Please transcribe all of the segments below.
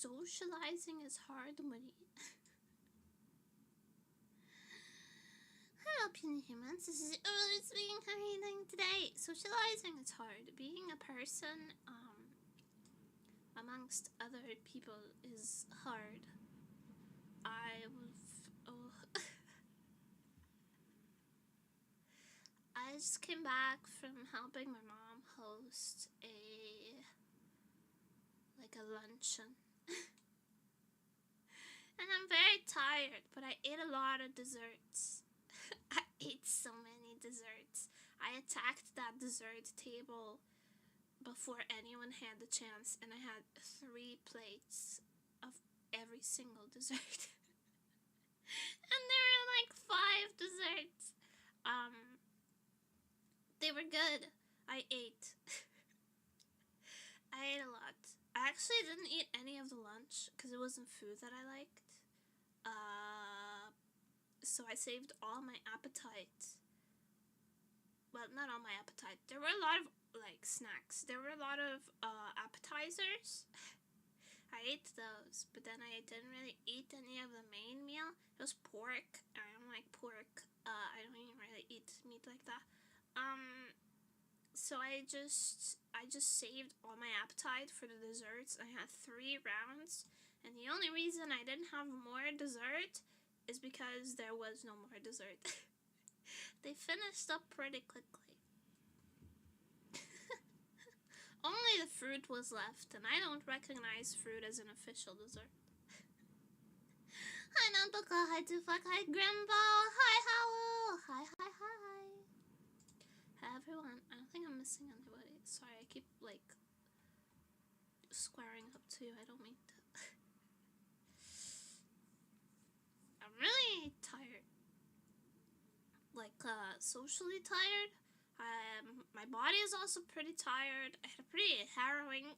Socializing is hard, Muri. Hello, puny humans. This is overlord speaking. How are you doing today? Socializing is hard. Being a person, amongst other people is hard. I just came back from helping my mom host a luncheon. And I'm very tired, but I ate a lot of desserts. I ate so many desserts. I attacked that dessert table before anyone had the chance, and I had 3 plates of every single dessert. And there were like 5 desserts. They were good. I ate. I ate a lot. I actually didn't eat any of the lunch because it wasn't food that I liked. So I saved all my appetite. Well, not all my appetite. There were a lot of snacks. There were a lot of appetizers. I ate those, but then I didn't really eat any of the main meal. It was pork. I don't like pork. I don't even really eat meat like that. So I just saved all my appetite for the desserts. I had 3 rounds, and the only reason I didn't have more dessert is because there was no more dessert. They finished up pretty quickly. Only the fruit was left, and I don't recognize fruit as an official dessert. Hi Nantoka, hi Tufak, hi Grandpa, hi Howell, hi. Hi everyone. I don't think I'm missing anybody. Sorry, I keep squaring up to you. I don't mean to. I'm really tired. Socially tired. My body is also pretty tired. I had a pretty harrowing.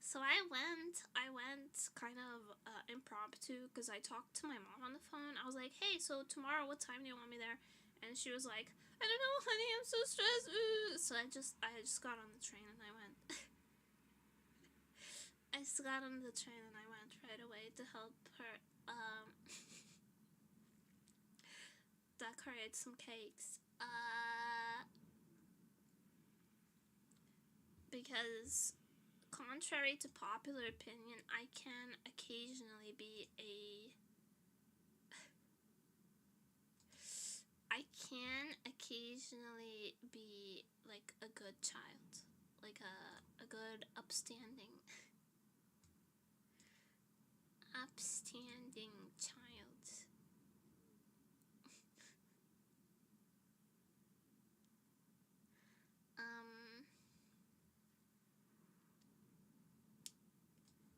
So I went kind of impromptu because I talked to my mom on the phone. I was like, hey, so tomorrow what time do you want me there? And she was like, I don't know, honey, I'm so stressed. So I just got on the train and I went. I just got on the train and I went right away to help her decorate some cakes. Because contrary to popular opinion, I can occasionally be a a good child, a good upstanding child.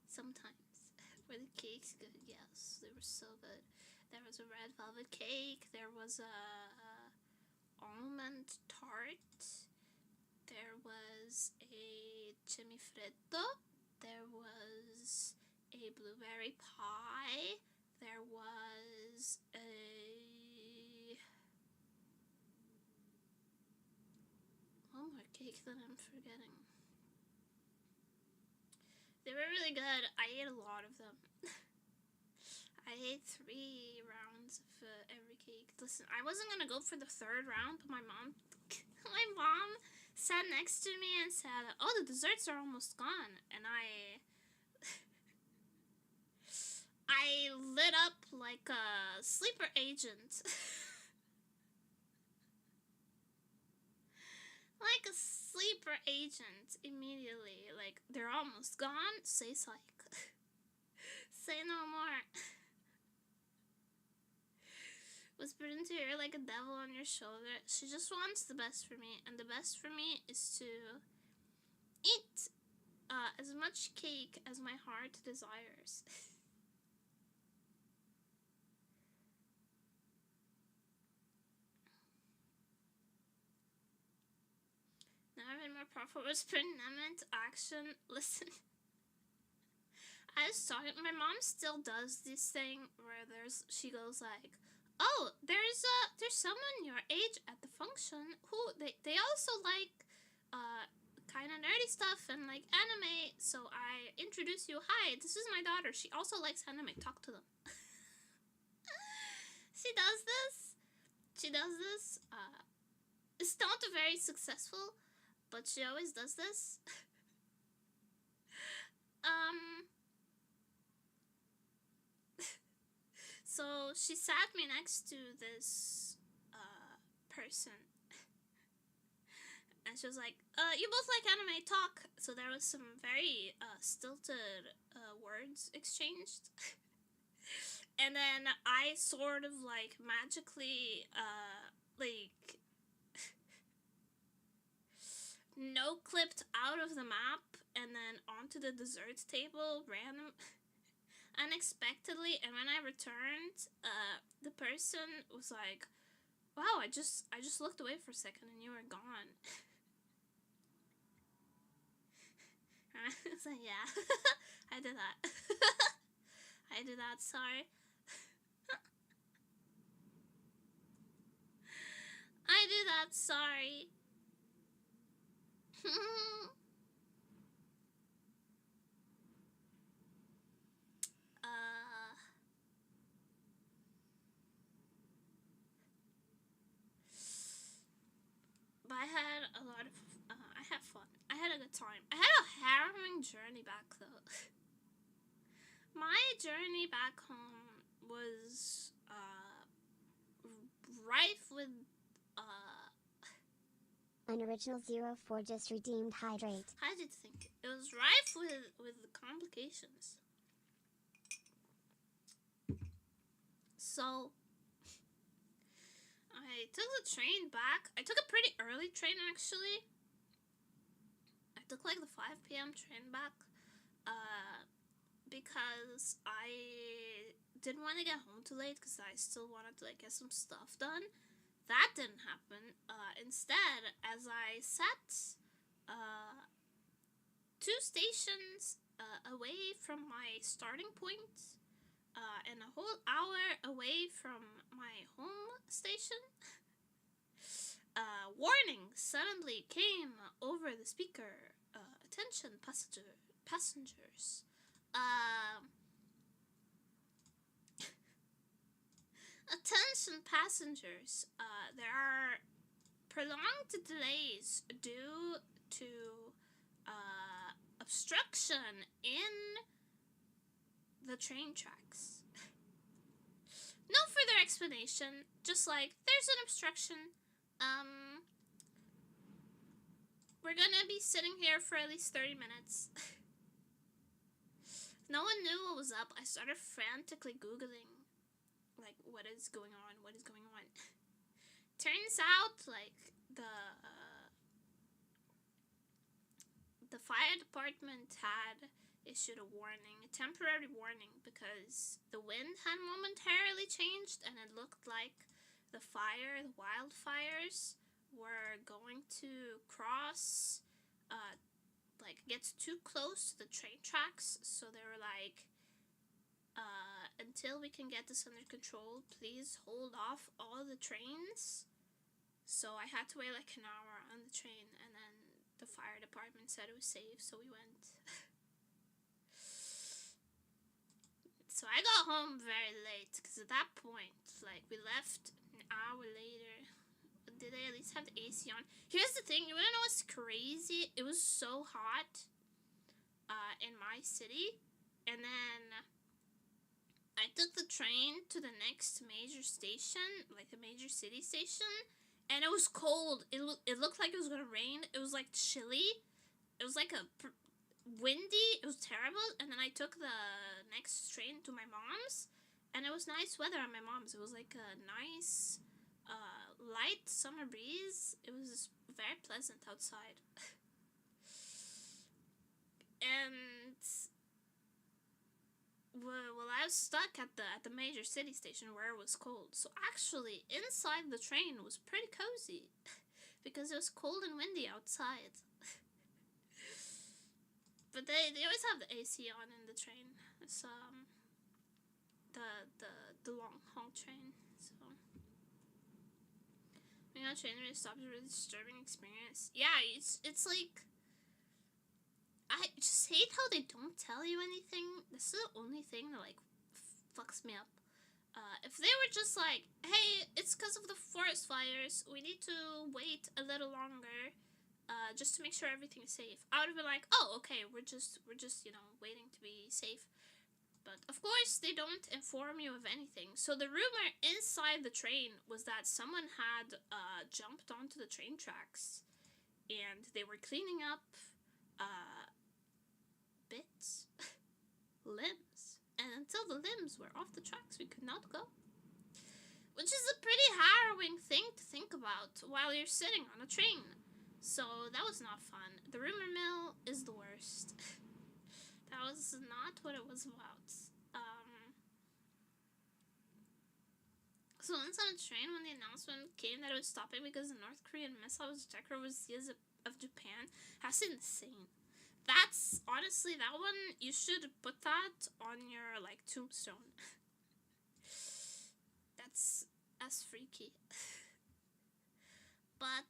Sometimes. Were the cakes good? Yes, they were so good. There was a red velvet cake. There was a almond tart. There was a chimifretto. There was a blueberry pie. There was one more cake that I'm forgetting. They were really good. I ate a lot of them. I ate 3 rounds of every cake. Listen, I wasn't gonna go for the 3rd round, but my mom sat next to me and said, "Oh, the desserts are almost gone," and I lit up like a sleeper agent. Like a sleeper agent immediately. Like, they're almost gone. Say psych. Say no more. Whispered into your ear like a devil on your shoulder. She just wants the best for me, and the best for me is to eat as much cake as my heart desires. Never been more powerful. Whisper, Nament, action, listen. I was talking, my mom still does this thing where she goes like, oh, there's someone your age at the function who, they also like, kind of nerdy stuff and like anime, so I introduce you. Hi, this is my daughter. She also likes anime. Talk to them. She does this. It's not very successful, but she always does this. So she sat me next to this person, and she was like, you both like anime, talk. So there was some very stilted words exchanged. And then I sort of like magically like no-clipped out of the map and then onto the dessert table unexpectedly, and when I returned, the person was like, wow, I just looked away for a second and you were gone. I was like, yeah, I did that. I did that, sorry. I did that, sorry. But I had a lot of, I had fun. I had a good time. I had a harrowing journey back, though. My journey back home was, rife with, Unoriginal 04 just redeemed hydrate. How did you think? It was rife with complications. So, I took the train back. I took a pretty early train, actually. I took, like, the 5 p.m. train back, because I didn't want to get home too late, because I still wanted to, like, get some stuff done. That didn't happen. Instead, as I sat 2 stations away from my starting point, and a whole hour away from my home station, warning suddenly came over the speaker. Attention, passengers. Attention passengers, there are prolonged delays due to obstruction in the train tracks. No further explanation, just like, there's an obstruction. We're gonna be sitting here for at least 30 minutes. No one knew what was up. I started frantically Googling, like, what is going on? Turns out, like, the fire department had issued a temporary warning, because the wind had momentarily changed, and it looked like the wildfires were going to cross, get too close to the train tracks, so they were like, until we can get this under control, please hold off all the trains. So I had to wait like an hour on the train, and then the fire department said it was safe, so we went. So I got home very late, because at that point, like, we left an hour later. Did they at least have the AC on? Here's the thing, you wanna know what's crazy? It was so hot in my city, and then I took the train to the next major station, like the major city station, and it was cold. It looked like it was gonna rain. It was like chilly. It was like windy. It was terrible. And then I took the next train to my mom's, and it was nice weather at my mom's. It was like a nice light summer breeze. It was very pleasant outside. And well, I was stuck at the major city station where it was cold. So actually, inside the train was pretty cozy, because it was cold and windy outside. But they always have the AC on in the train. It's the long haul train. So being on train really stops a really disturbing experience. Yeah, it's like, I just hate how they don't tell you anything. This is the only thing that like fucks me up. If they were just like, hey, it's because of the forest fires, we need to wait a little longer, just to make sure everything's safe, I would have been like, oh, okay, we're just waiting to be safe. But of course, they don't inform you of anything. So the rumor inside the train was that someone had jumped onto the train tracks, and they were cleaning up bits, limbs. And until the limbs were off the tracks, we could not go. Which is a pretty harrowing thing to think about while you're sitting on a train. So that was not fun. The rumor mill is the worst. That was not what it was about. So once on a train, when the announcement came that it was stopping because the North Korean missile was detected overseas of Japan, that's insane. That's, honestly, that one, you should put that on your, like, tombstone. That's freaky. But,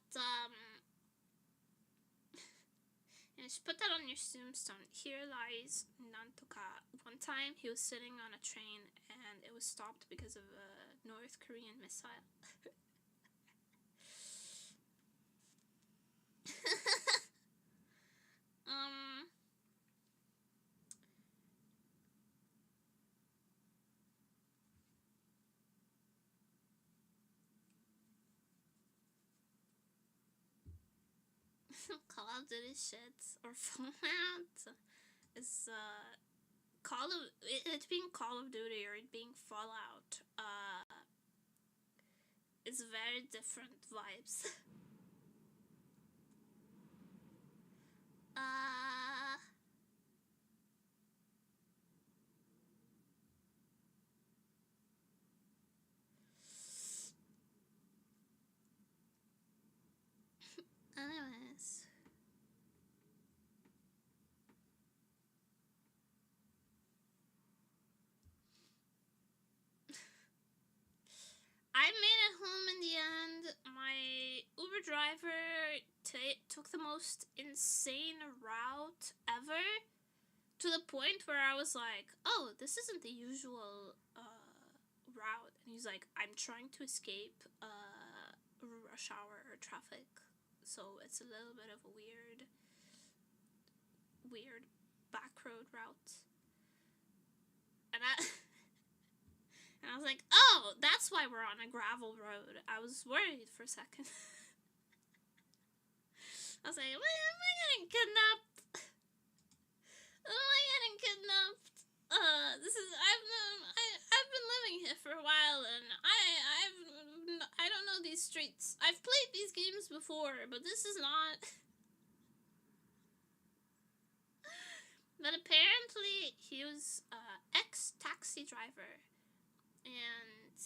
you should put that on your tombstone. Here lies Nantoka. One time, he was sitting on a train, and it was stopped because of a North Korean missile. Call of Duty shit or Fallout is it being Call of Duty or it being Fallout is very different vibes. Anyways. I made it home in the end. My Uber driver took the most insane route ever, to the point where I was like, oh, this isn't the usual route. And he's like, I'm trying to escape rush hour or traffic, so it's a little bit of a weird back road route. And I was like, oh, that's why we're on a gravel road. I was worried for a second. I was like, am I getting kidnapped? Am I getting kidnapped? I've been living here for a while, and I don't know these streets. I've played these games before, but this is not. But apparently he was ex-taxi driver, and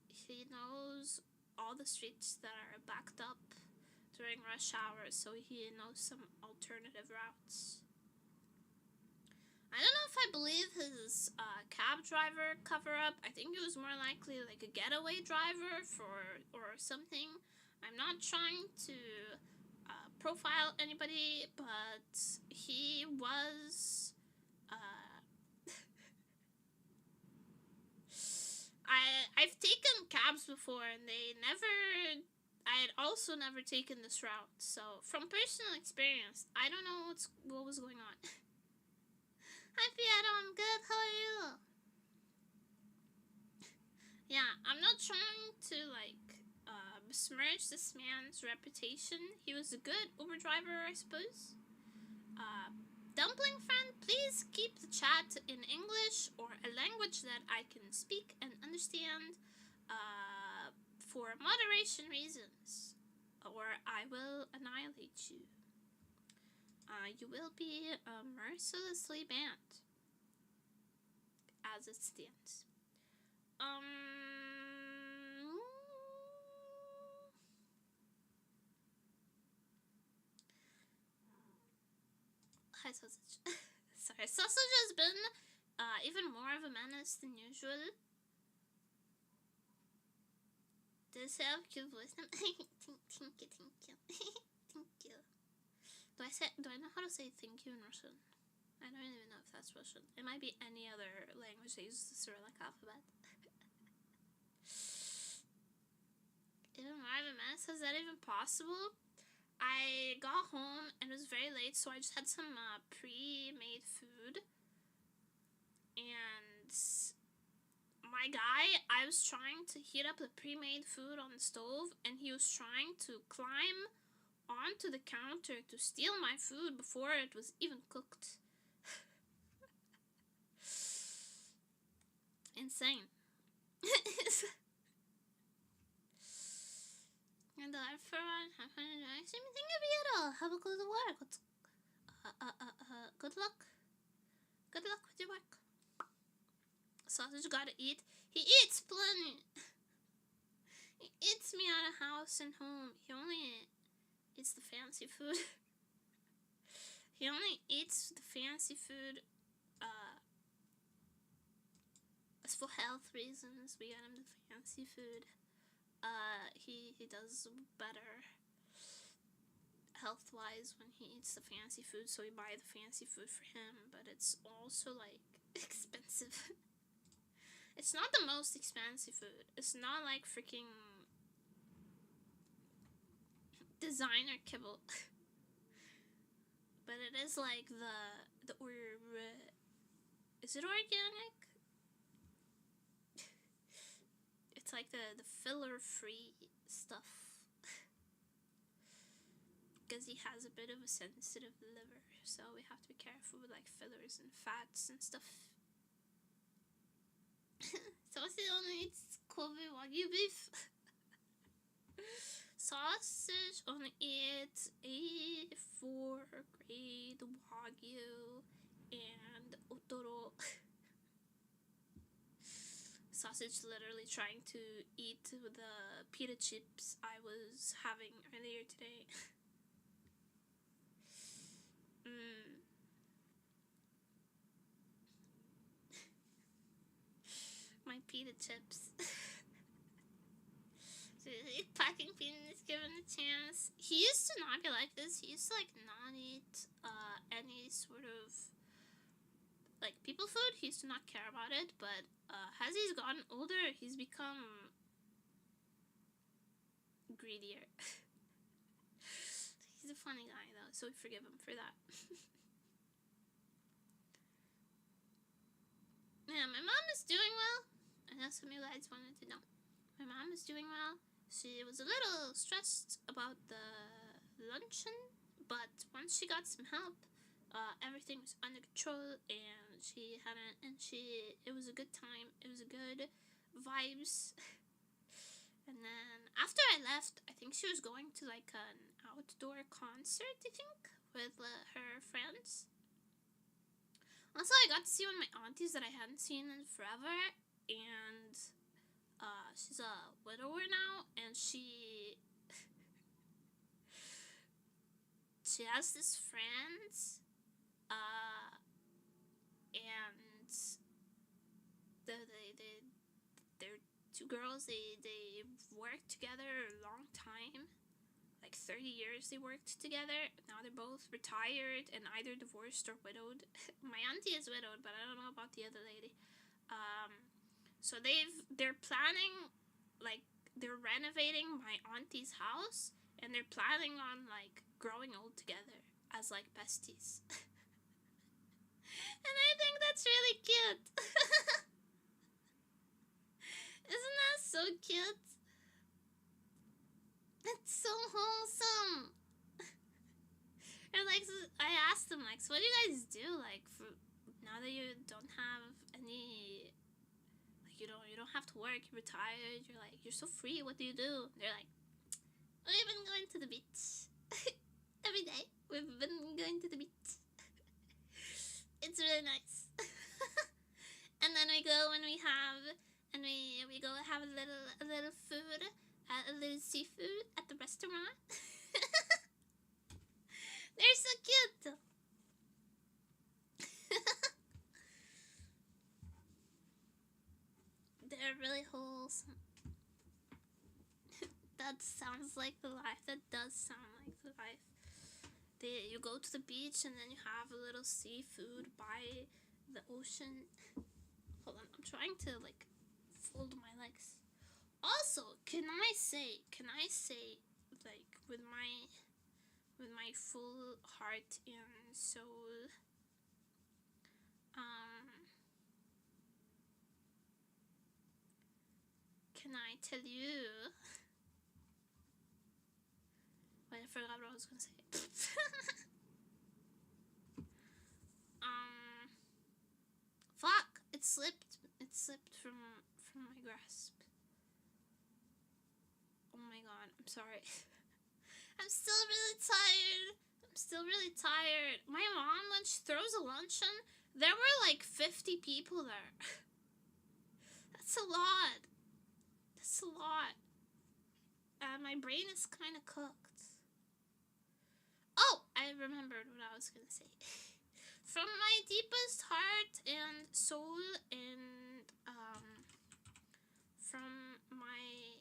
he knows all the streets that are backed up during rush hour, so he knows some alternative routes. I don't know if I believe his cab driver cover-up. I think it was more likely like a getaway driver or something. I'm not trying to profile anybody, but he was... I've taken cabs before, and I had also never taken this route. So, from personal experience, I don't know what was going on. Hi, Fiato, I'm good. How are you? Yeah, I'm not trying to, besmirch this man's reputation. He was a good Uber driver, I suppose. Dumpling friend, please keep the chat in English or a language that I can speak and understand, for moderation reasons, or I will annihilate you. You will be mercilessly banned, as it stands. Hi, Sausage. Sorry, Sausage has been even more of a menace than usual. Does have cute voice? Thank you. Thank you. Do I know how to say thank you in Russian? I don't even know if that's Russian. It might be any other language that uses the Cyrillic alphabet. Even 5 minutes? Is that even possible? I got home and it was very late, so I just had some pre-made food. And my guy, I was trying to heat up the pre-made food on the stove, and he was trying to climb onto the counter to steal my food before it was even cooked. Insane. And the life for one, have fun and actually think of it all. Have a good work. Good luck. Good luck with your work. Sausage gotta eat. He eats plenty. He eats me out of house and home. He only eats the fancy food. He only eats the fancy food as for health reasons. We got him the fancy food. He does better health-wise when he eats the fancy food, so we buy the fancy food for him, but it's also like expensive. It's not the most expensive food. It's not like freaking designer kibble. But it is like is it organic? It's like the filler-free stuff. Because he has a bit of a sensitive liver, so we have to be careful with like fillers and fats and stuff. Sausage only eats Kobe Wagyu beef. Sausage only eats A4 grade Wagyu and Otoro. Sausage literally trying to eat the pita chips I was having earlier today. My pita chips. So packing peanuts given a chance. He used to not be like this. He used to like not eat any sort of like people food. He used to not care about it, but as he's gotten older, he's become greedier. He's a funny guy though, so we forgive him for that. Yeah, my mom is doing well. I know some of you guys wanted to know. My mom is doing well. She was a little stressed about the luncheon, but once she got some help, everything was under control, and it was a good time. It was a good vibes. And then after I left, I think she was going to like an outdoor concert, I think, with her friends. Also, I got to see one of my aunties that I hadn't seen in forever, and she's a widower now, and she has this friend, and they're two girls. They worked together a long time, like 30 years they worked together. Now they're both retired and either divorced or widowed. My auntie is widowed, but I don't know about the other lady. So they're planning, like, they're renovating my auntie's house, and they're planning on like growing old together as like besties. And I think that's really cute. Isn't that so cute? It's so wholesome. And like, I asked them, like, so what do you guys do, like, for now that you don't have any, like, you don't have to work, you're retired, you're so free, what do you do? They're like, we've been going to the beach. Every day, we've been going to the beach. It's really nice. And then we go and we go have a little food, a little seafood at the restaurant. They're so cute. They're really wholesome. That sounds like the life. That does sound like the life. you go to the beach and then you have a little seafood by the ocean. Hold on, I'm trying to like fold my legs. Also, can I say like with my full heart and soul, can I tell you? Wait, I forgot what I was gonna say. Fuck! It slipped. It slipped from my grasp. Oh my god, I'm sorry. I'm still really tired. My mom, when she throws a luncheon, there were like 50 people there. That's a lot. That's a lot. My brain is kind of cooked. Oh, I remembered what I was gonna say. From my deepest heart and soul, and from my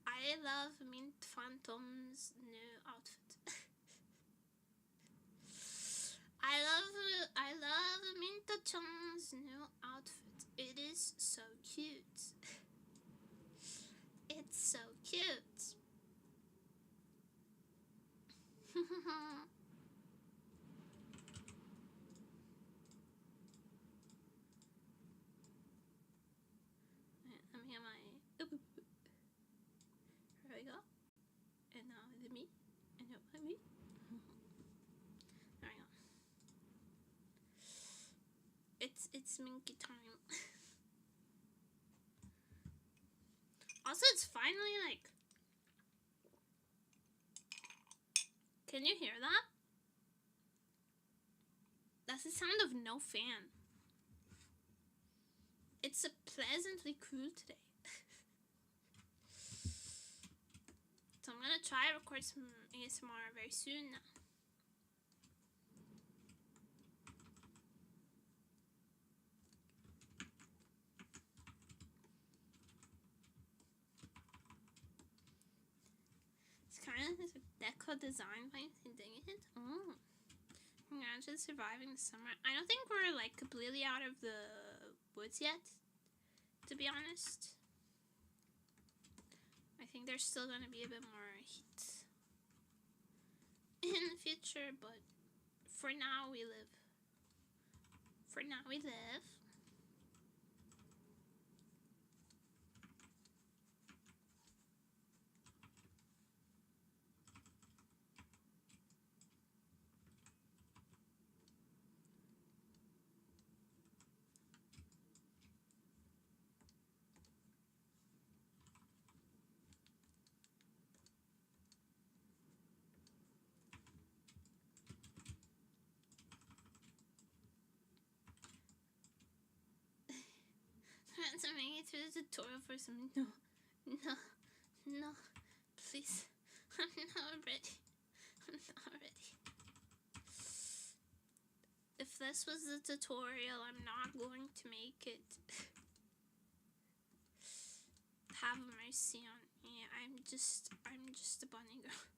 I love Mint Phantom's new outfit. I love Minta-chan's new outfit. It is so cute. It's so cute. Let me get my... Here we go. And now the me. And now the me. There we go. It's Minky time. Also, it's finally like... Can you hear that? That's the sound of no fan. It's a pleasantly cool today. So I'm gonna try to record some ASMR very soon now. It's kind of this deco design by Dang it. Oh. Congrats on surviving the summer. I don't think we're like completely out of the woods yet, to be honest. I think there's still gonna be a bit more heat in the future, but for now we live. For now we live. To make it through the tutorial for some. No, please. I'm not ready. If this was the tutorial, I'm not going to make it. Have mercy on me. I'm just a bunny girl.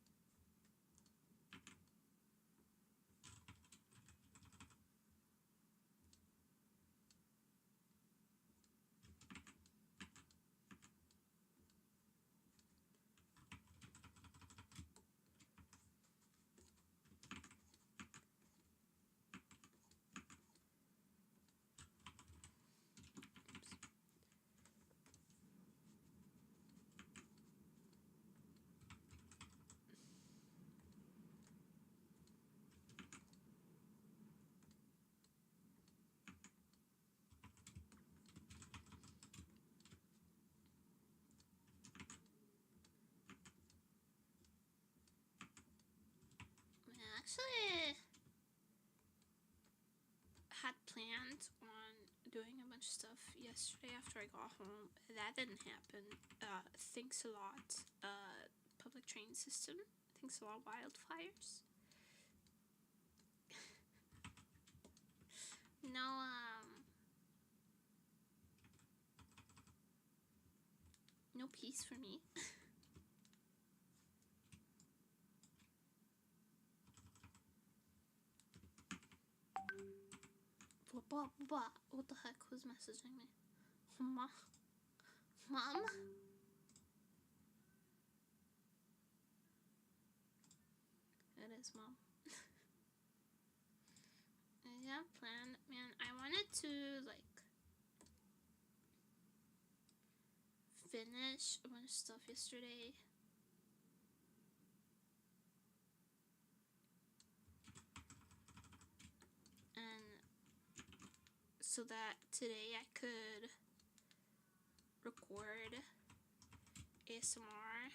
Actually had planned on doing a bunch of stuff yesterday after I got home. That didn't happen. Thanks a lot, public train system. Thanks a lot, wildfires. No, peace for me. What the heck? Who's messaging me? Mom? It is Mom. Yeah, planned. Man, I wanted to like finish a bunch of stuff yesterday. And so that today I could record ASMR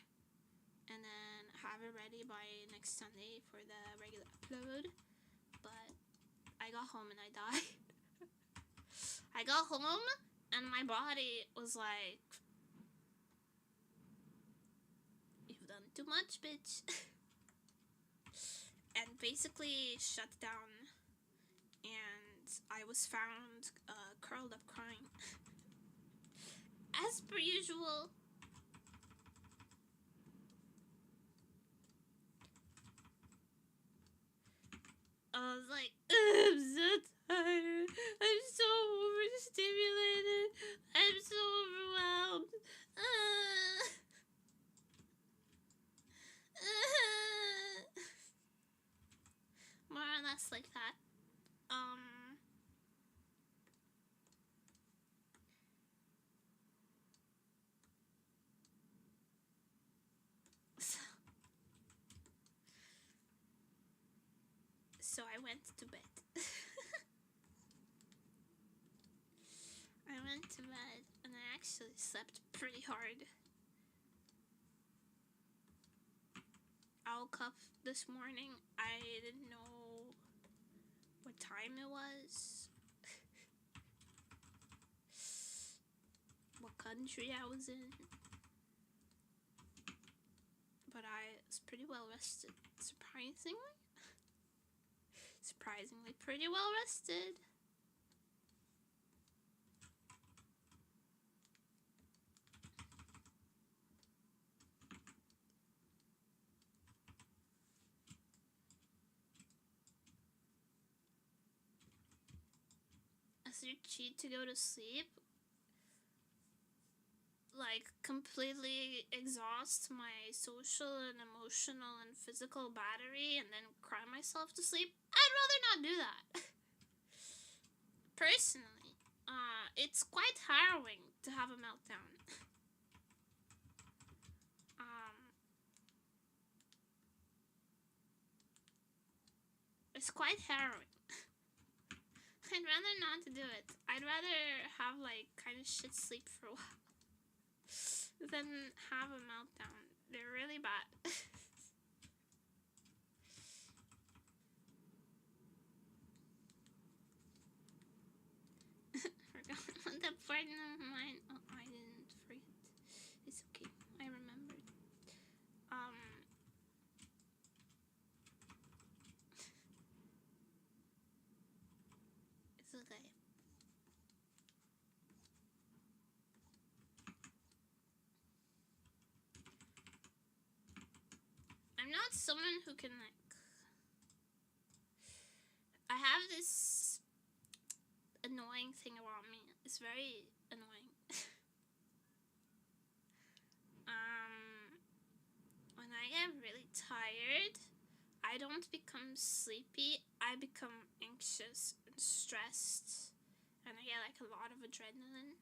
and then have it ready by next Sunday for the regular upload. But I got home and I died. I got home and my body was like, you've done too much, bitch. And basically shut down. And I was found curled up crying. As per usual. I was like, I'm so tired. I'm so overstimulated. I'm so overwhelmed. More or less like that. So I went to bed. I went to bed and I actually slept pretty hard. I woke up this morning. I didn't know what time it was, what country I was in, but I was pretty well rested, surprisingly pretty well rested. As you cheat to go to sleep, like completely exhaust my social and emotional and physical battery and then cry myself to sleep, I'd rather not do that. Personally, it's quite harrowing to have a meltdown. It's quite harrowing. I'd rather not do it. I'd rather have like kind of shit sleep for a while than have a meltdown. They're really bad. Forgot about that partner of mine. Oh, I didn't forget. It's okay. I remembered. It's okay. I'm not someone who can like. I have this annoying thing about me. It's very annoying. When I get really tired, I don't become sleepy. I become anxious and stressed, and I get like a lot of adrenaline.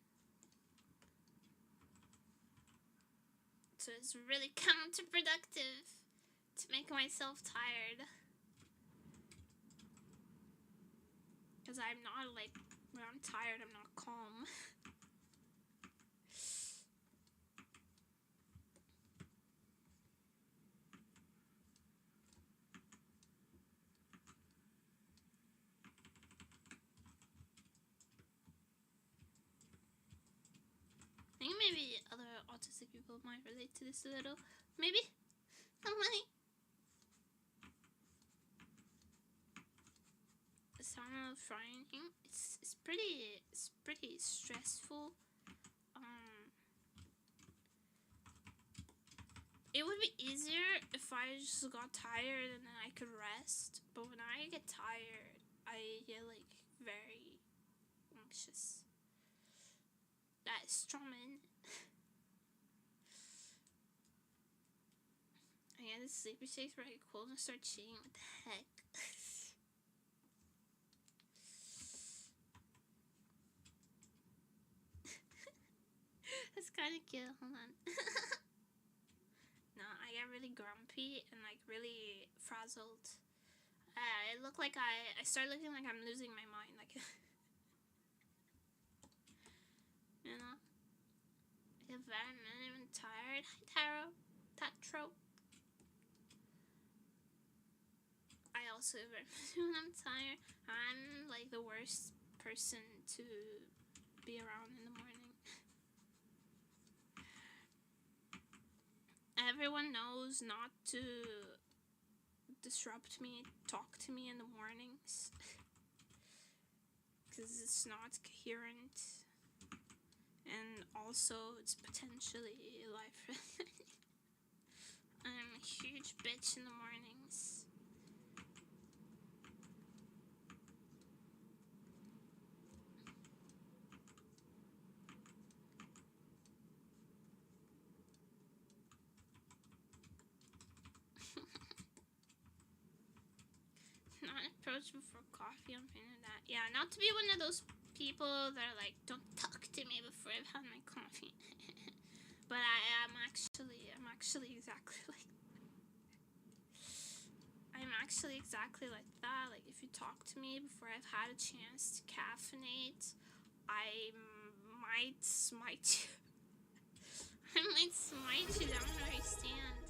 So it's really counterproductive to make myself tired. Because I'm not like, when I'm tired, I'm not calm. I think maybe other autistic people might relate to this a little. Maybe? Somebody? The sound of frying, it's pretty stressful. be easier if I just got tired and then I could rest. But when I get tired, I get like very anxious. That is strumming. I get the sleepy shakes where I get cold and start cheating. What the heck? That's kind of cute. Hold on. No, I get really grumpy and like really frazzled. I look like I start looking like I'm losing my mind. Like, you know, I get very even tired. Hi, Tatro. I also when I'm tired, I'm like the worst person to be around in the morning. Everyone knows not to disrupt me, talk to me in the mornings, because it's not coherent, and also it's potentially life-threatening. I'm a huge bitch in the mornings. Not approach before coffee, I'm fan of that. Yeah, not to be one of those people that are like, don't talk to me before I've had my coffee. But I'm actually exactly like that. Like, if you talk to me before I've had a chance to caffeinate, I might smite you. I might smite you down where you stand.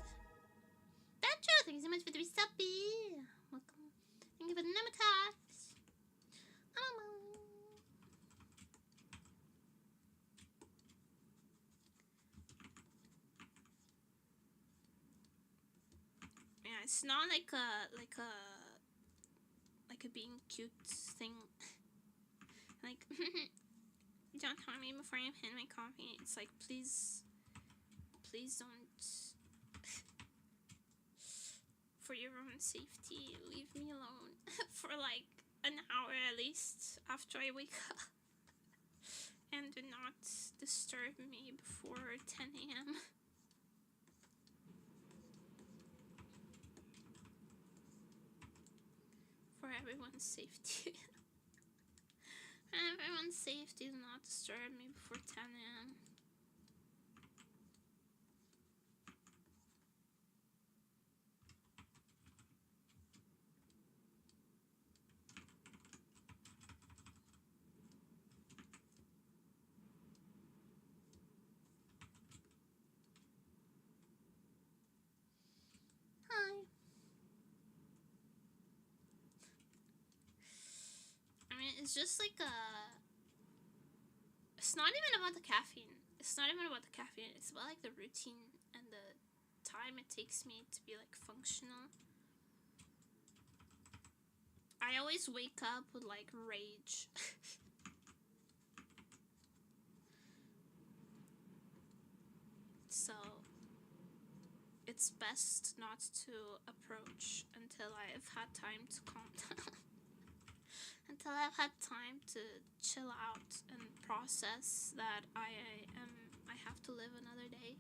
That's true. Thank you so much for the resubby. Welcome. Thank you for the number tax. Yeah, it's not like a being cute thing. Like, don't tell me before I hand my coffee. It's like, please don't. For your own safety, leave me alone for like an hour at least after I wake up. And do not disturb me before 10 a.m. For everyone's safety. For everyone's safety, do not disturb me before 10 a.m. Hi. I mean, it's just like it's not even about the caffeine. It's not even about the caffeine. It's about like the routine and the time it takes me to be like functional. I always wake up with like rage. So it's best not to approach until I've had time to calm down. Until I've had time to chill out and process that I have to live another day.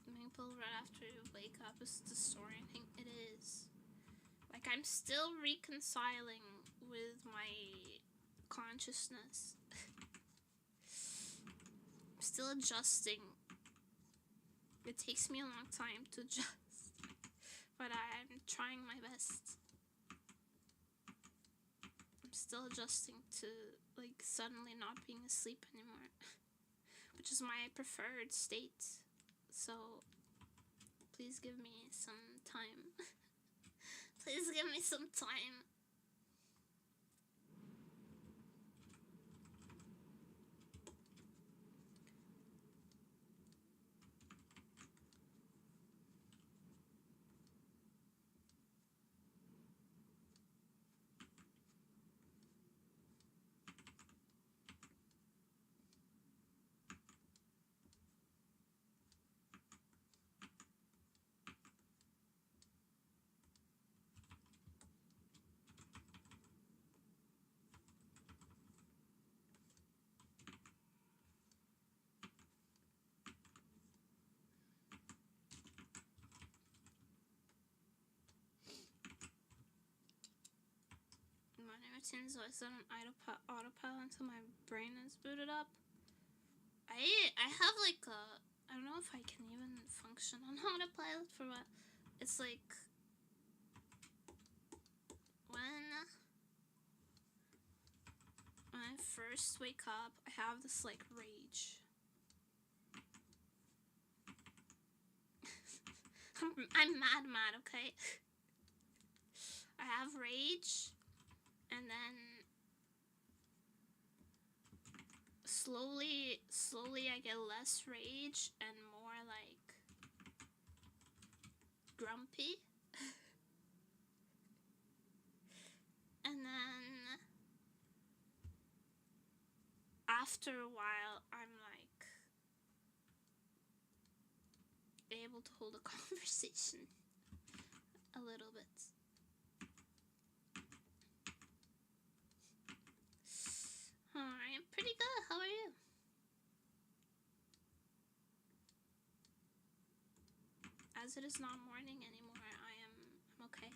Maple right after you wake up is the story. I think it is. Like, I'm still reconciling with my consciousness. I'm still adjusting. It takes me a long time to adjust, but I'm trying my best. I'm still adjusting to like suddenly not being asleep anymore, which is my preferred state. So please give me some time. Please give me some time. routine is always on autopilot until my brain is booted up. I have like I don't know if I can even function on autopilot for what. It's like when I first wake up, I have this like rage. I'm mad, okay? I have rage, and then slowly I get less rage and more like grumpy. And then after a while, I'm like able to hold a conversation a little bit. Alright, pretty good. How are you? As it is not morning anymore, I'm okay.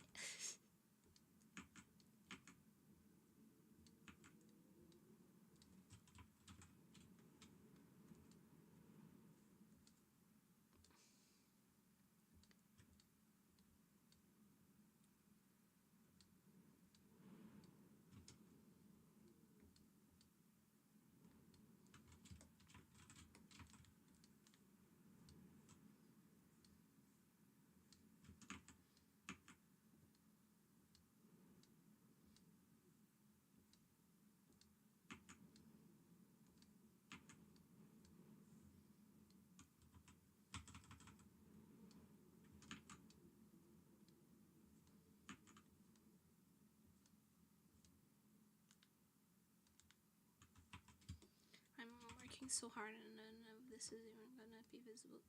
So hard, and none of this is even gonna be visible.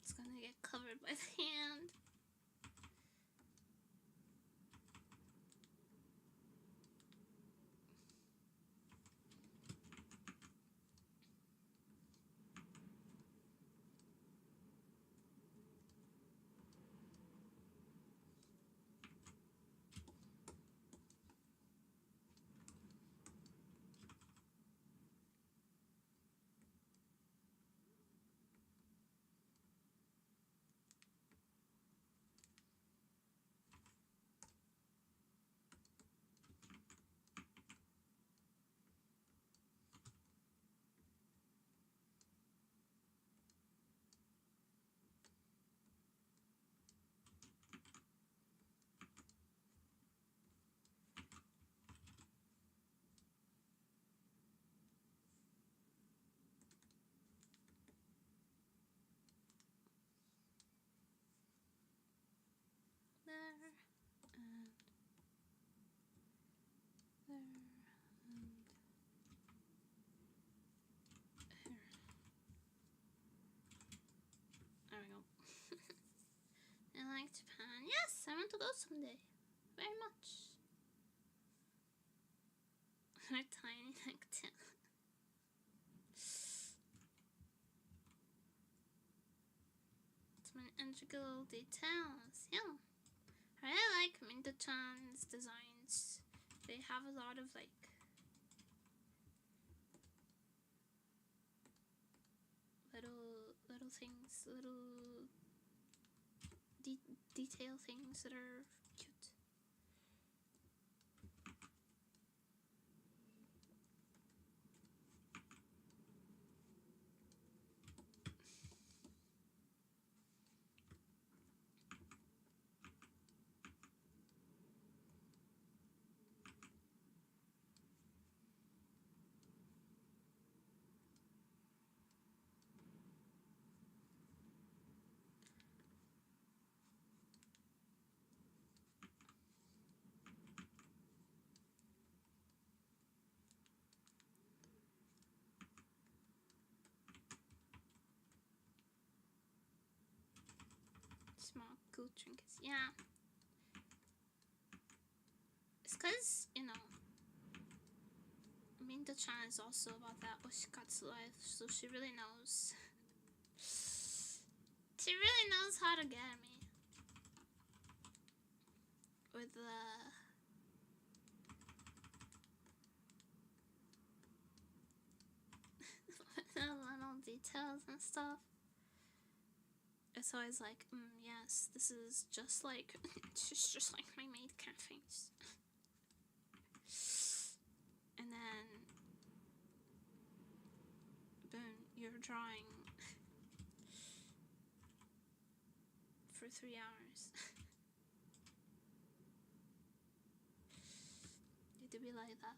It's gonna get covered by the hand. I like Japan. Yes, I want to go someday. Very much. They're tiny like that. It's many integral details. Yeah. I really like Minto-chan's designs. They have a lot of like little things, little detail things that are cute. Small cool trinkets, yeah. It's cause, you know, Minto-chan is also about that oshikatsu life, so she really knows. She really knows how to get me. with the little details and stuff. It's always like, yes, this is just like just like my maid cafes. And then boom, you're drawing for 3 hours. It to be like that.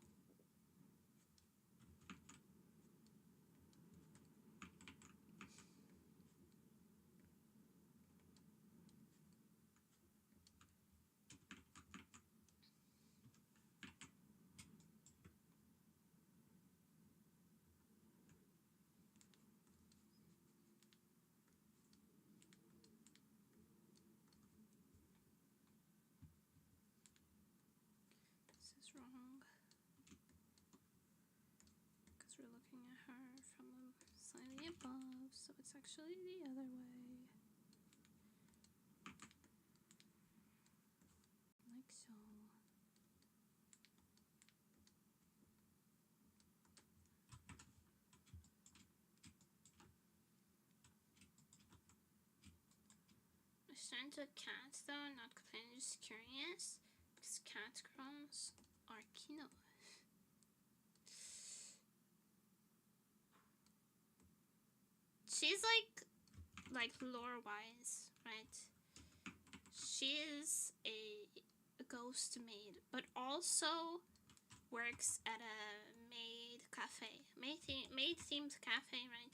Wrong, because we're looking at her from slightly above, so it's actually the other way, like so. I turned to a cat though, not complaining, just curious, because cat girls are kino. She's like lore-wise, right? She is a ghost maid, but also works at a maid cafe, maid themed cafe, right?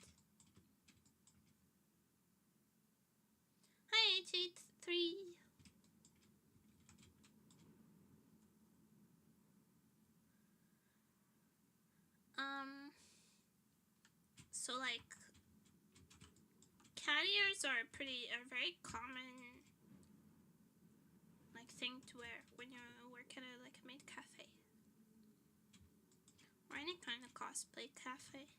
Hi, 883. So like cat ears are very common like thing to wear when you work at a like a maid cafe or any kind of cosplay cafe.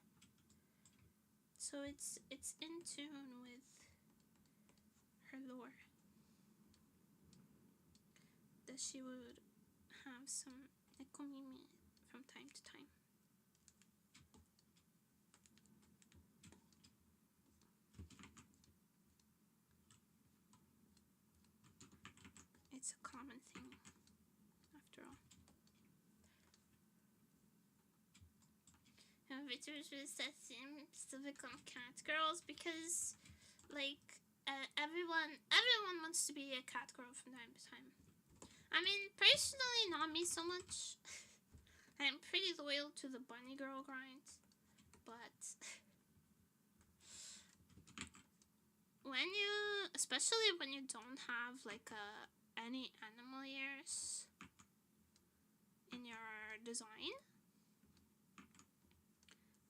So it's in tune with her lore that she would have some nekomimi from time to time. It's a common thing, after all. Vtuber that seems to become cat girls because, like, everyone wants to be a cat girl from time to time. I mean, personally, not me so much. I'm pretty loyal to the bunny girl grind, but especially when you don't have like any animal ears in your design,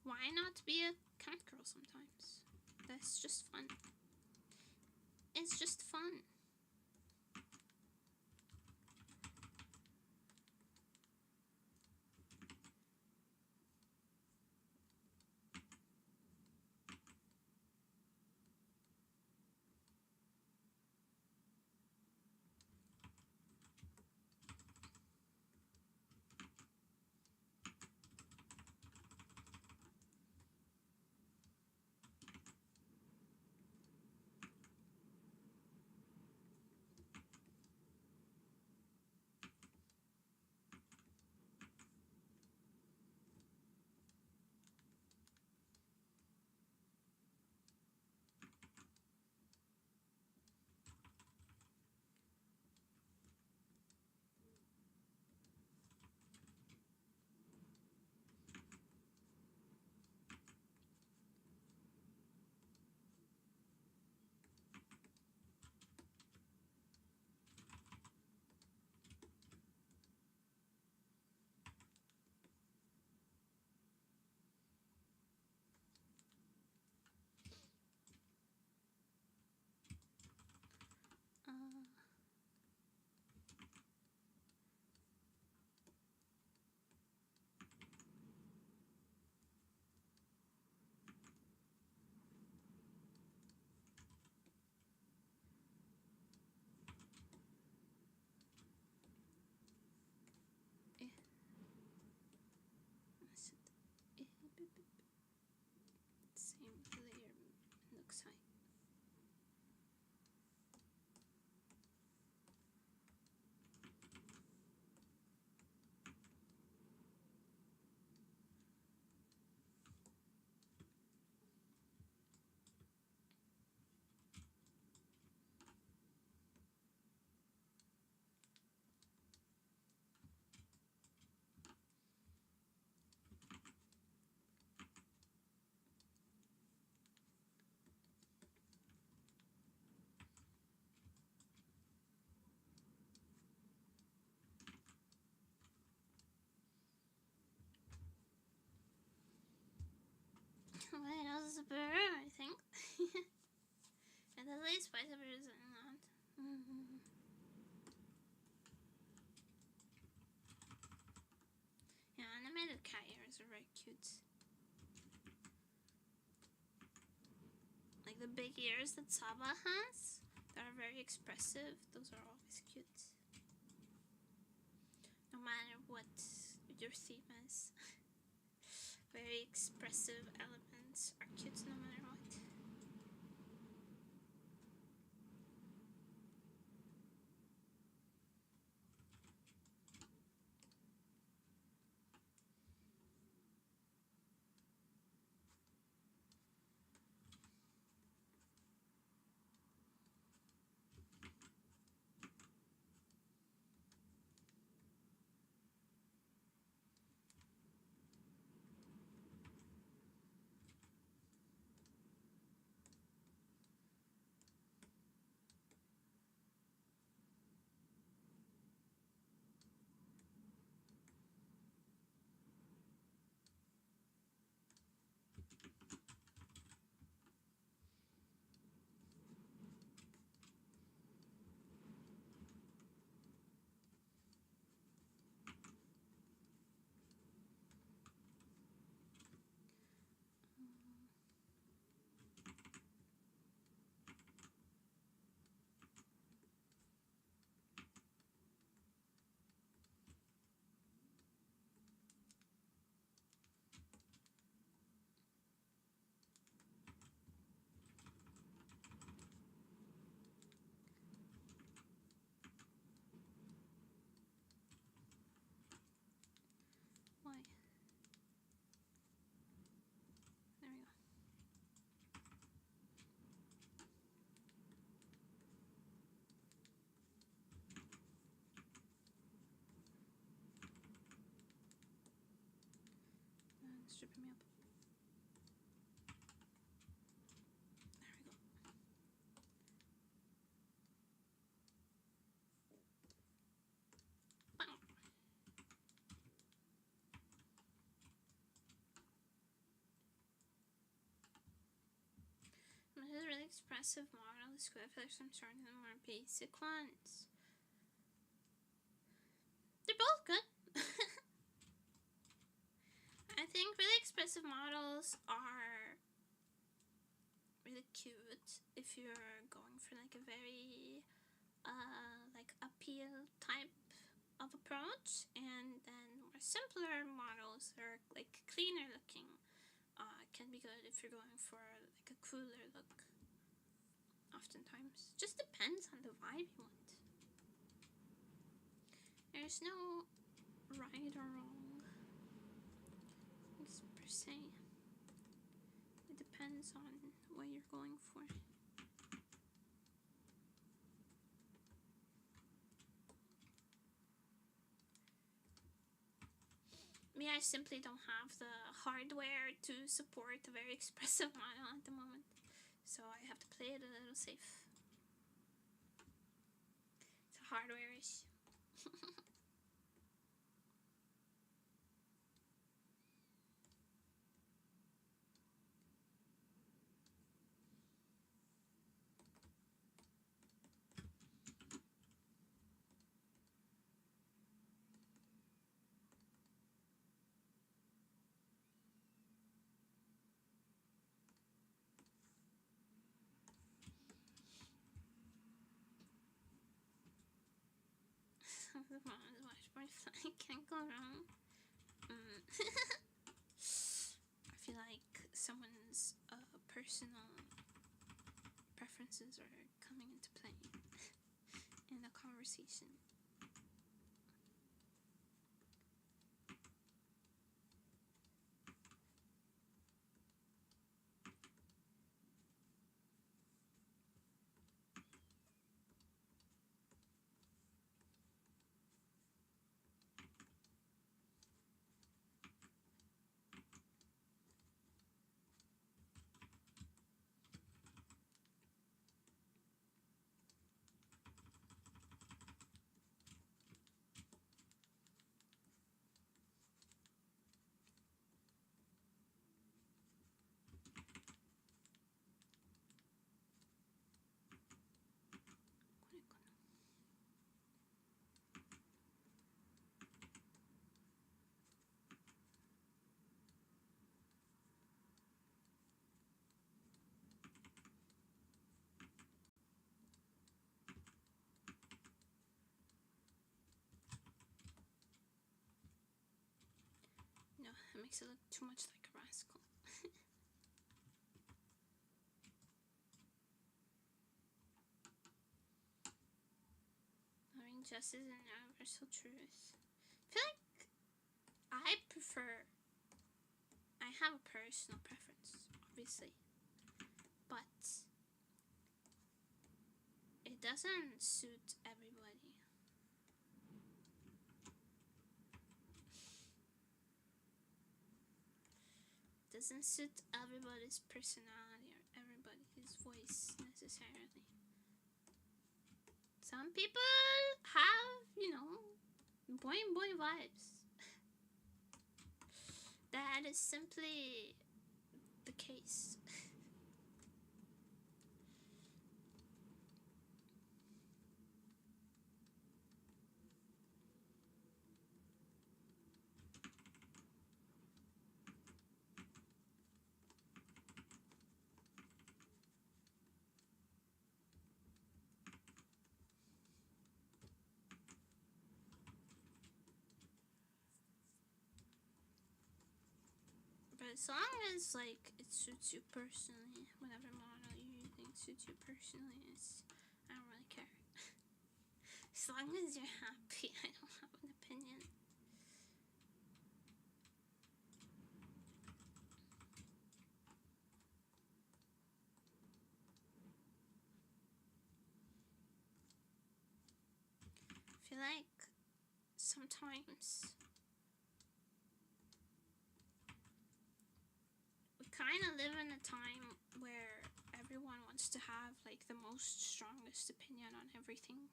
why not be a cat girl sometimes? That's just fun. It's just fun. cute. Like the big ears that Saba has, that are very expressive, those are always cute. No matter what your theme is. Very expressive elements are cute no matter what. Why? There we go. It's stripping me up. There we go. Bam. This is a really expressive model. This could feel like some sort of more basic ones. They're both good. I think really expressive models are really cute if you're going for like a very like appeal type of approach, and then more simpler models that are like cleaner looking can be good if you're going for like a cooler look. Oftentimes, just depends on the vibe you want. There's no right or wrong, per se. It depends on what you're going for. Me, I simply don't have the hardware to support a very expressive model at the moment, so I have to play it a little safe. It's a hardware issue. The mom's washboard flying can't go wrong. I feel like someone's personal preferences are coming into play in the conversation. It makes it look too much like a rascal. Loving justice and universal truth. I feel like I have a personal preference, obviously, but it doesn't suit everybody. Doesn't suit everybody's personality or everybody's voice necessarily. Some people have, you know, boy vibes. That is simply the case. But as long as like it suits you personally, whatever model you think suits you personally, I don't really care. As long as you're happy, I don't have an opinion. I feel like sometimes we kind of live in a time where everyone wants to have like the most strongest opinion on everything.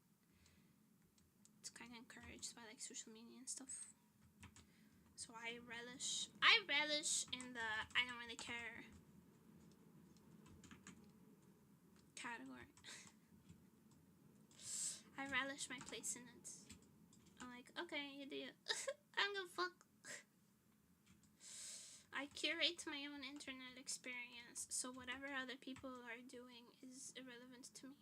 It's kind of encouraged by like social media and stuff. So I relish in the I don't really care category. I relish my place in it. I'm like, okay, you do it. I don't give a fuck. I curate my own internet experience, so whatever other people are doing is irrelevant to me.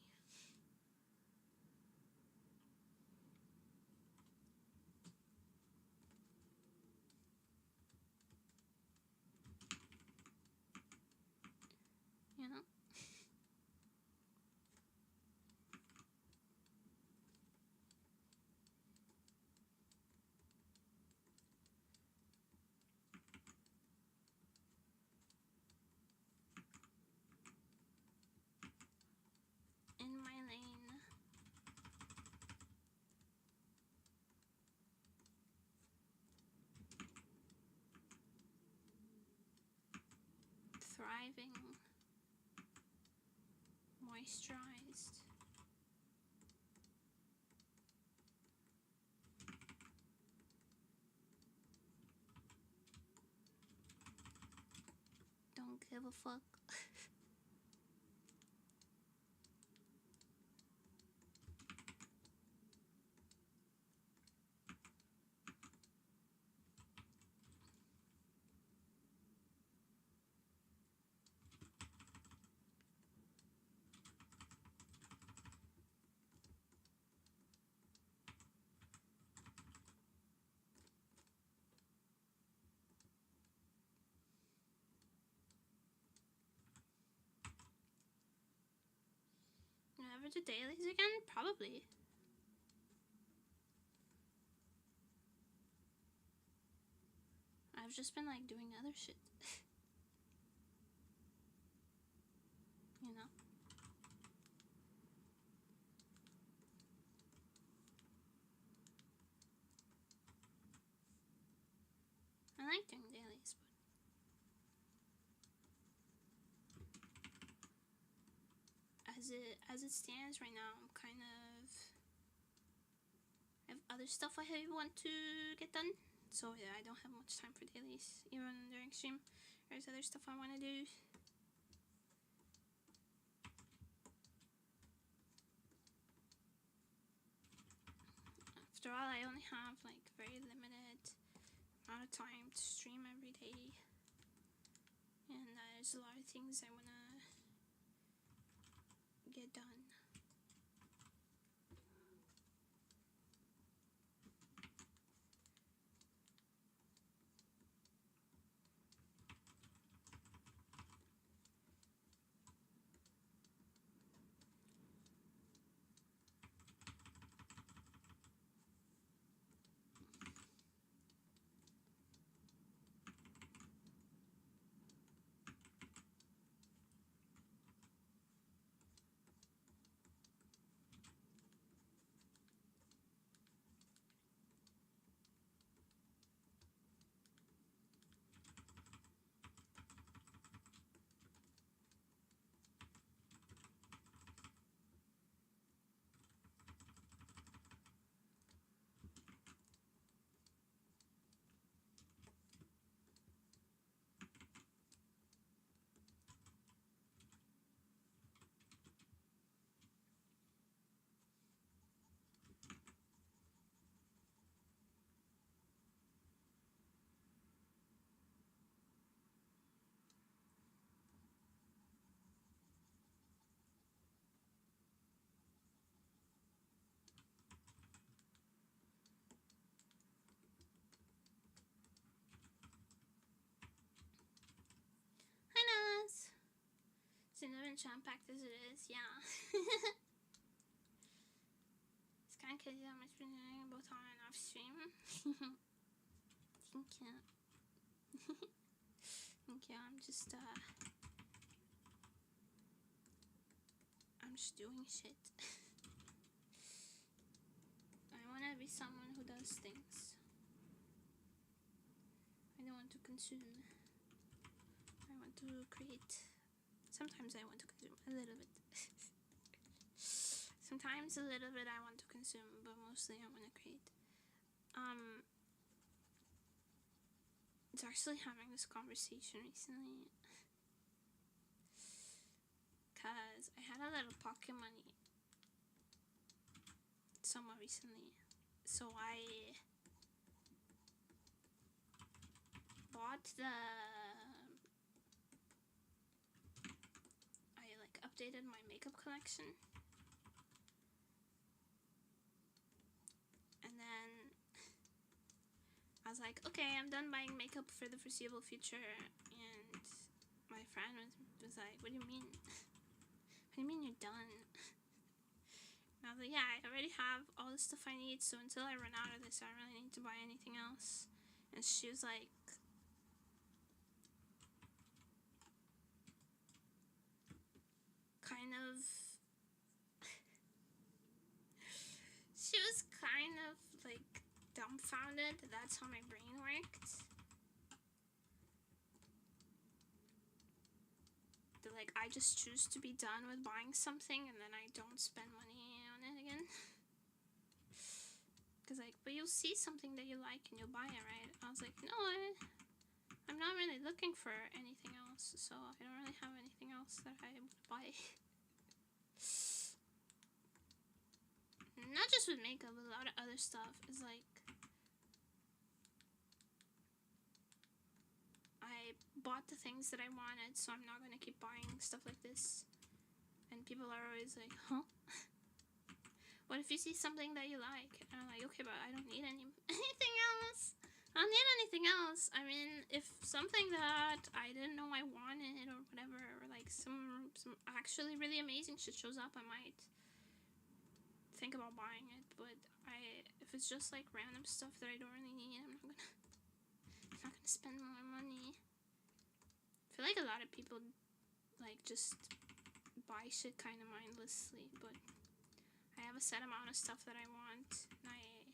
You know? In my lane. Thriving. Moisturized. Don't give a fuck. Ever do dailies again? Probably. I've just been like doing other shit. You know? I like doing dailies, but as it stands right now, I'm kind of I have other stuff I want to get done, so yeah, I don't have much time for dailies. Even during stream, there's other stuff I want to do. After all, I only have like very limited amount of time to stream every day, and there's a lot of things I want to get done. and jam-packed as it is, yeah. It's kind of crazy how much we're doing both on and off stream. Thank you. Thank you. I'm just doing shit. I want to be someone who does things. I don't want to consume. I want to create. Sometimes I want to consume a little bit. Sometimes a little bit I want to consume, but mostly I want to create. I was actually having this conversation recently. Because I had a little pocket money somewhat recently. So I bought I like updated my makeup collection. And then I was like, okay, I'm done buying makeup for the foreseeable future. And my friend was like, what do you mean? What do you mean you're done? And I was like, yeah, I already have all the stuff I need, so until I run out of this, I don't really need to buy anything else. And she was like, kind of, she was kind of like dumbfounded that that's how my brain worked. That like I just choose to be done with buying something and then I don't spend money on it again. Cause like, but you'll see something that you like and you'll buy it, right? I was like, no, I'm not really looking for anything else, so I don't really have anything else that I would buy. Not just with makeup, but a lot of other stuff is like, I bought the things that I wanted, so I'm not gonna keep buying stuff like this. And people are always like, huh? What if you see something that you like? And I'm like, okay, but I don't need anything else. I don't need anything else. I mean, if something that I didn't know I wanted or whatever, or like some actually really amazing shit shows up, I might think about buying it. But if it's just like random stuff that I don't really need, I'm not gonna spend more money. I feel like a lot of people like just buy shit kind of mindlessly, but I have a set amount of stuff that I want, and I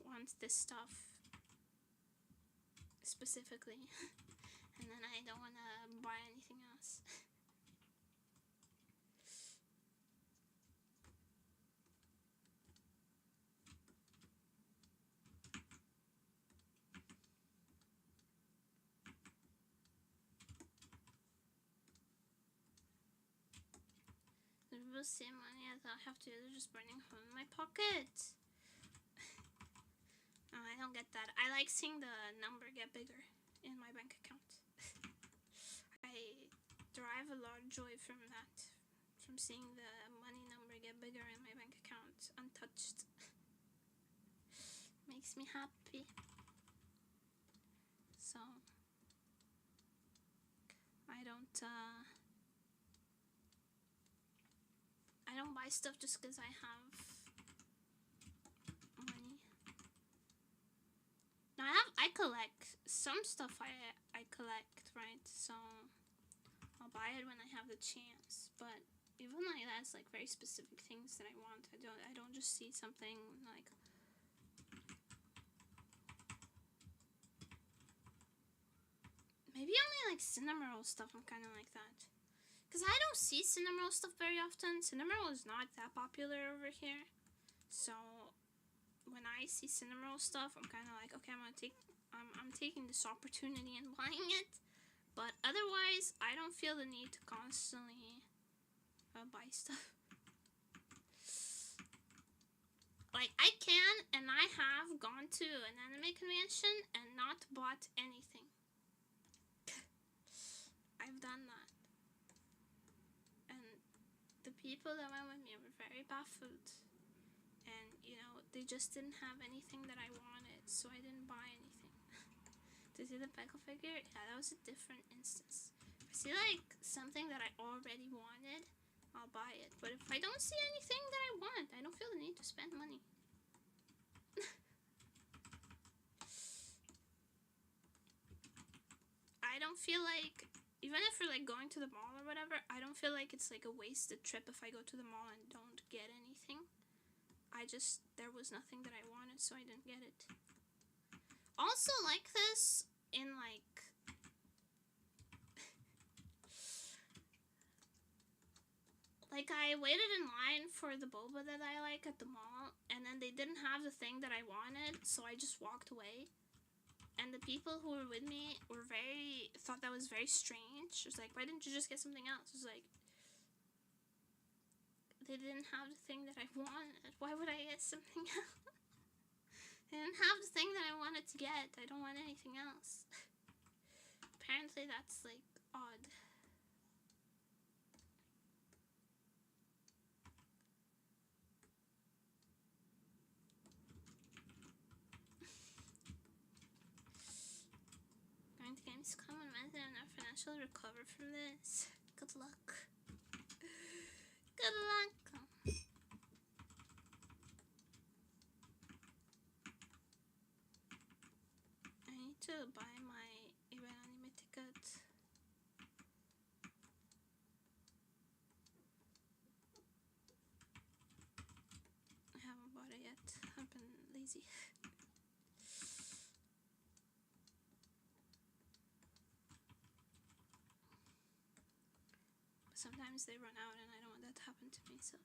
want this stuff specifically, and then I don't want to buy anything else. The same money as I have to, they're just burning hole in my pocket. No, I don't get that. I like seeing the number get bigger in my bank account. I derive a lot of joy from that, from seeing the money number get bigger in my bank account, untouched. Makes me happy. So I don't buy stuff just because I have money. Now I collect some stuff. I collect, right? So I'll buy it when I have the chance. But even like that's like very specific things that I want. I don't just see something like maybe only like Cinnamoroll stuff. I'm kind of like that. Because I don't see Cinnamoroll stuff very often. Cinnamoroll is not that popular over here. So when I see Cinnamoroll stuff, I'm kind of like, okay, I'm taking this opportunity and buying it. But otherwise, I don't feel the need to constantly buy stuff. Like, I can and I have gone to an anime convention and not bought anything. I've done that. The people that went with me were very baffled, and you know, they just didn't have anything that I wanted, so I didn't buy anything. To see the Pekka figure, yeah, that was a different instance. I see like something that I already wanted, I'll buy it. But if I don't see anything that I want, I don't feel the need to spend money. I don't feel like, even if we're like going to the mall or whatever, I don't feel like it's like a wasted trip if I go to the mall and don't get anything. There was nothing that I wanted, so I didn't get it. Also like this in like, like I waited in line for the boba that I like at the mall, and then they didn't have the thing that I wanted, so I just walked away. And the people who were with me were thought that was very strange. It was like, why didn't you just get something else? It was like, they didn't have the thing that I wanted. Why would I get something else? They didn't have the thing that I wanted to get. I don't want anything else. Apparently that's like odd. Going to Gamescom on Wednesday and not financially recover from this. Good luck. Good luck. I need to buy my anime ticket. I haven't bought it yet. I've been lazy. Sometimes they run out and I don't want that to happen to me, so.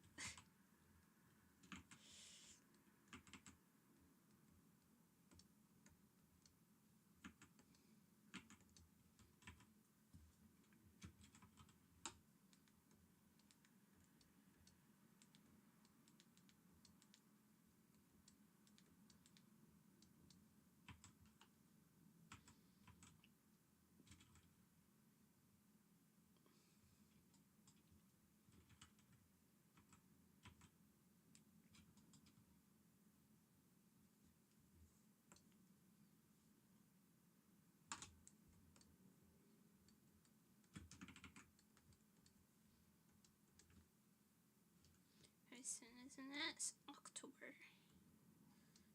Soon, isn't it? It's October.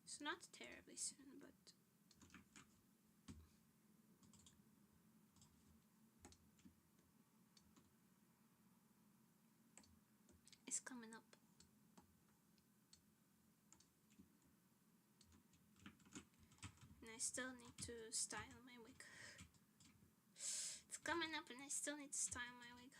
It's not terribly soon, but it's coming up. And I still need to style my wig. It's coming up and I still need to style my wig.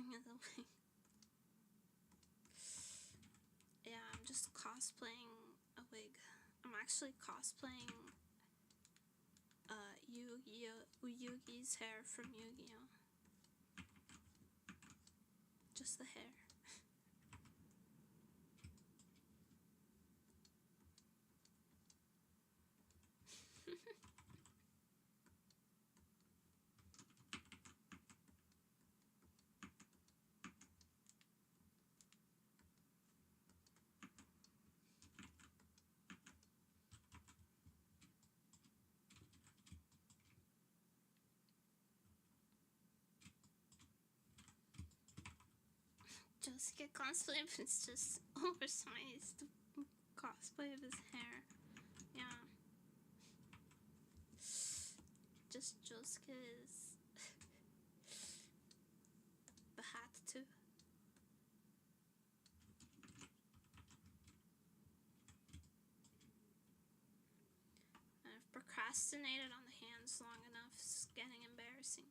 The wig. Yeah, I'm just cosplaying a wig. I'm actually cosplaying Yugi's hair from Yu-Gi-Oh. Just the hair. Josuke cosplay, but it's just oversized cosplay of his hair. Yeah. Just Josuke's the hat too. I've procrastinated on the hands long enough. It's getting embarrassing.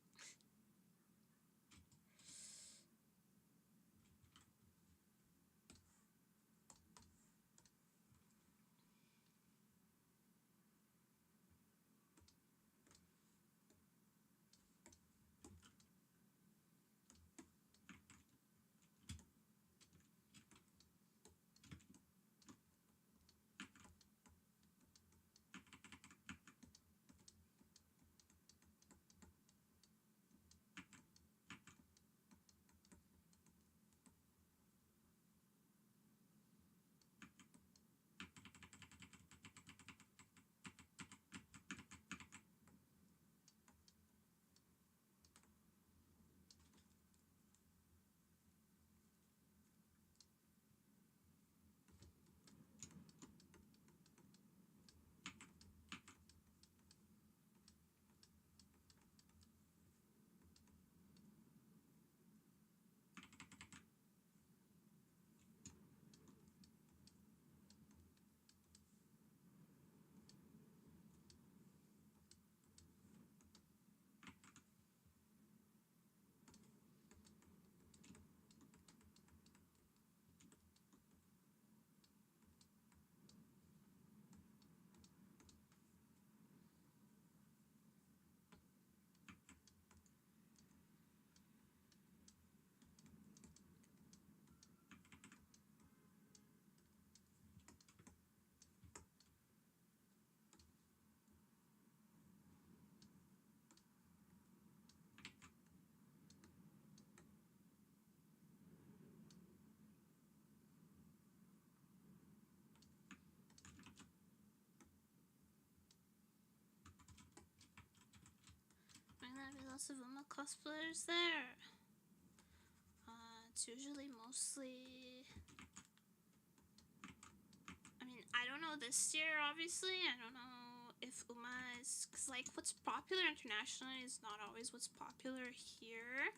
There's lots of Uma cosplayers there. It's usually mostly... I mean, I don't know this year, obviously. I don't know if Uma is... Because, like, what's popular internationally is not always what's popular here.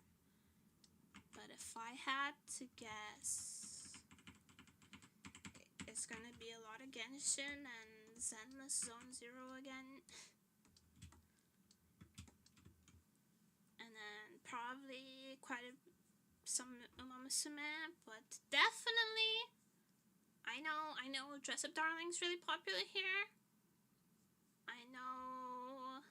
But if I had to guess, it's gonna be a lot of Genshin and Zenless Zone Zero again. Probably some Uma Musume, but definitely I know Dress Up Darling's really popular here. I know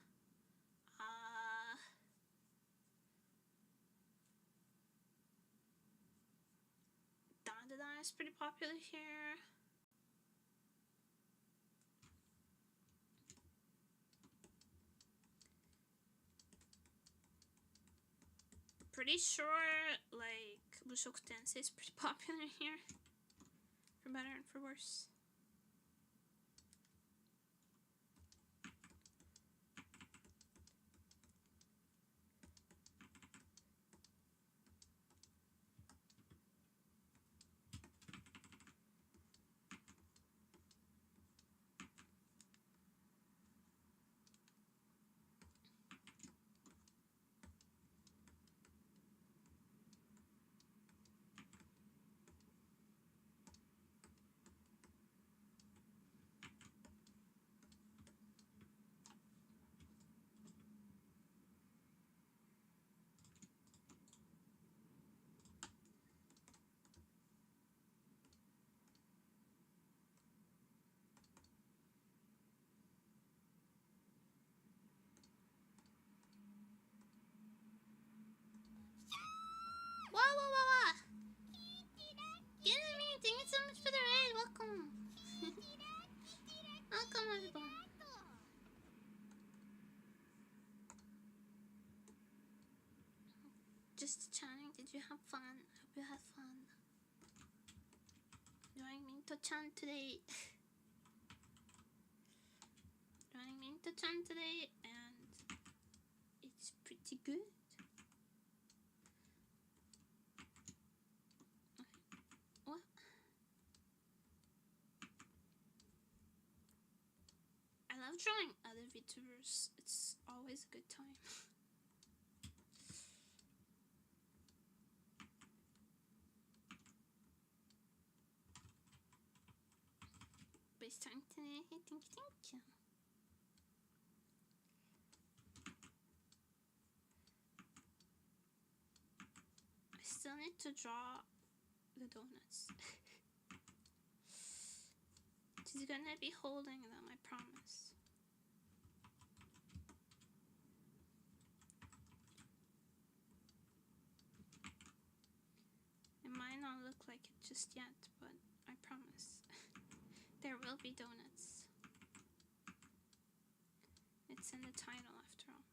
Dandadan is pretty popular here. Pretty sure, like, Mushoku Tensei is pretty popular here, for better and for worse. Thank you so much for the raid. Welcome. Welcome, everyone. Just chatting. Did you have fun? I hope you had fun. Joining Minto-chan today. Joining Minto-chan today, and it's pretty good. join other VTubers. It's always a good time. But it's time to thank you. I still need to draw the donuts. She's gonna be holding them, I promise. It might not look like it just yet, but I promise. There will be donuts. It's in the title after all.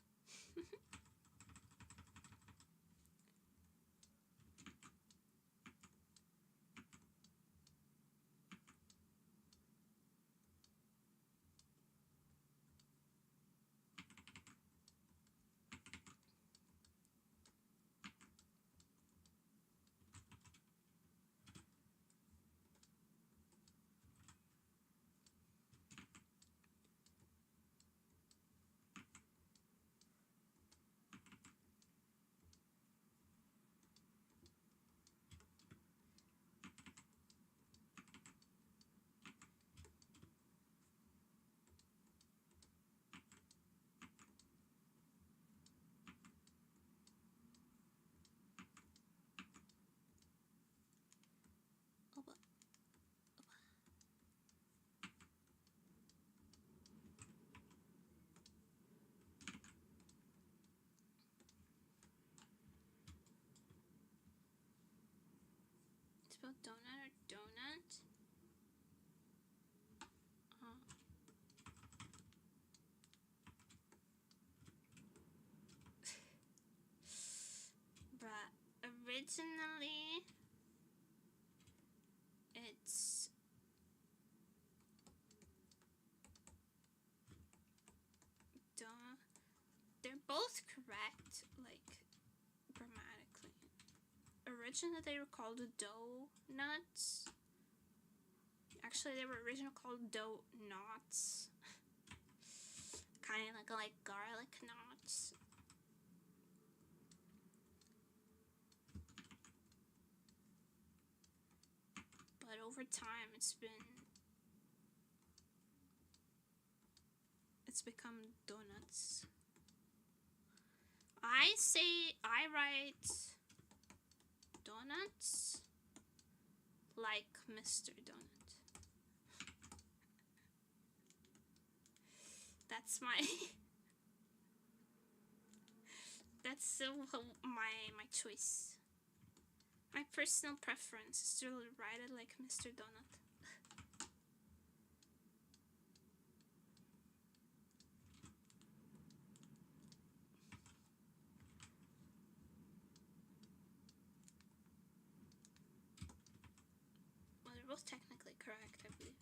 Spelled donut or donut? But originally it's they're both correct, like grammatically. Originally they were called donuts. Actually they were originally called donuts. Kind of like garlic knots. But over time it's become donuts. I write donuts like Mr. Donut. That's my that's my choice. My personal preference is to write it like Mr. Donut. Well, they're both technically correct, I believe.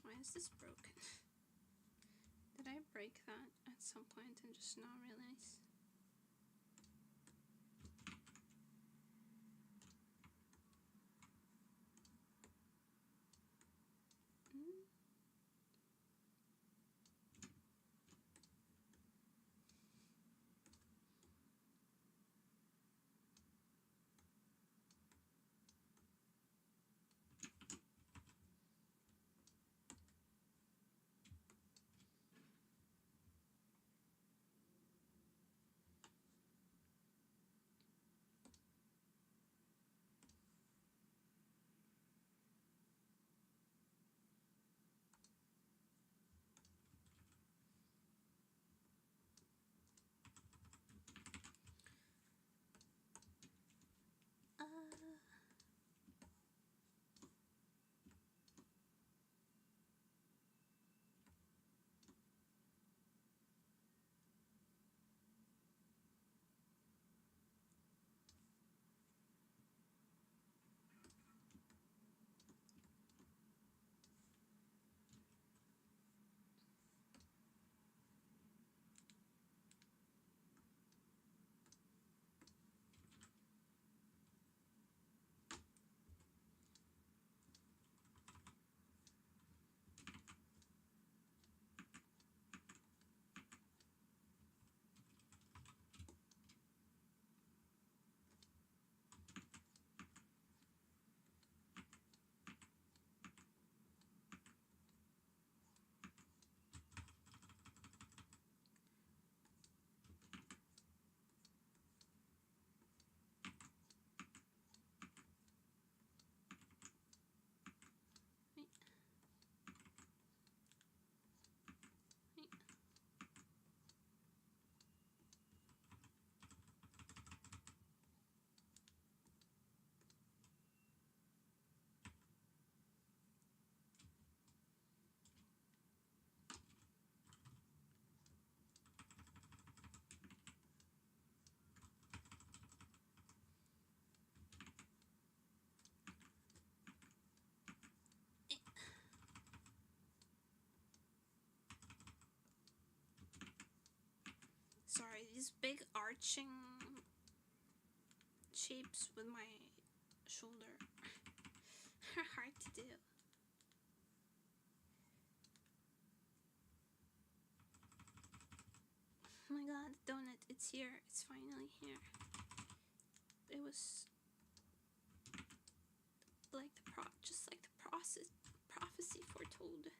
Why is this broken? Did I break that at some point and just not realize? these big arching shapes with my shoulder are hard to do. Oh my god, donut, it's here. It's finally here. It was like just like the prophecy foretold.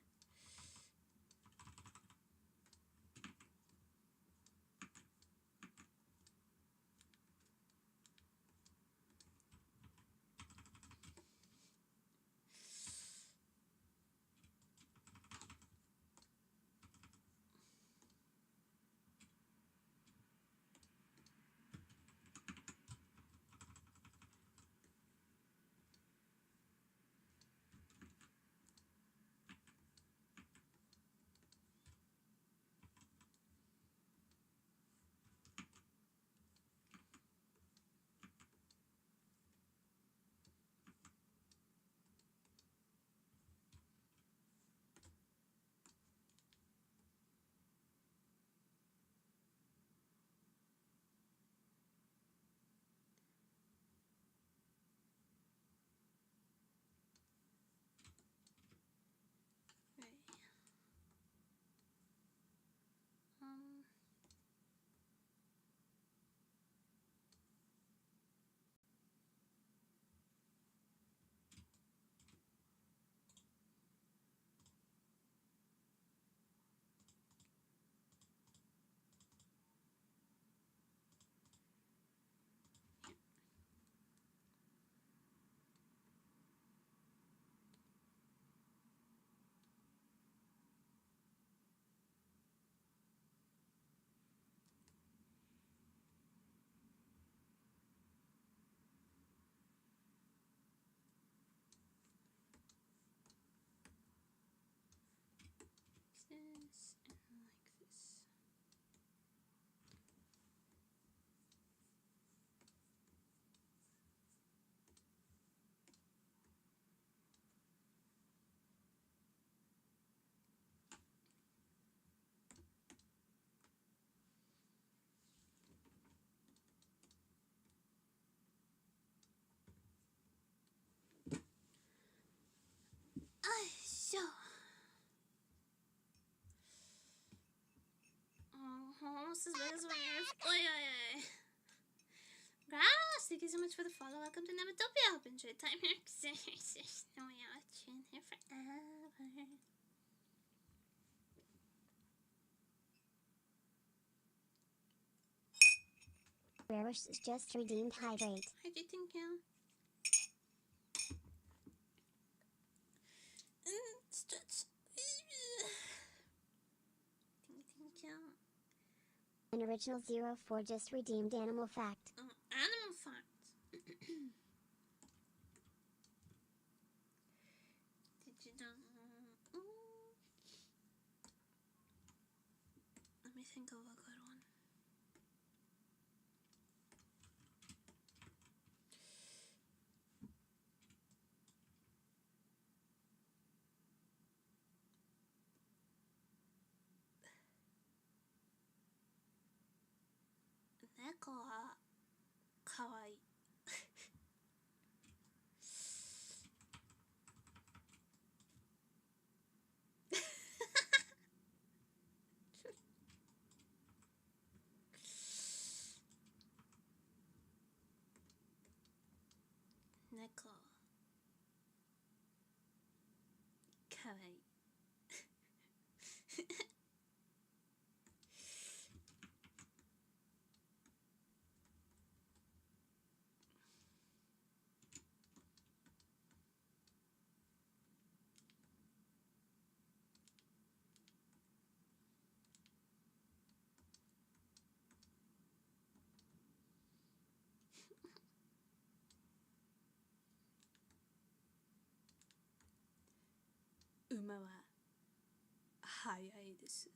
This and like this. So. Almost as big as my ears. Thank you so much for the follow. Welcome to Nematopia. Hope you enjoyed time here. No way out. Here forever. Rarish is just redeemed hydrate. How do you think, yeah? Stretch. Thank you. An original 04 just redeemed animal fact. Animal fact. Did you know? Let me think of a good one. Neko wa kawaii. Neko kawaii. Uma wa hayai desu.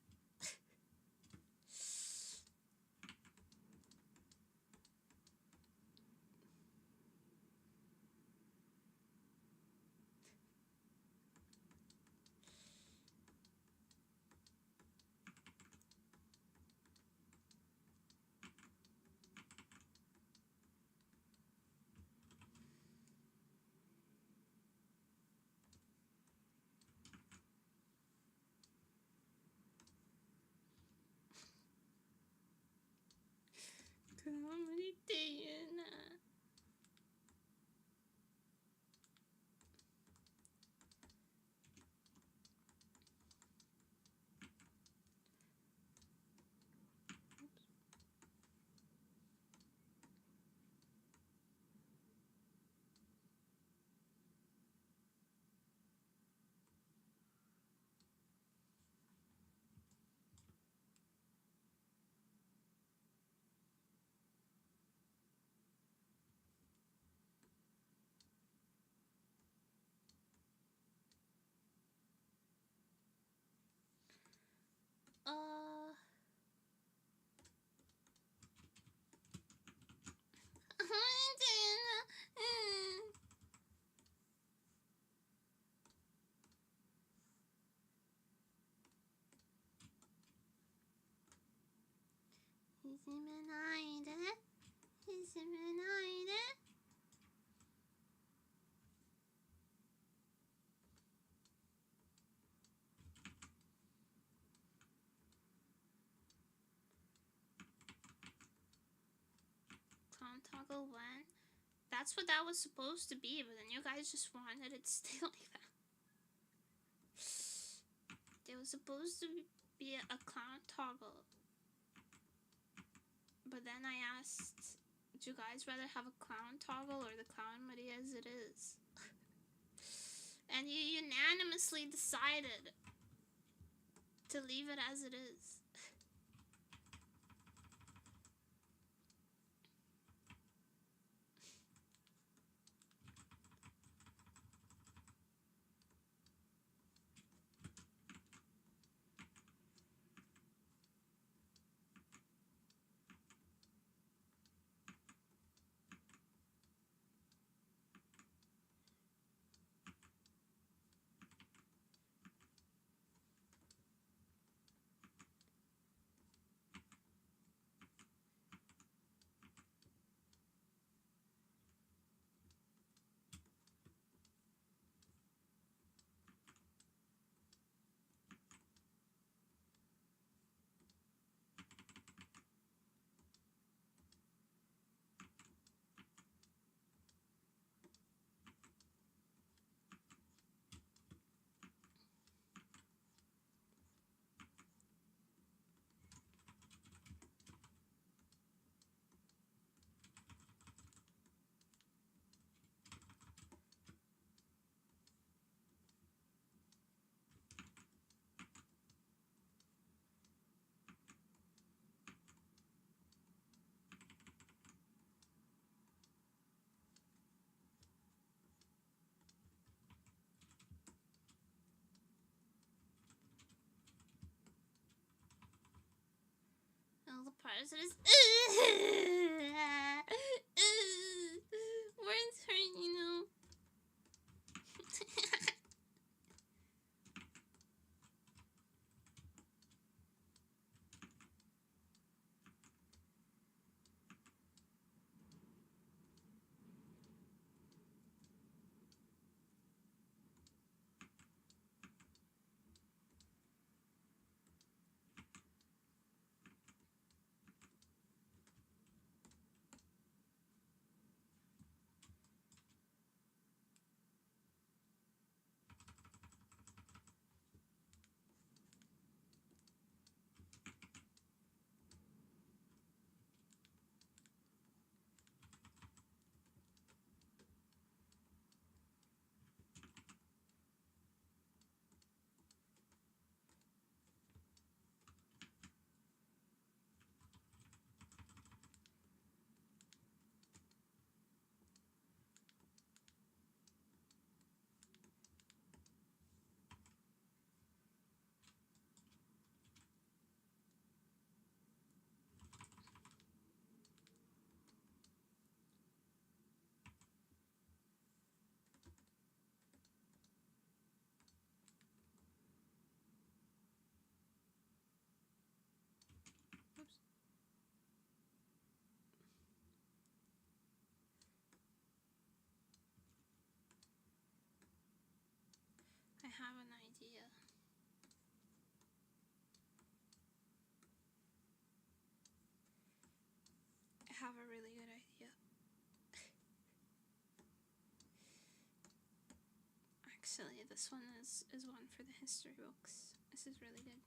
いじめないで、いじめないで。Clown toggle when? That's what that was supposed to be, but then you guys just wanted it to stay like that. It was supposed to be a clown toggle. But then I asked, would you guys rather have a clown toggle or the clown muddy as it is? And you unanimously decided to leave it as it is. All the parts of this. Words hurt, you know. I have an idea. I have a really good idea. Actually, this one is one for the history books. This is really good.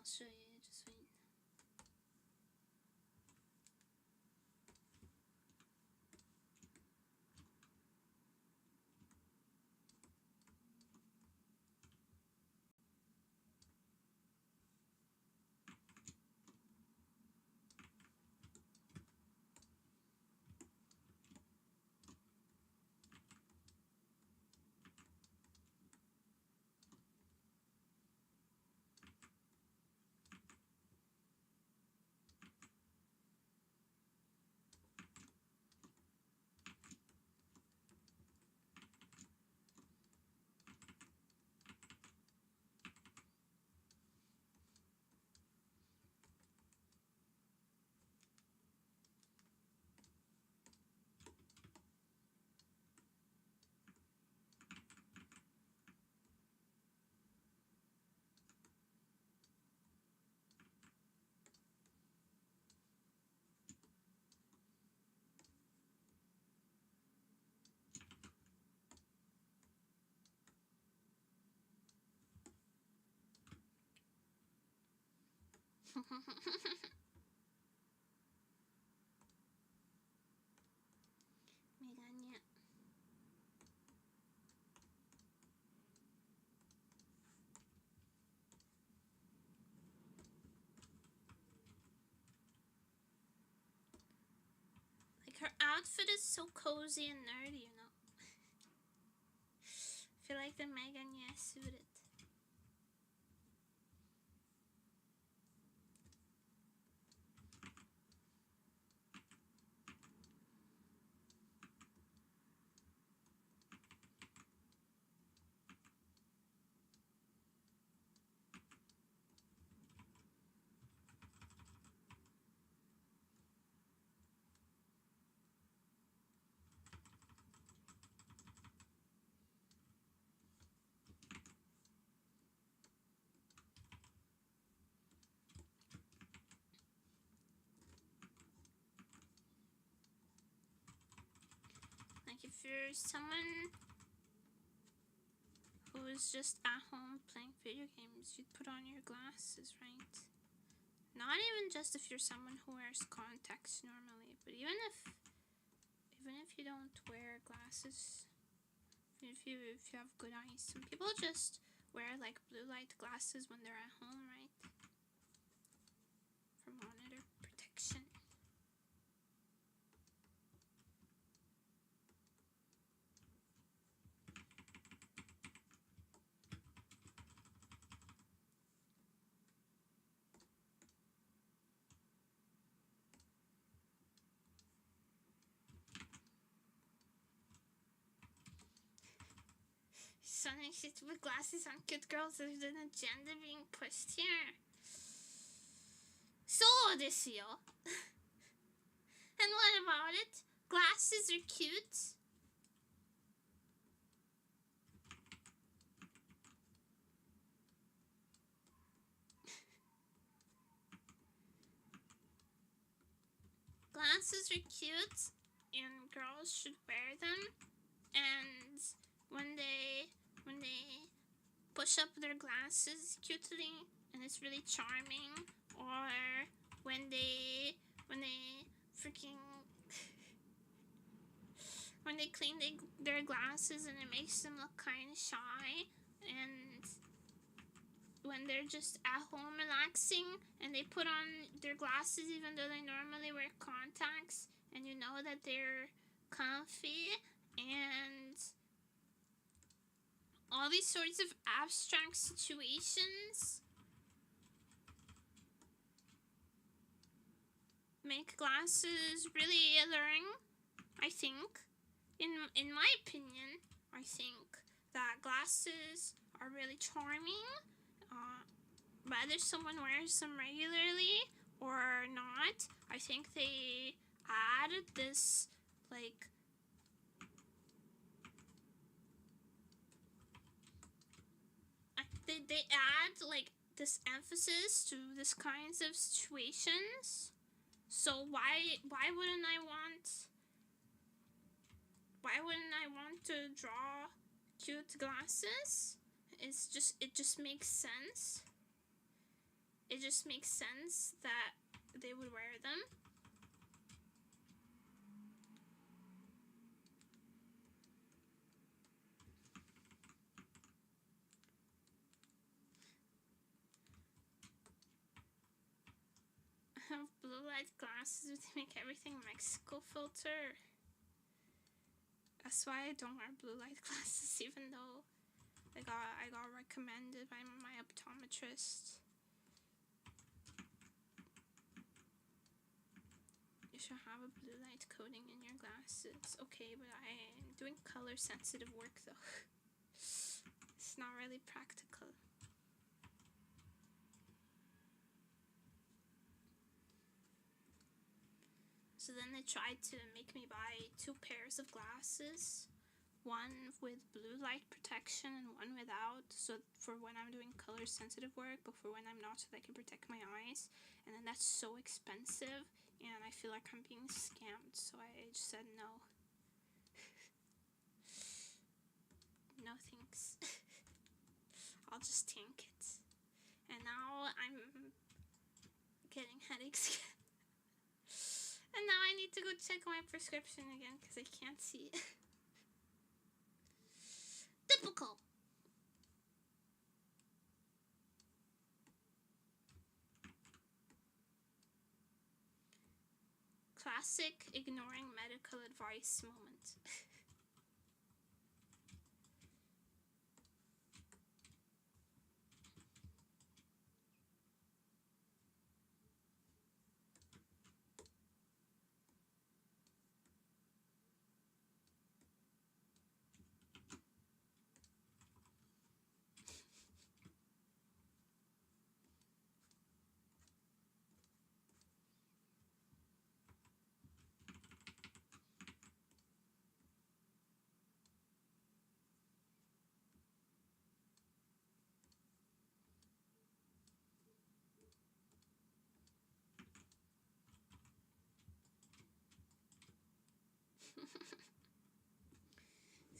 I'll show you, just wait. Meganya. Like her outfit is so cozy and nerdy, you know. I feel like the Meganya suited. Like if you're someone who is just at home playing video games, you'd put on your glasses, right? Not even just if you're someone who wears contacts normally, but even if you don't wear glasses, if you have good eyes, some people just wear like blue light glasses when they're at home, right? For monitor protection. So nice to put glasses on cute girls. There's an agenda being pushed here. So this year. And what about it? Glasses are cute. Glasses are cute, and girls should wear them. And when they push up their glasses cutely, and it's really charming, or when they freaking when they clean their glasses and it makes them look kind of shy, and when they're just at home relaxing and they put on their glasses even though they normally wear contacts, and you know that they're comfy, and all these sorts of abstract situations make glasses really alluring, I think. In my opinion, I think that glasses are really charming, whether someone wears them regularly or not. I think they add this, like, they add, like, this emphasis to this kinds of situations. So why wouldn't I want to draw cute glasses? It just makes sense. it just makes sense that they would wear them. I have blue light glasses to make everything Mexico filter. That's why I don't wear blue light glasses, even though I got recommended by my optometrist. You should have a blue light coating in your glasses. Okay, but I'm doing color sensitive work though. It's not really practical. So then they tried to make me buy 2 pairs of glasses, one with blue light protection and one without, so for when I'm doing color sensitive work, but for when I'm not, so that I can protect my eyes. And then that's so expensive, and I feel like I'm being scammed, so I just said no. No thanks. I'll just tank it. And now I'm getting headaches again. And now I need to go check my prescription again because I can't see it. Typical. Classic ignoring medical advice moment.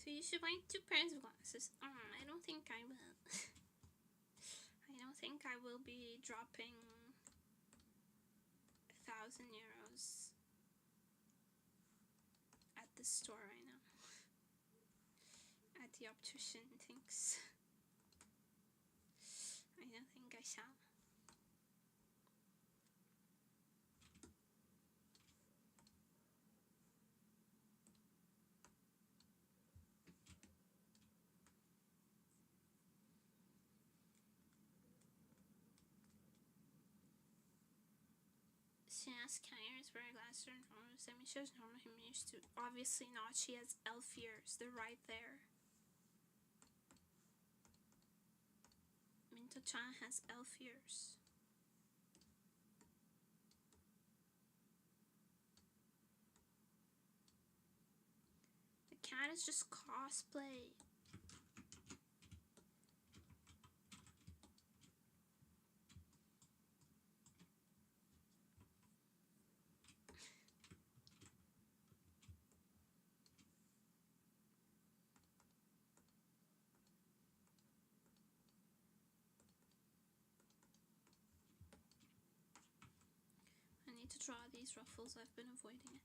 So you should buy 2 pairs of glasses. I don't think I will. I don't think I will be dropping 1,000 euros at the store right now. At the optician, thanks. I don't think I shall. She asked, can I wear glasses or normal? I mean, she has normal him used to. Obviously not. She has elf ears. They're right there. Minto-chan has elf ears. The cat is just cosplay. To draw these ruffles, I've been avoiding it.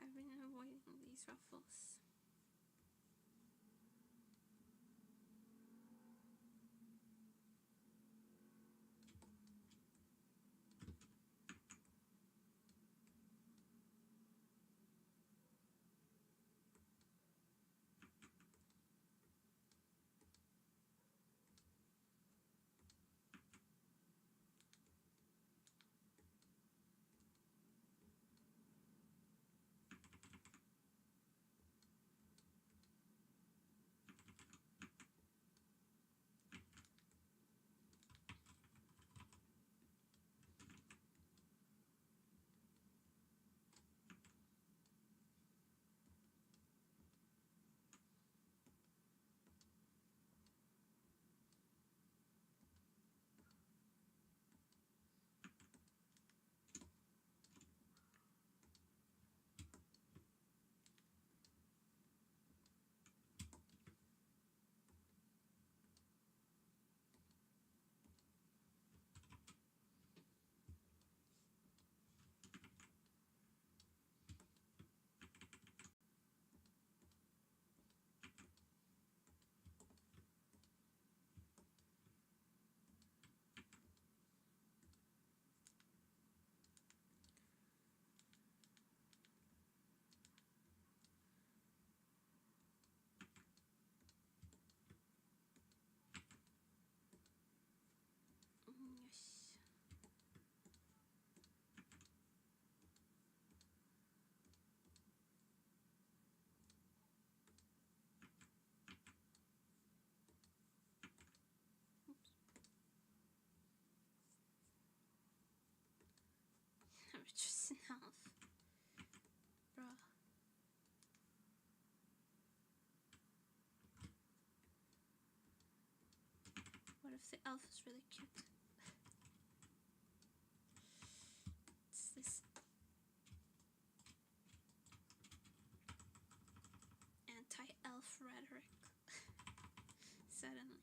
I've been avoiding these ruffles. if the elf is really cute. It's this anti-elf rhetoric. Suddenly.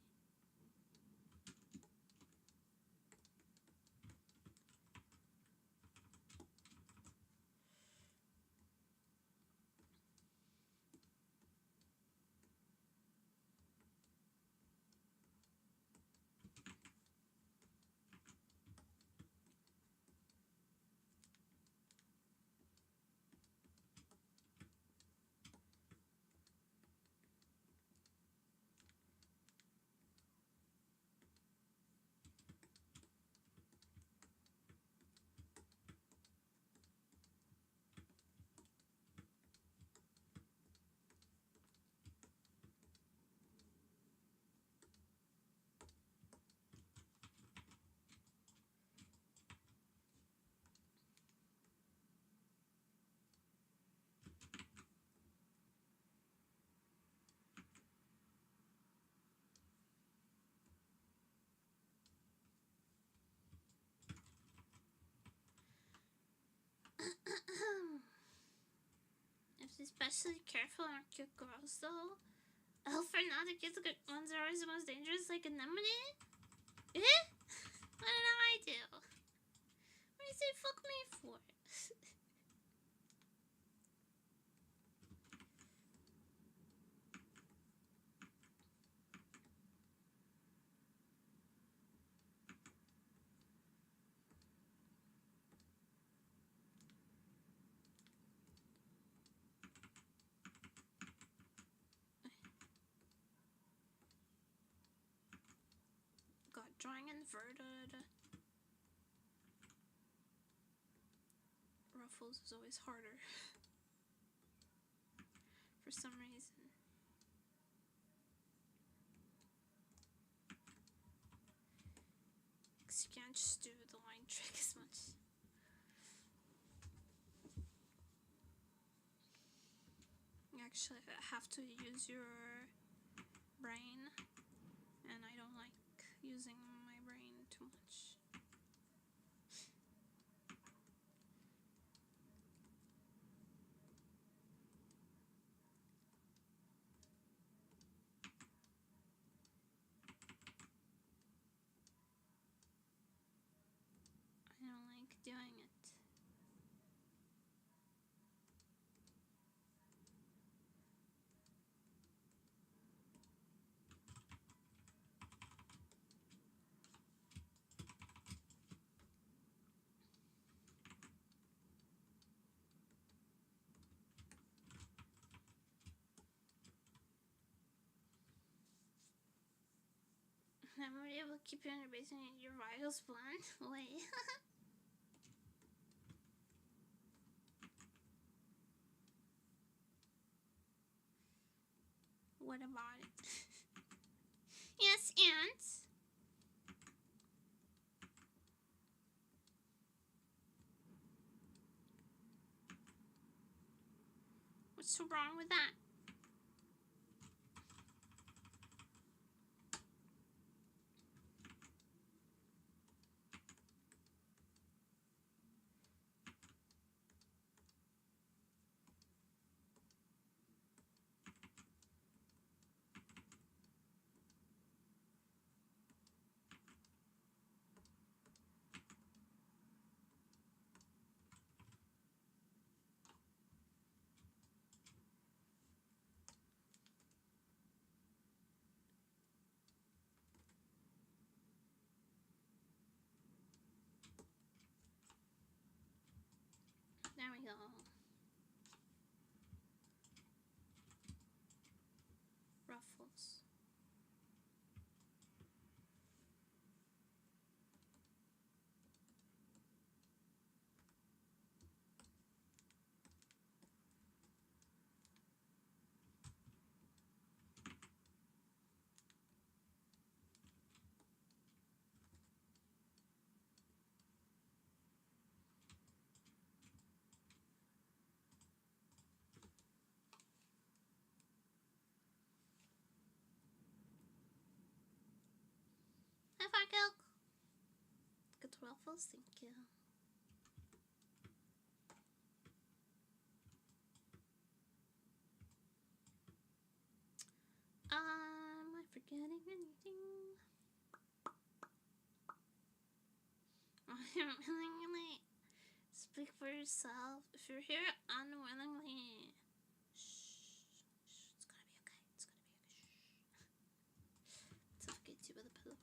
Especially careful aren't cute girls though. Elf are not the cute ones are always the most dangerous, like a nemuri? Eh? What did I do? What do you say fuck me for? Drawing inverted ruffles is always harder for some reason. Because you can't just do the line trick as much. You actually have to use your brain, and I don't like using my brain too much. I don't like doing it. Nemuri will keep you in your basement and your vitals blunt. Wait. What about it? Yes, and what's so wrong with that? There we go. Ruffles. Hi, Farkle. Good waffles, thank you. Am I forgetting anything? Unwillingly. Speak for yourself. If you're here unwillingly. Shh. It's gonna be okay. It's gonna be okay. Shh. Suffocate you with a pillow.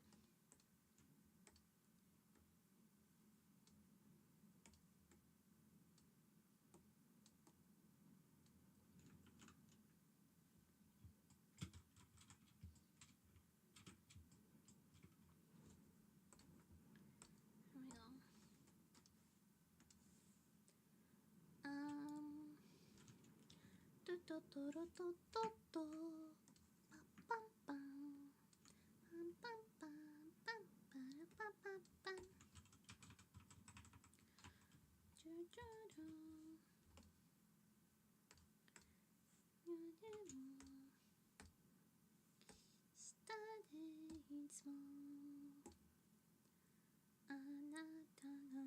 Do do do do do do. Bum bum bum bum bum bum bum bum bum. Do do do. Starting small. あなたの。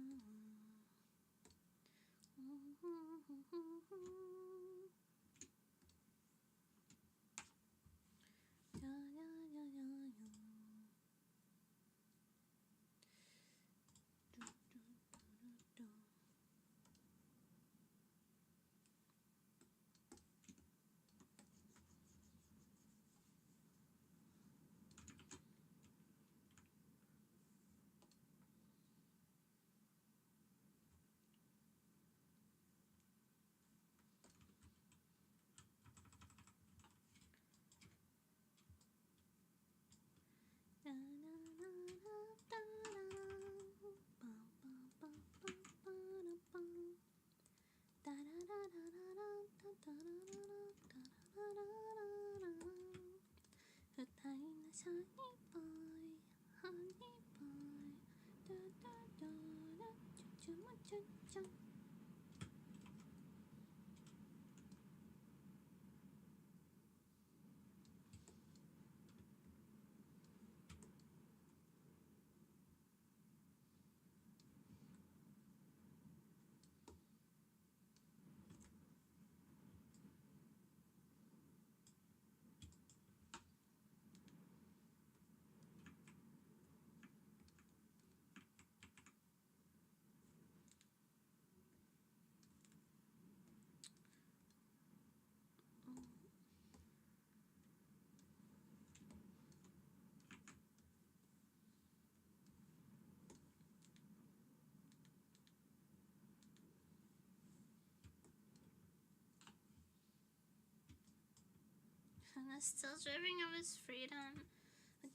And still dreaming of his freedom.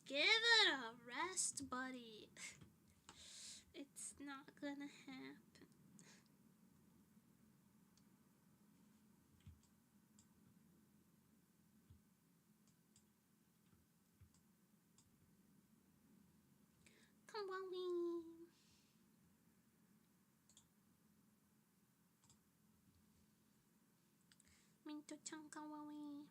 Give it a rest, buddy. It's not gonna happen. Come on, we. Minto-chan, come on, we.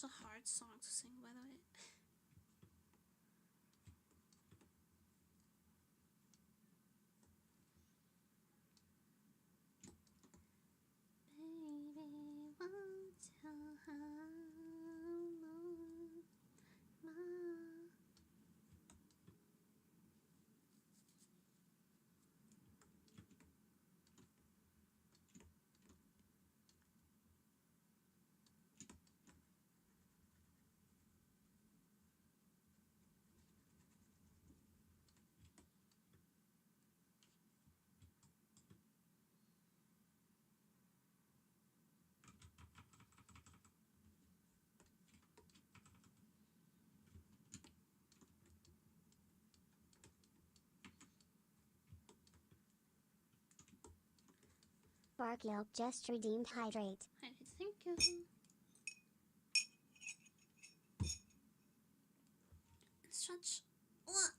It's a hard song to sing, by the way. Baby, won't you hold my Bark Yelp just redeemed hydrate. Thank you. Stretch. What?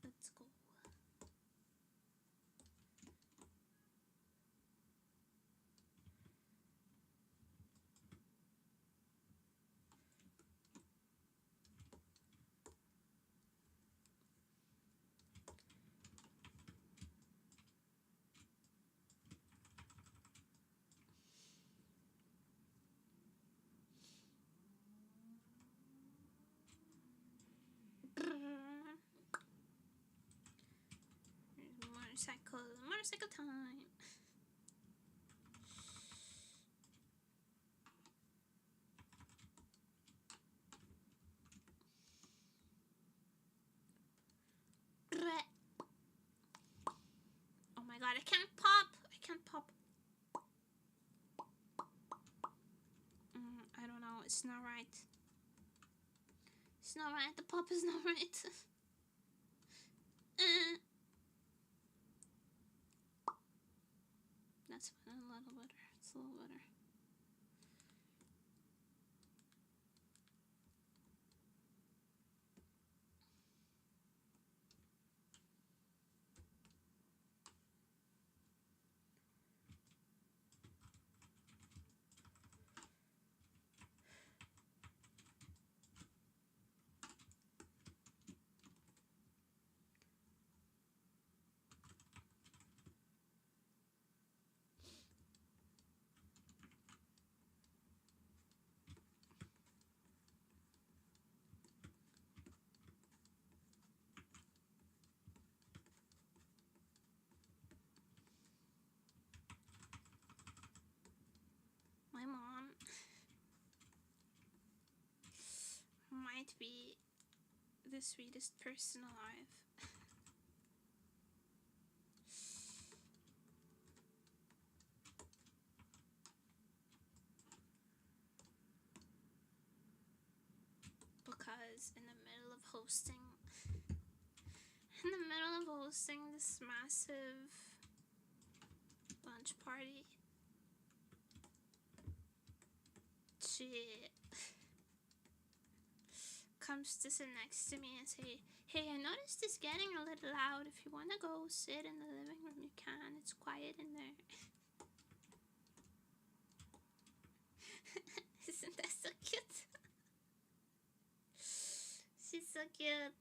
Let's go. Motorcycle time. Oh my god, I can't pop. I don't know, it's not right. It's not right, the pop is not right. That's a little better. It's a little better. My mom might be the sweetest person alive. Because in the middle of hosting this massive lunch party, she comes to sit next to me and say, "Hey, I noticed it's getting a little loud. If you want to go sit in the living room, you can. It's quiet in there." Isn't that so cute? She's so cute.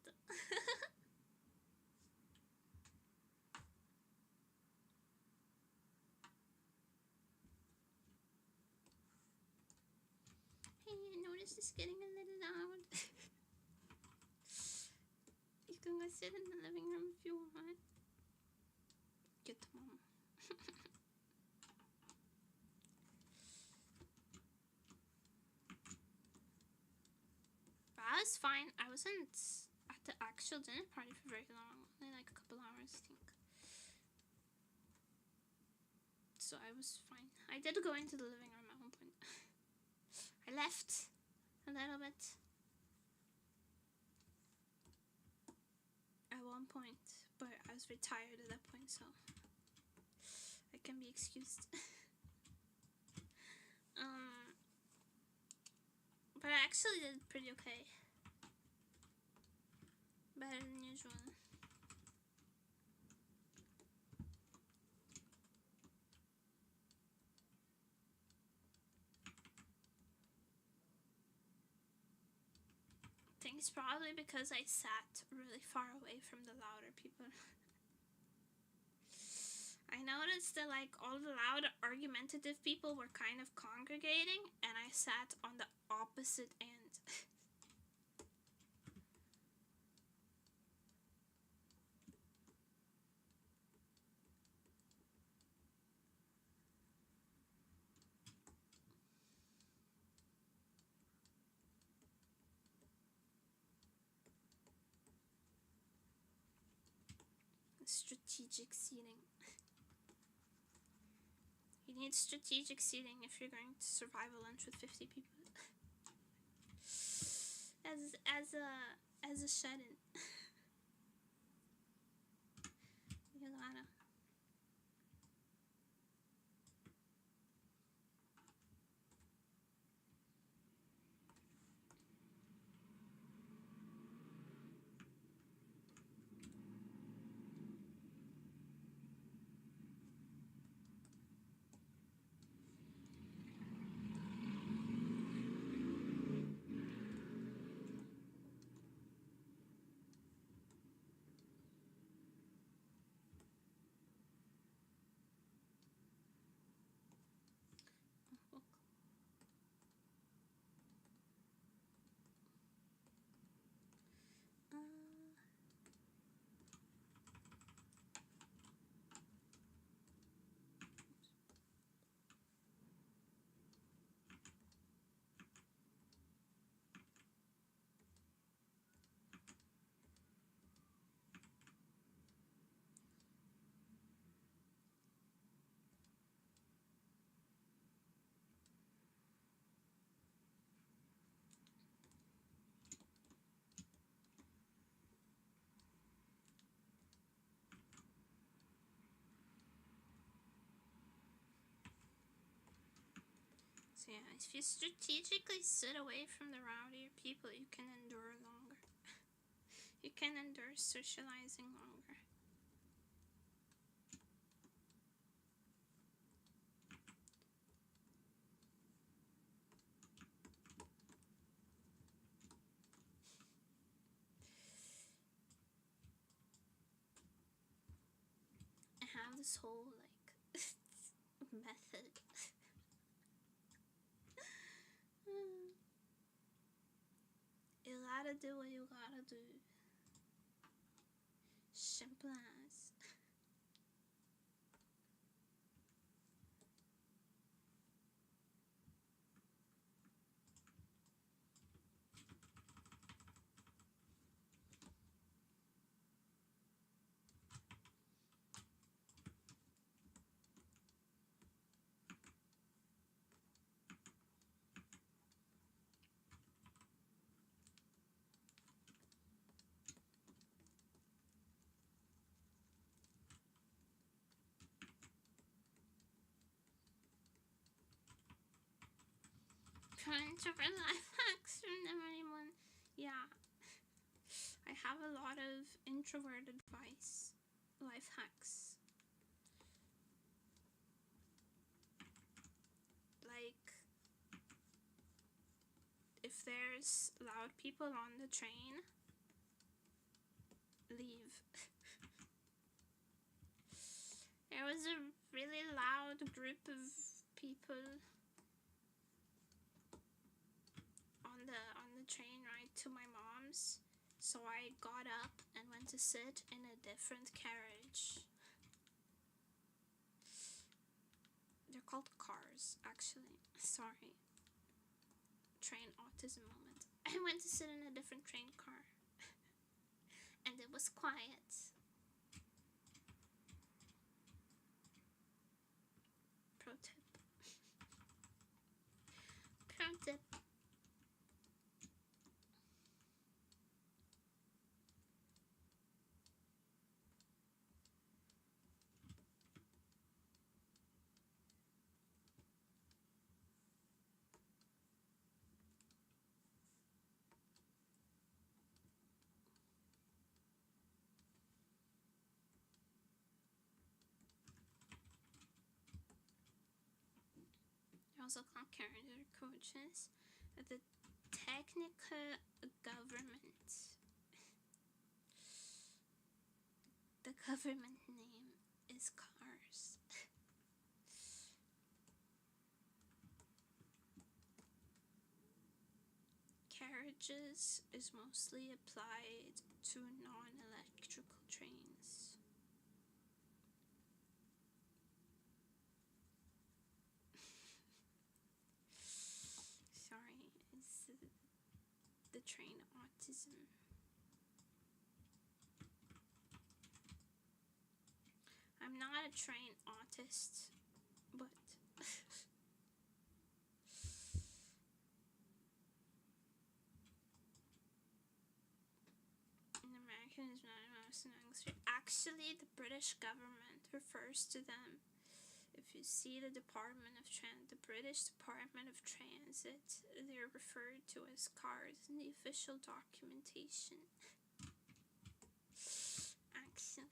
Hey, I noticed it's getting a little loud. You can go sit in the living room if you want. Good mom. That was fine. I wasn't at the actual dinner party for very long. Only like a couple hours, I think. so I was fine. I did go into the living room at one point. I left a little bit at one point, but I was very tired at that point, so I can be excused. But I actually did pretty okay. Better than usual. I think it's probably because I sat really far away from the louder people. I noticed that like all the loud argumentative people were kind of congregating, and I sat on the opposite end. Strategic seating. You need strategic seating if you're going to survive a lunch with 50 people. As a shut-in. You gotta. So yeah, if you strategically sit away from the rowdier people, you can endure longer. You can endure socializing longer. I have this whole like method. You gotta do what you gotta do. Simple as. Trying to run life hacks from them anyone. Yeah. I have a lot of introvert advice. Life hacks. Like, if there's loud people on the train, leave. There was a really loud group of people on the train ride to my mom's, so I got up and went to sit in a different carriage. They're called cars, actually. Sorry. Train autism moment. I went to sit in a different train car. And it was quiet. also called character coaches. The technical government. The government name is cars. Carriages is mostly applied to non-electrical trains. Sorry, it's the train autism. I'm not a train autist, but in American is not actually the British government refers to them. If you see the the British Department of Transit, they're referred to as cars in the official documentation. Actually.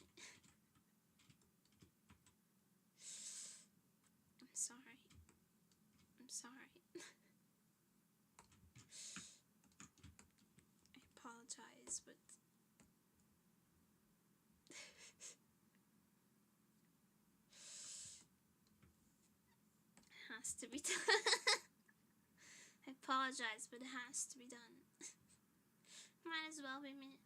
I'm sorry. I apologize, but it has to be done. I apologize, but it has to be done. Might as well be me.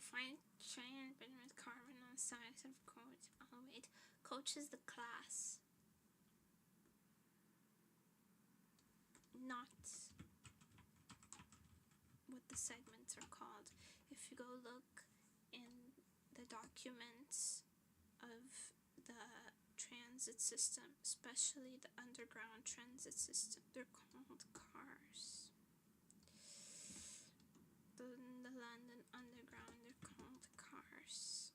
Find train but with carbon on the sides of coach. Oh wait, coach is the class, not what the segments are called. If you go look in the documents of the transit system, especially the underground transit system, they're called cars. The London Underground, they're called cars.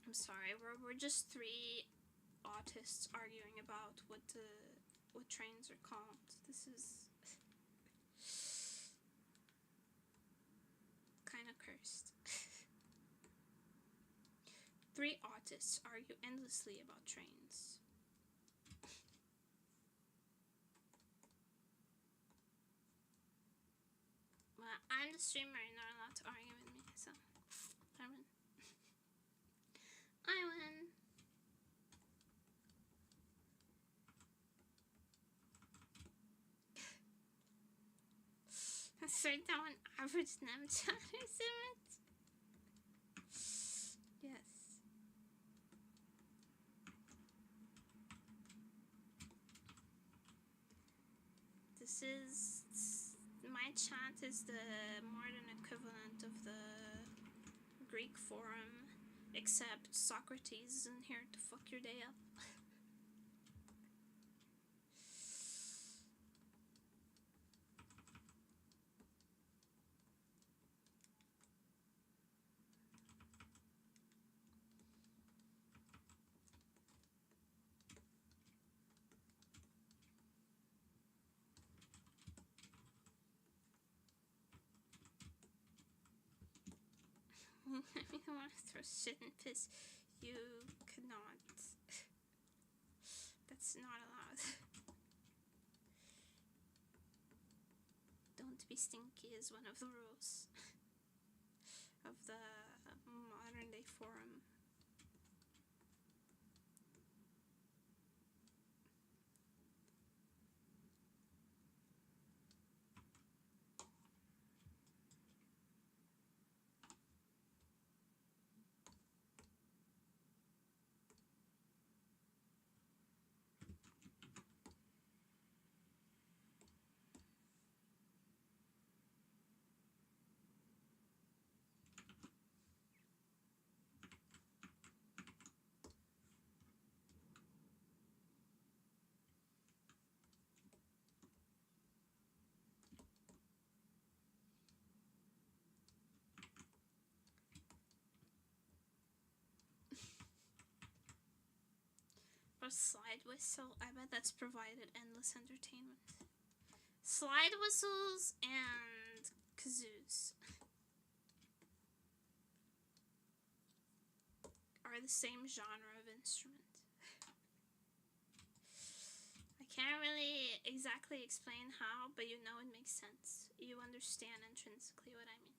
I'm sorry, we're just three autists arguing about what trains are called. This is kind of cursed. Three autists argue endlessly about trains. Well, I'm the streamer, you're not allowed to argue with me, so I win. I win. Straight down average Snapchat, isn't it? Yes. This is my chat is the modern equivalent of the Greek forum, except Socrates isn't here to fuck your day up. If you want to throw shit and piss, you cannot. That's not allowed. Don't be stinky is one of the rules of the modern day forum. slide whistle. I bet that's provided endless entertainment. Slide whistles and kazoos are the same genre of instrument. I can't really exactly explain how, but you know it makes sense. You understand intrinsically what I mean.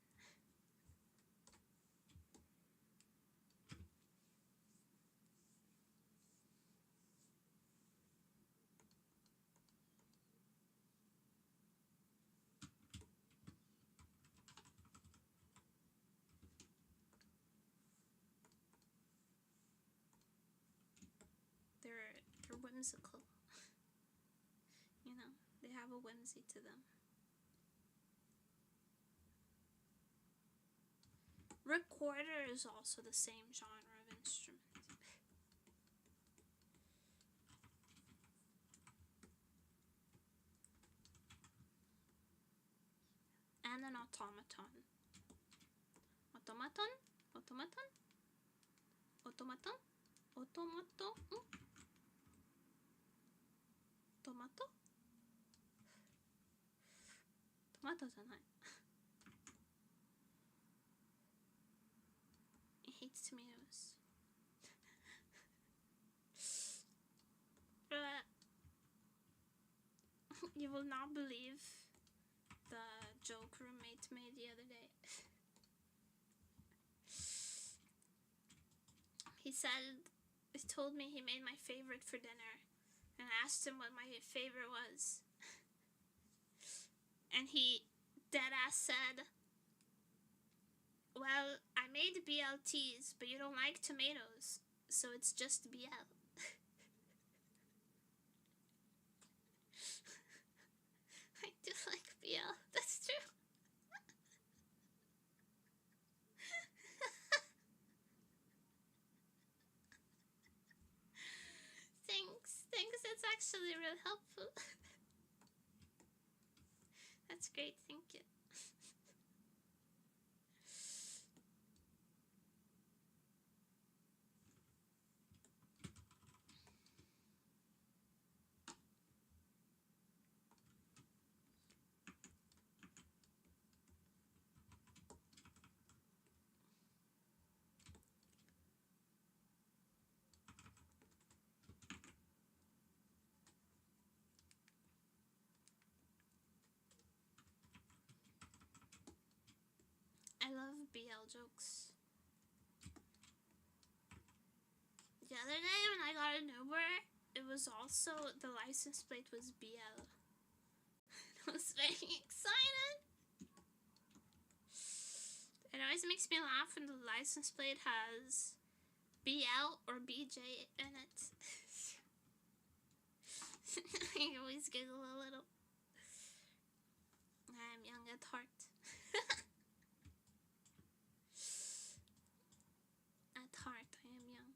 They're whimsical. You know, they have a whimsy to them. Recorder is also the same genre of instrument. And an automaton. Automaton? Automaton? Automaton? Automato? Tomato? Tomato じゃない。He hates tomatoes. You will not believe the joke roommate made the other day. He told me he made my favorite for dinner, and I asked him what my favorite was. And he deadass said, well, I made BLTs, but you don't like tomatoes, so it's just BL. I do like BL, that's true. Thanks, that's actually real helpful. That's great, thank you. I love BL jokes. The other day when I got an Uber, it was also, the license plate was BL. I was very excited. It always makes me laugh when the license plate has BL or BJ in it. I always giggle a little. I'm young at heart. At heart, I am young.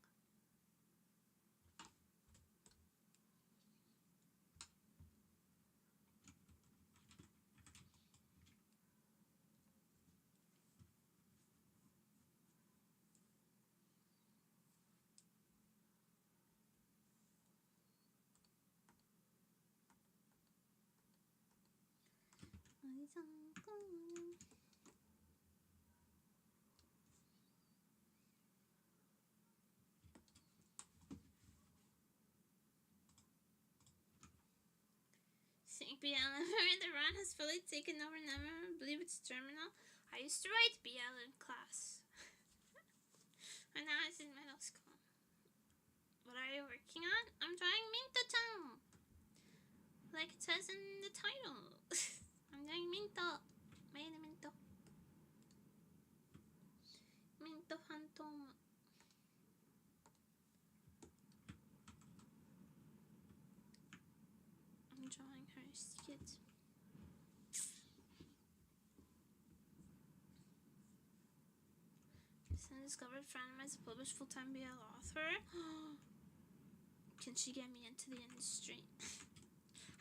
Saying BL the run has fully taken over. Never believe it's terminal. I used to write BL in class. And now it's in middle school. What are you working on? I'm drawing Minto-chan! Like it says in the title. I'm drawing Minto. Made a Minto. Minto Phantom. I'm drawing her skit. Discovered friend as a published full-time BL author. Can she get me into the industry?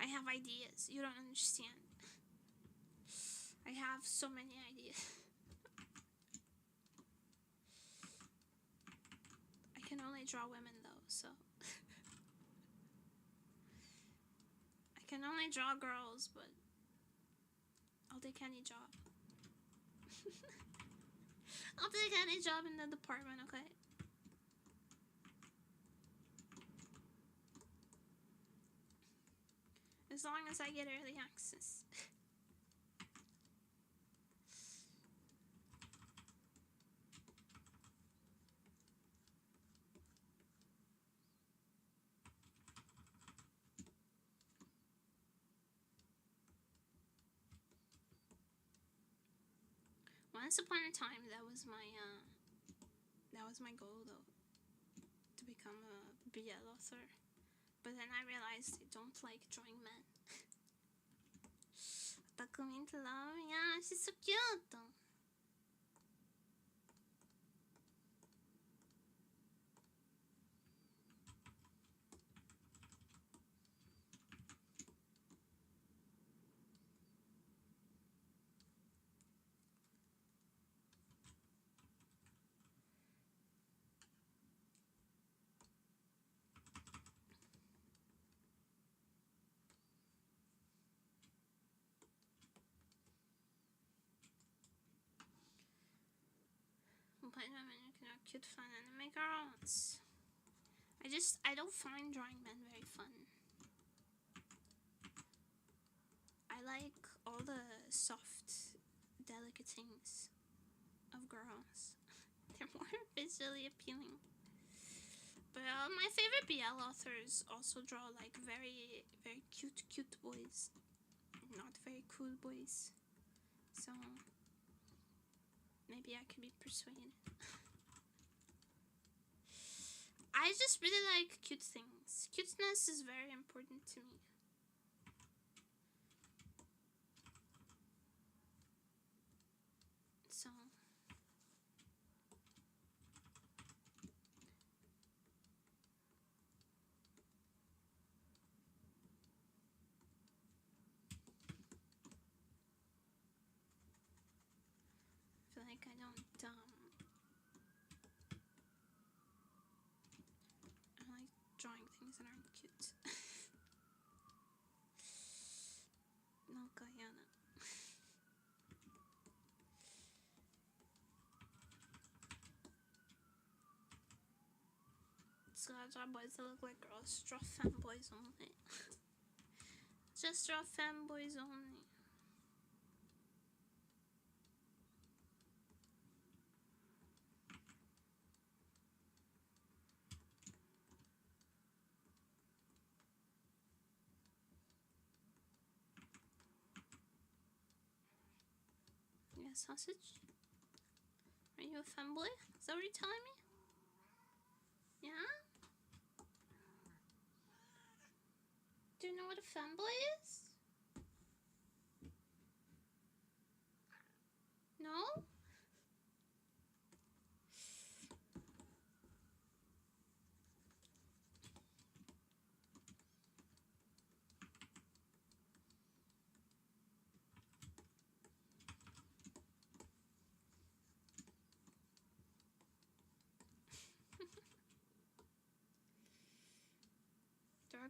I have ideas. You don't understand. I have so many ideas. I can only draw women though, so only draw girls, but I'll take any job. I'll take any job in the department, okay? As long as I get early access. Once upon a time, that was my goal though, to become a BL author. But then I realized I don't like drawing men. Takumi to love, yeah, she's so cute. Cute fun anime girls. I don't find drawing men very fun. I like all the soft, delicate things of girls. They're more visually appealing. But my favorite BL authors also draw like very, very cute boys, not very cool boys. So maybe I can be persuaded. I just really like cute things. Cuteness is very important to me. So I feel like I don't drawing things that aren't cute. Nakayana. So I draw boys that look like girls. Draw femboys only. Just draw femboys only. Sausage? Are you a femboy? Is that what you're telling me? Yeah? Do you know what a femboy is? No?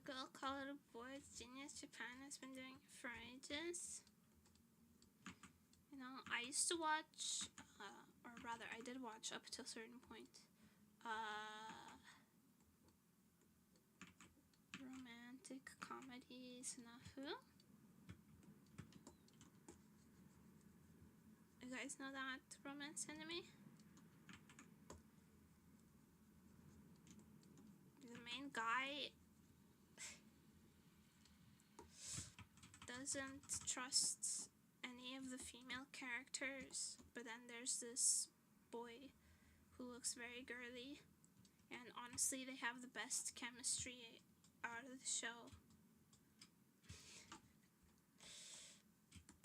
Girl colored boys genius Japan has been doing it for ages. You know, I used to watch, or rather I did watch up to a certain point, romantic comedies, Nafu. You guys know that romance anime? The main guy doesn't trust any of the female characters, but then there's this boy who looks very girly, and honestly they have the best chemistry out of the show.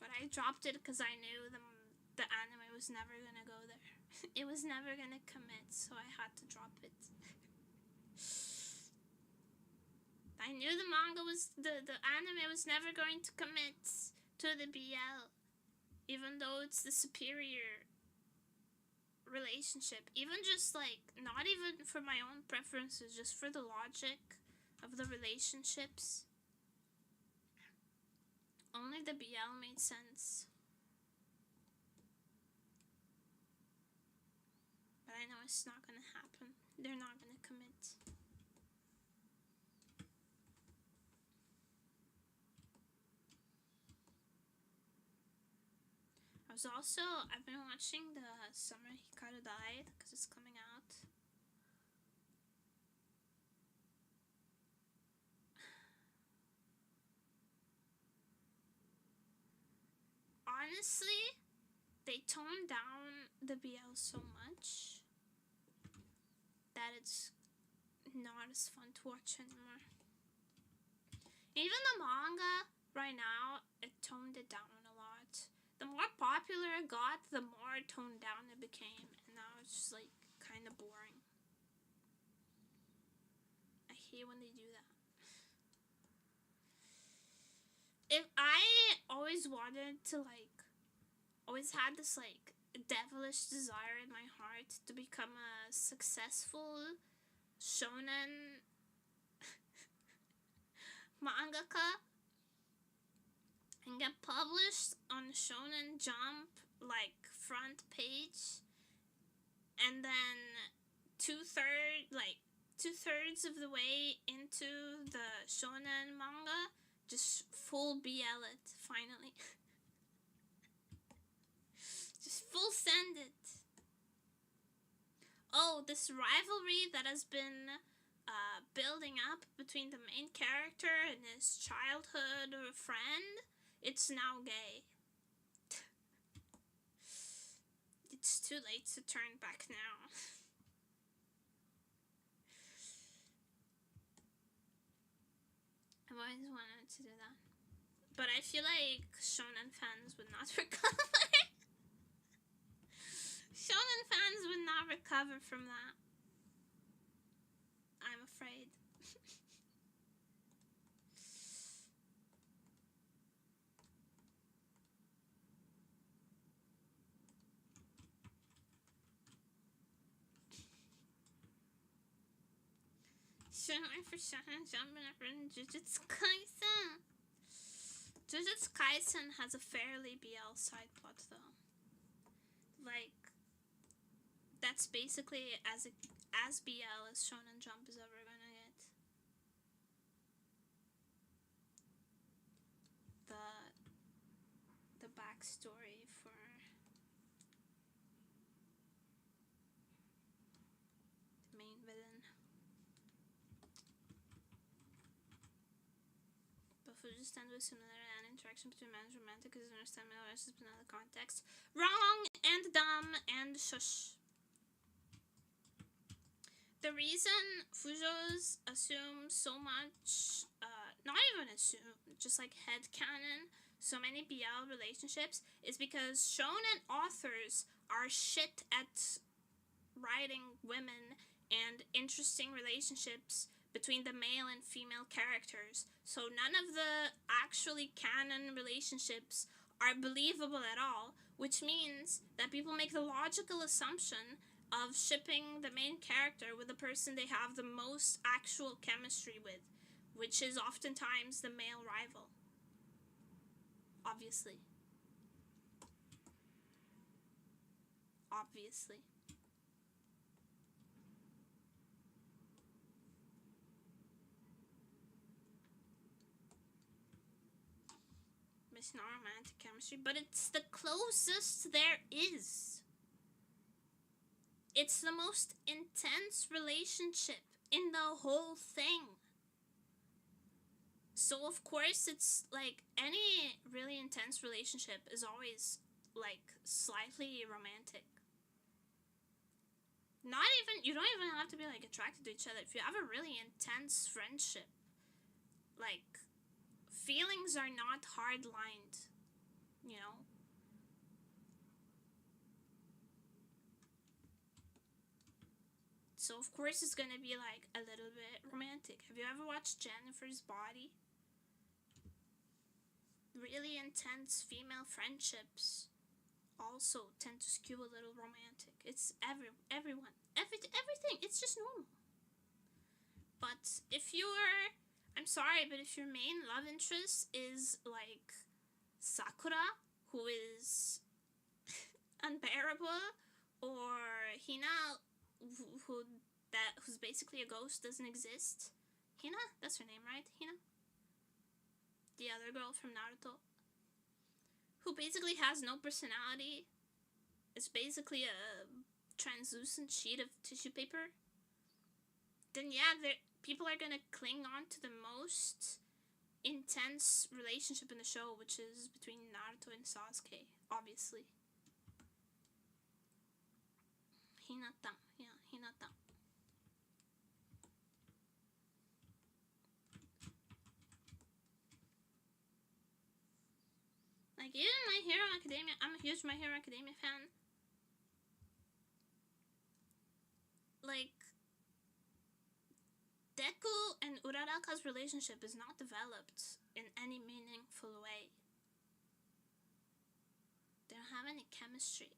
But I dropped it because I knew the anime was never gonna go there. It was never gonna commit, so I had to drop it. I knew the manga was, the anime was never going to commit to the BL, even though it's the superior relationship. Even just like, not even for my own preferences, just for the logic of the relationships. Only the BL made sense. But I know it's not gonna happen. They're not gonna commit. I've been watching the Summer Hikaru Died because it's coming out. Honestly, they toned down the BL so much that it's not as fun to watch anymore. Even the manga right now, it toned it down a lot. The more popular it got, the more toned down it became, and now it's just like kind of boring. I hate when they do that. If I always wanted to always had this devilish desire in my heart to become a successful shonen mangaka and get published on Shonen Jump front page, and then two-thirds of the way into the shonen manga, just full BL it finally. Just full send it. Oh, this rivalry that has been building up between the main character and his childhood friend, it's now gay. It's too late to turn back now. I've always wanted to do that. But I feel like shonen fans would not recover. Shonen fans would not recover from that. I'm afraid. Shonen for Shonen Jump and Jujutsu Kaisen. Jujutsu Kaisen has a fairly BL side plot though. That's basically as BL as Shonen Jump is ever gonna get. The backstory for the main villain. But Fuji stand with similar and interaction between man and romantic is understand male versus another context. Wrong and dumb and shush. The reason Fujos assume so much, not even assume, just headcanon, so many BL relationships, is because shonen authors are shit at writing women and interesting relationships between the male and female characters. So none of the actually canon relationships are believable at all, which means that people make the logical assumption of shipping the main character with the person they have the most actual chemistry with, which is oftentimes the male rival. Obviously. It's not romantic chemistry, but it's the closest there is. It's the most intense relationship in the whole thing. So of course it's any really intense relationship is always slightly romantic. You don't even have to be attracted to each other. If you have a really intense friendship, feelings are not hard-lined, you know? So of course it's gonna be a little bit romantic. Have you ever watched Jennifer's Body? Really intense female friendships also tend to skew a little romantic. It's everything. It's just normal. But if your main love interest is Sakura, who is unbearable, or Hina, who's basically a ghost, doesn't exist. Hina? That's her name, right? Hina? The other girl from Naruto. Who basically has no personality. It's basically a translucent sheet of tissue paper. Then yeah, people are gonna cling on to the most intense relationship in the show, which is between Naruto and Sasuke, obviously. Hinata. Yeah, Hinata. Like, even My Hero Academia, I'm a huge My Hero Academia fan. Like, Deku and Uraraka's relationship is not developed in any meaningful way. They don't have any chemistry.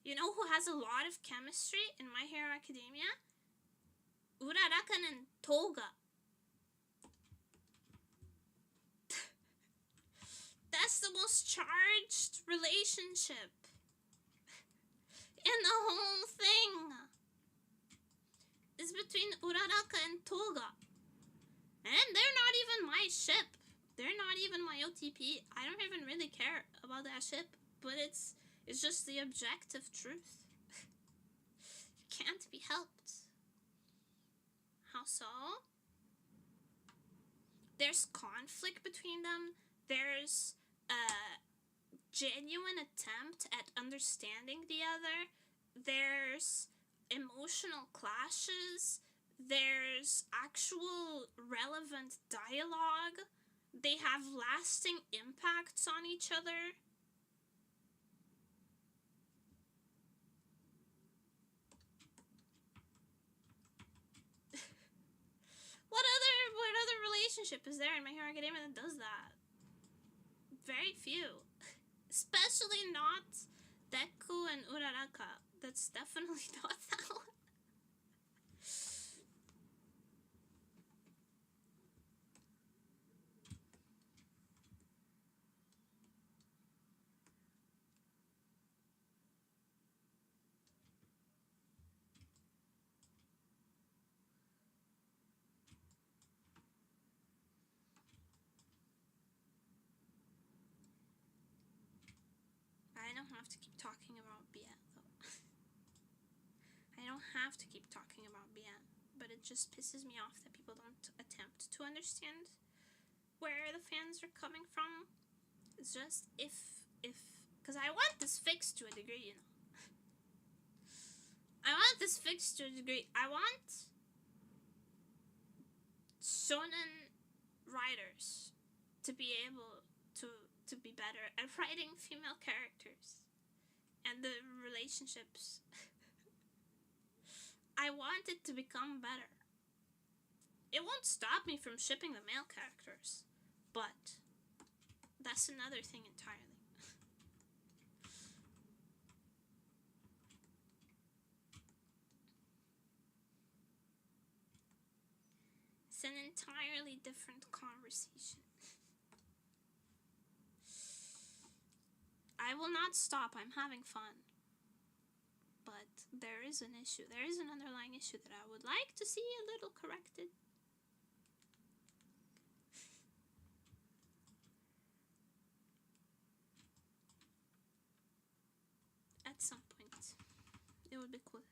You know who has a lot of chemistry in My Hero Academia? Uraraka and Toga. That's the most charged relationship in the whole thing. It's between Uraraka and Toga. And they're not even my ship. They're not even my OTP. I don't even really care about that ship, but it's just the objective truth. It can't be helped. How so? There's conflict between them. There's a genuine attempt at understanding the other. There's emotional clashes. There's actual relevant dialogue. They have lasting impacts on each other. What other relationship is there in My Hero Academia that does that? Very few. Especially not Deku and Uraraka. That's definitely not that one. I don't have to keep talking about Bien, though. I don't have to keep talking about Bien, but it just pisses me off that people don't attempt to understand where the fans are coming from. It's just if, because I want this fixed to a degree, you know. I want this fixed to a degree. I want shonen writers to be able to be better at writing female characters and the relationships. I want it to become better. It won't stop me from shipping the male characters, but that's another thing entirely. It's an entirely different conversation. I will not stop. I'm having fun. But there is an issue. There is an underlying issue that I would like to see a little corrected. At some point. It would be cool.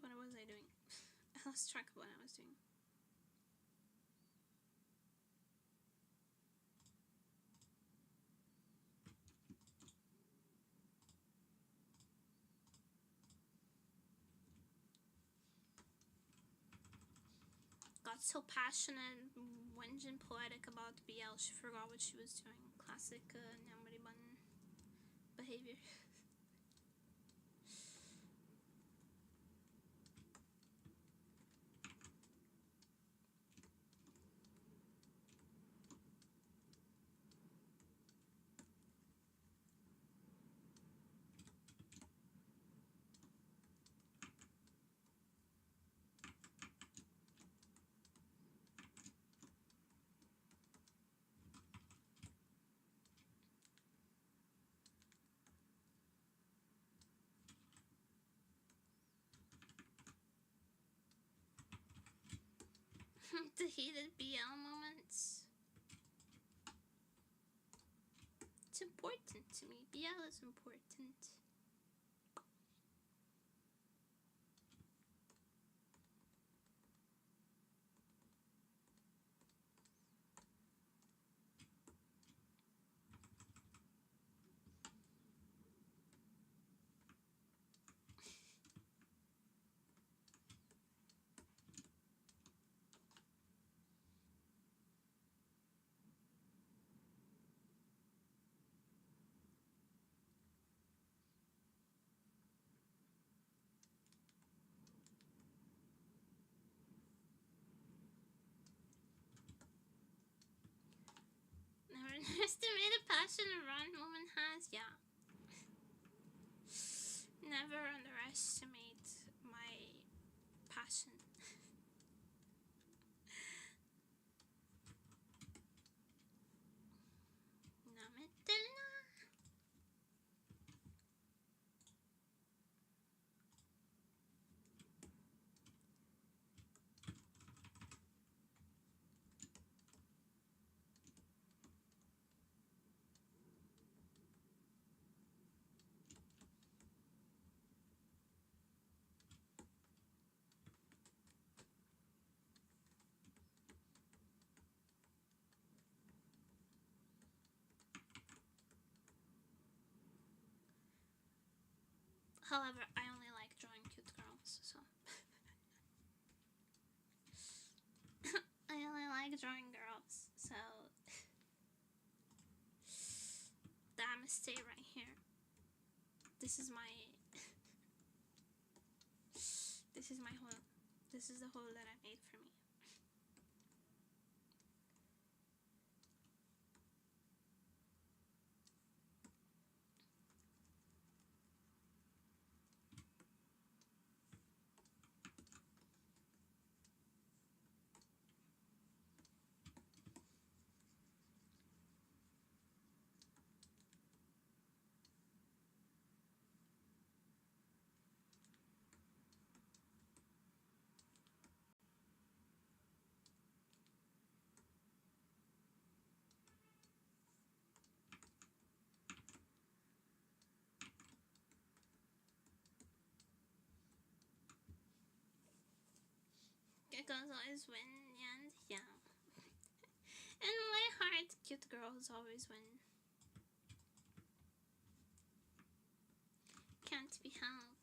What was I doing? I lost track of what I was doing. Got so passionate, whinge and poetic about BL, she forgot what she was doing. Classic nemuri button behavior. The heated BL moments. It's important to me. BL is important. Never underestimate the passion a run woman has. Yeah. Never underestimate my passion. However, I only like drawing cute girls, so I only like drawing girls, so that mistake right here. This is my hole. This is the hole that I made for me. Geckos always win, and yeah. In my heart, cute girls always win. Can't be helped.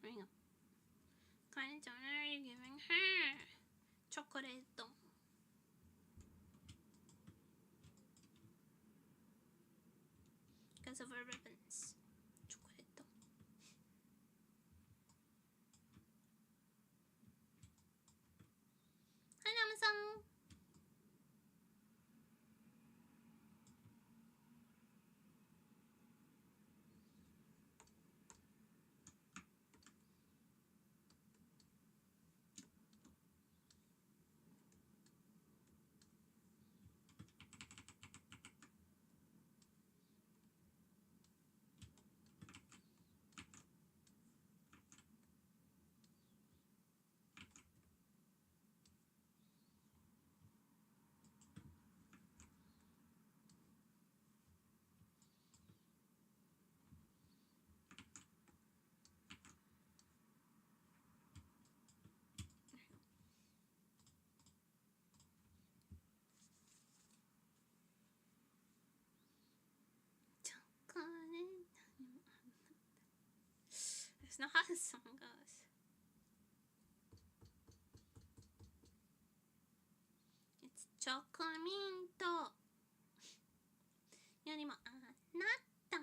There you go. What kind of donut are you giving her? Chocolate. Because of her ribbons. Chocolate. Hi, Namasan. That's not how the song goes. It's chocolate よりもあなた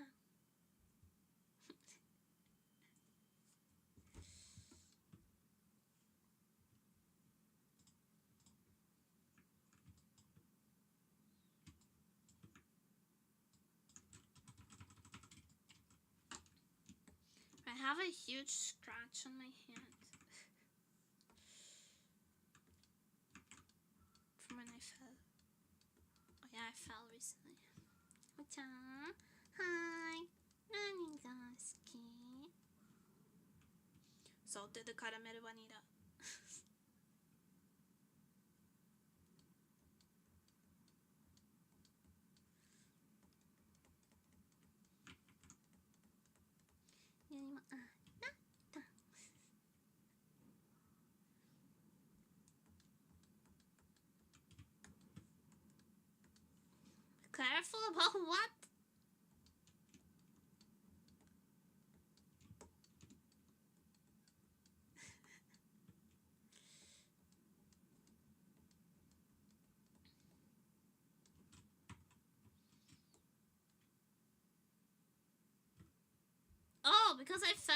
I have a huge scratch on my hand from when I fell. Oh yeah, I fell recently. おちゃん、はーい。何が好き？ Salted caramel vanilla. Careful about what? Oh, because I fell?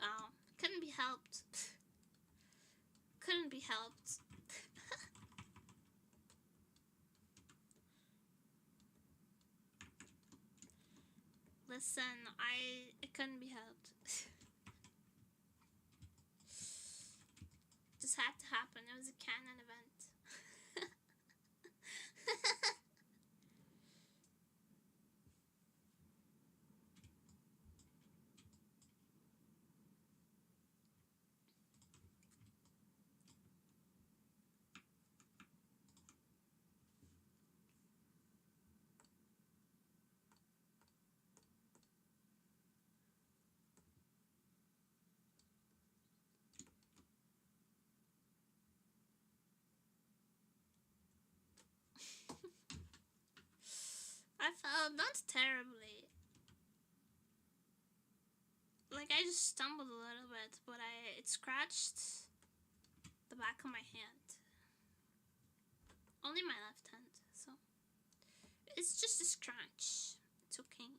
Oh, couldn't be helped. Couldn't be helped. Listen, it couldn't be helped. Just had to happen. It was a canon event. I fell not terribly. Like I just stumbled a little bit, but it scratched the back of my hand. Only my left hand, so it's just a scratch. It's okay.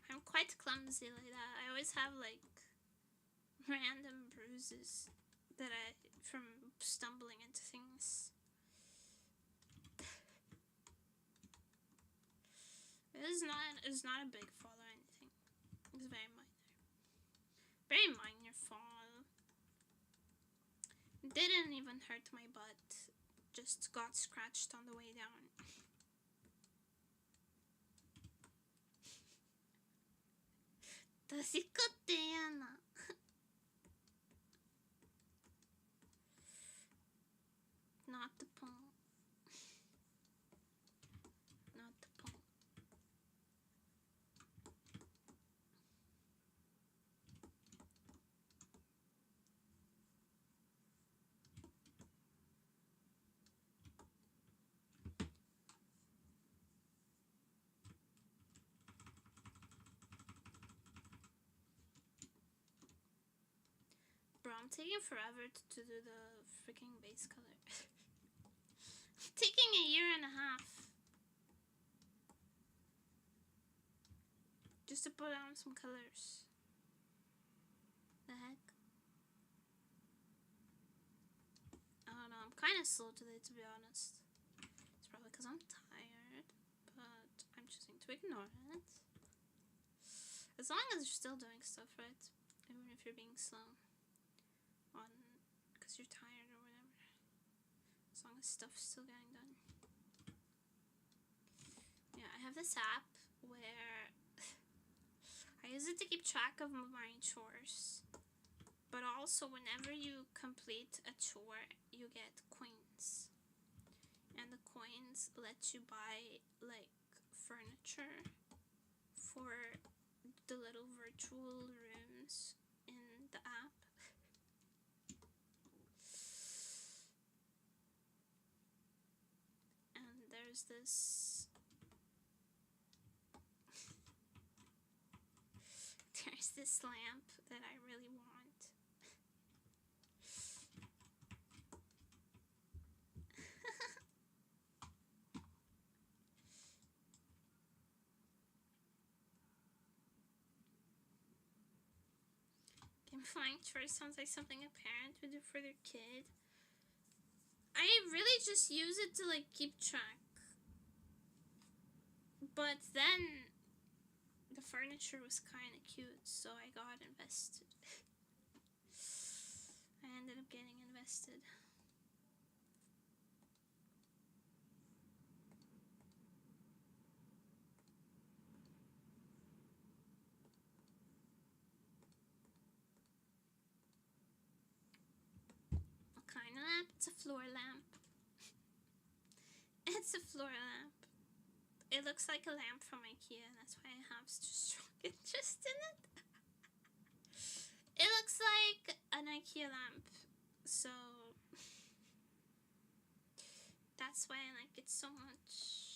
I'm quite clumsy like that. I always have like random bruises that from stumbling into things. It's not a big fall or anything. It's very minor. Very minor fall. It didn't even hurt my butt. Just got scratched on the way down. Not the point. Not the point. Bro, I'm taking forever to do the freaking base color. Taking a year and a half. Just to put on some colors. The heck? I don't know, I'm kind of slow today to be honest. It's probably because I'm tired, but I'm choosing to ignore it. As long as you're still doing stuff, right? Even if you're being slow. Because you're tired or whatever. As long as stuff's still getting done. Yeah, I have this app where I use it to keep track of my chores. But also whenever you complete a chore, you get coins. And the coins let you buy like furniture for the little virtual rooms in the app. And there's this this lamp that I really want. Gamifying chores sounds like something a parent would do for their kid. I really just use it to like keep track. But then the furniture was kind of cute, so I got invested. I ended up getting invested. What kind of lamp? It's a floor lamp. It's a floor lamp. It looks like a lamp from IKEA, and that's why I have such a strong interest in it. It looks like an IKEA lamp, so that's why I like it so much.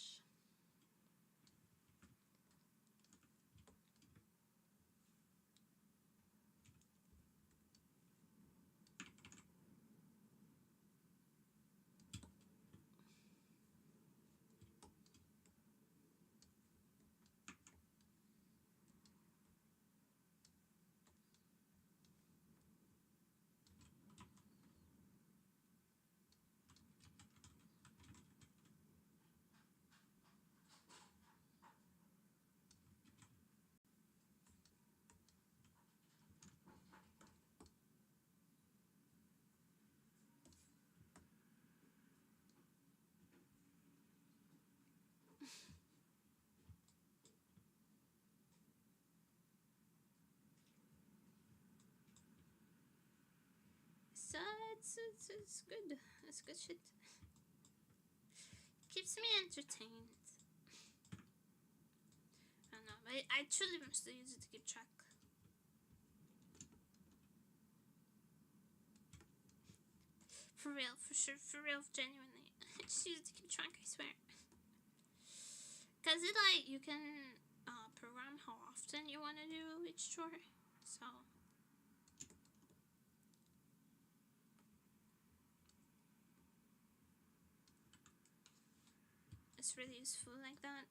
So it's good. It's good shit. Keeps me entertained. I don't know, but I truly mostly use it to keep track. For real, for sure, for real, genuinely. I just use it to keep track, I swear. Cause it like you can program how often you want to do each chore, so. It's really useful like that.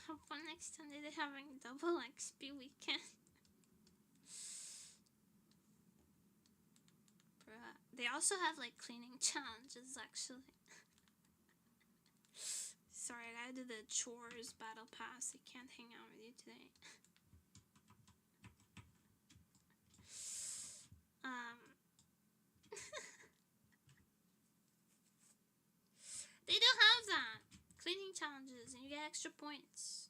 Hope one next time they're having double XP weekend. Bruh. They also have like cleaning challenges actually. Sorry, I gotta do the chores battle pass. I can't hang out with you today. They don't have that. Cleaning challenges and you get extra points.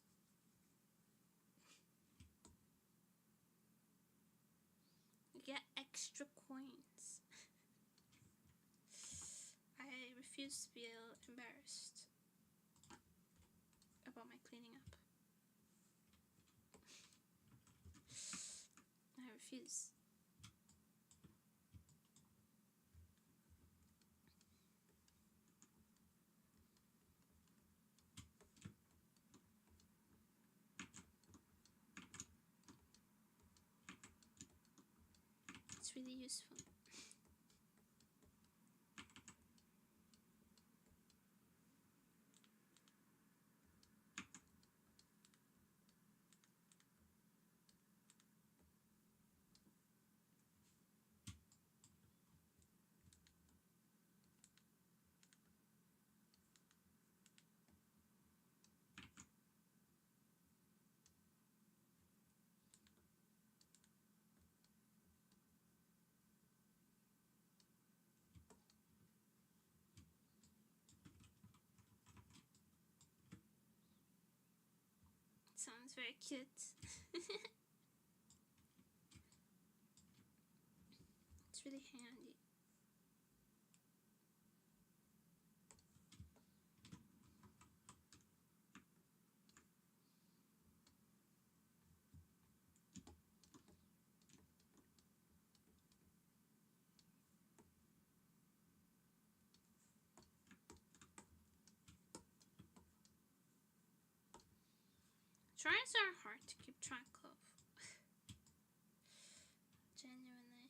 You get extra coins. I refuse to feel embarrassed about my cleaning up. I refuse. It's really useful. sounds very cute. It's really handy. Drawings are hard to keep track of. Genuinely.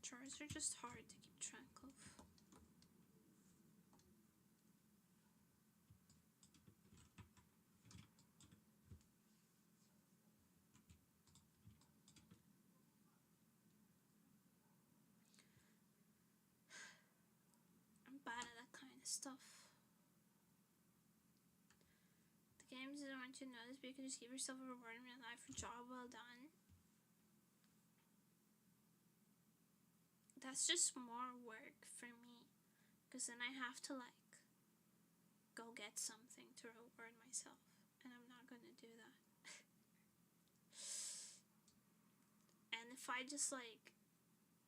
Drawings are just hard to keep track of. I'm bad at that kind of stuff. Games doesn't want you to notice, but you can just give yourself a reward in real life for job well done. That's just more work for me, because then I have to like go get something to reward myself, and I'm not gonna do that. And if I just like,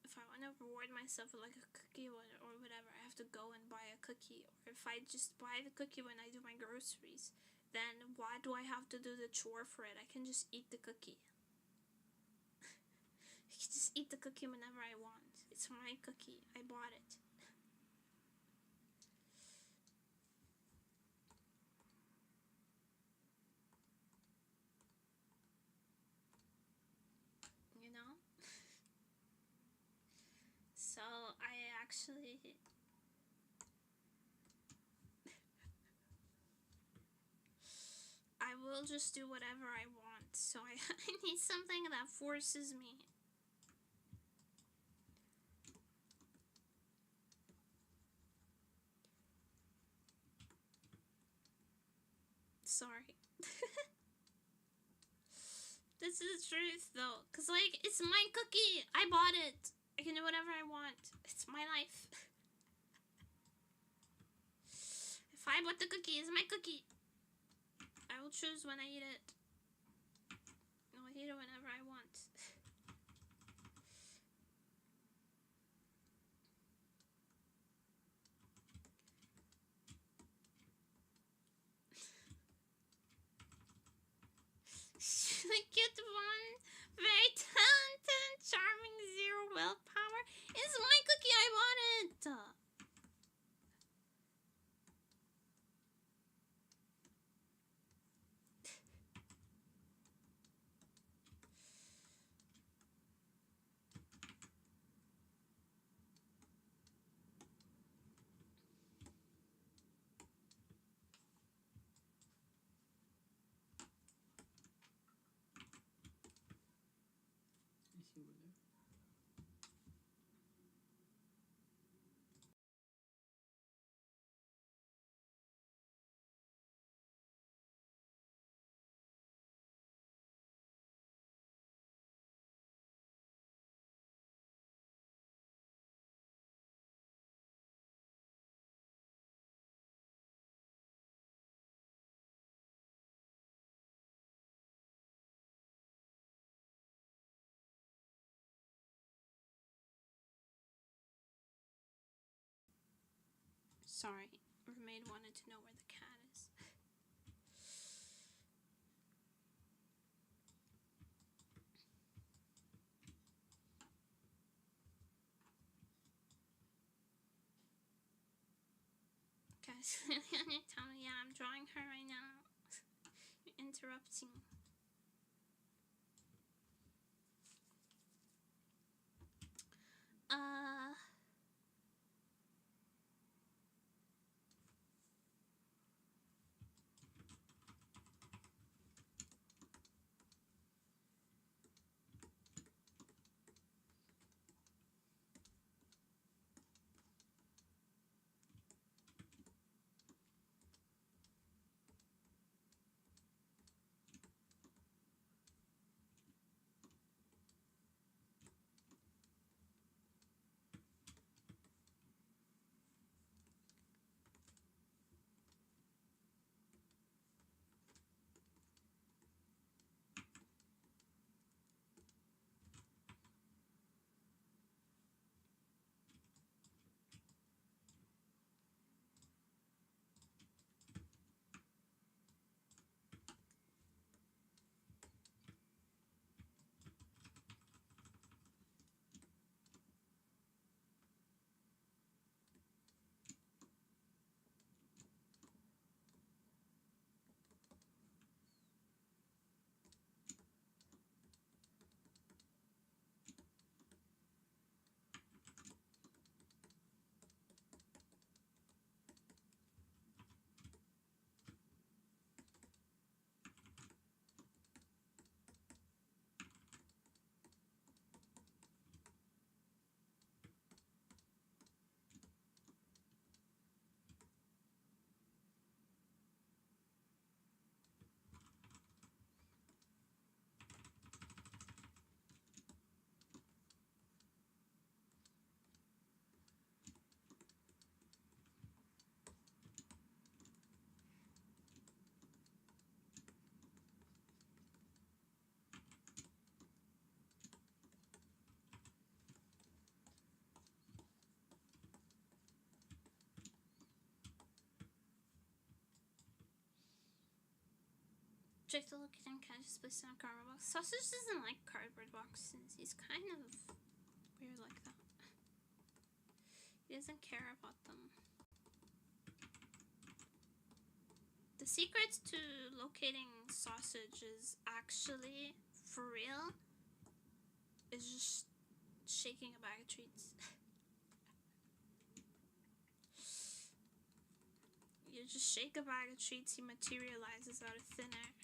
if I want to reward myself with like a cookie or whatever, I have to go and buy a cookie. Or if I just buy the cookie when I do my groceries, then why do I have to do the chore for it? I can just eat the cookie. I can just eat the cookie whenever I want. It's my cookie. I bought it. You know? So I actually... I will just do whatever I want, so I need something that forces me. Sorry. This is the truth though, cause like, it's my cookie! I bought it! I can do whatever I want. It's my life. If I bought the cookie, it's my cookie. I will choose when I eat it. I'll eat it whenever I want. The cute one, very talented, charming, zero willpower. It's my cookie, I bought it. Sorry, Roommate wanted to know where the cat is. Guys, yeah, I'm drawing her right now. You're interrupting. Check the location, can't just place it in a cardboard box. Sausage doesn't like cardboard boxes. He's kind of weird like that. He doesn't care about them. The secret to locating sausage is actually, for real, is just shaking a bag of treats. You just shake a bag of treats, he materializes out of thin air.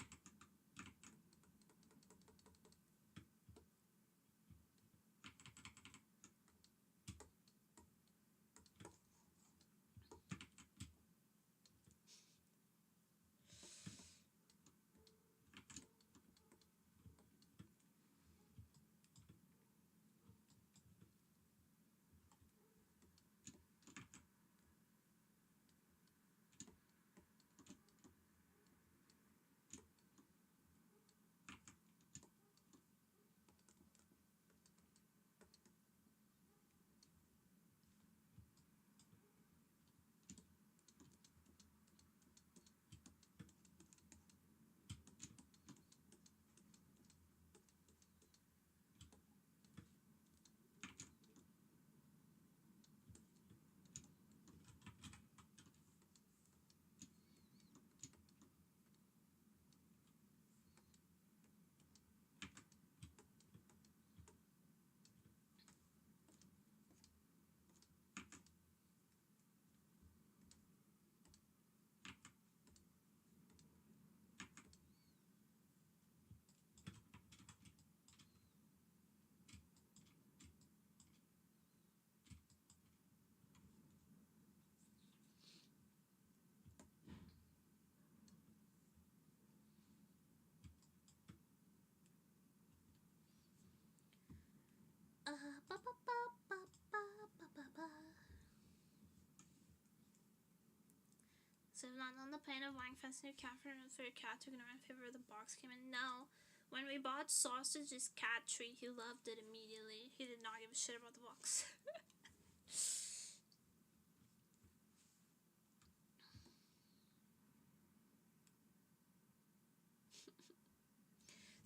So I've not known the plan of buying fancy new cat food for your cat took it in favor of the box came in. No. When we bought Sausage's cat treat, he loved it immediately. He did not give a shit about the box.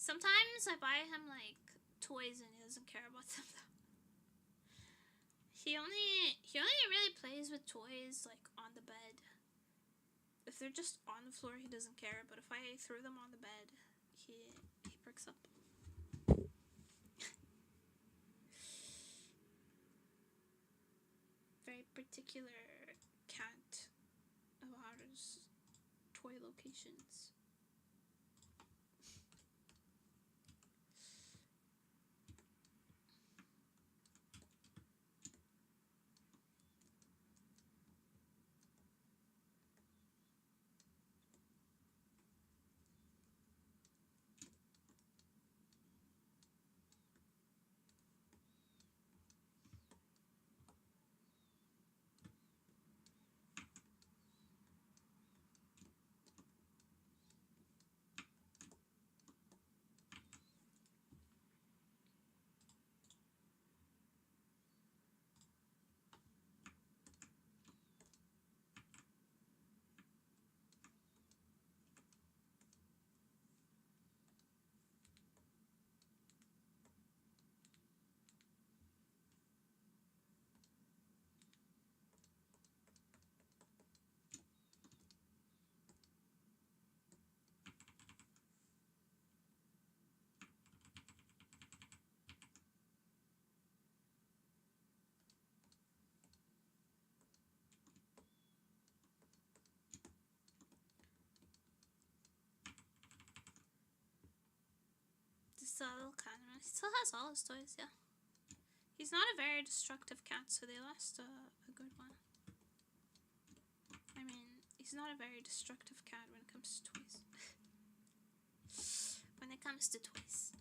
Sometimes I buy him like toys and he doesn't care about them though. He only really plays with toys like on the bed. If they're just on the floor, he doesn't care. But if I throw them on the bed, he perks up. Very particular cat of ours. Toy locations. Little cat. He still has all his toys, yeah. He's not a very destructive cat, so they last a good while. I mean, he's not a very destructive cat when it comes to toys. When it comes to toys.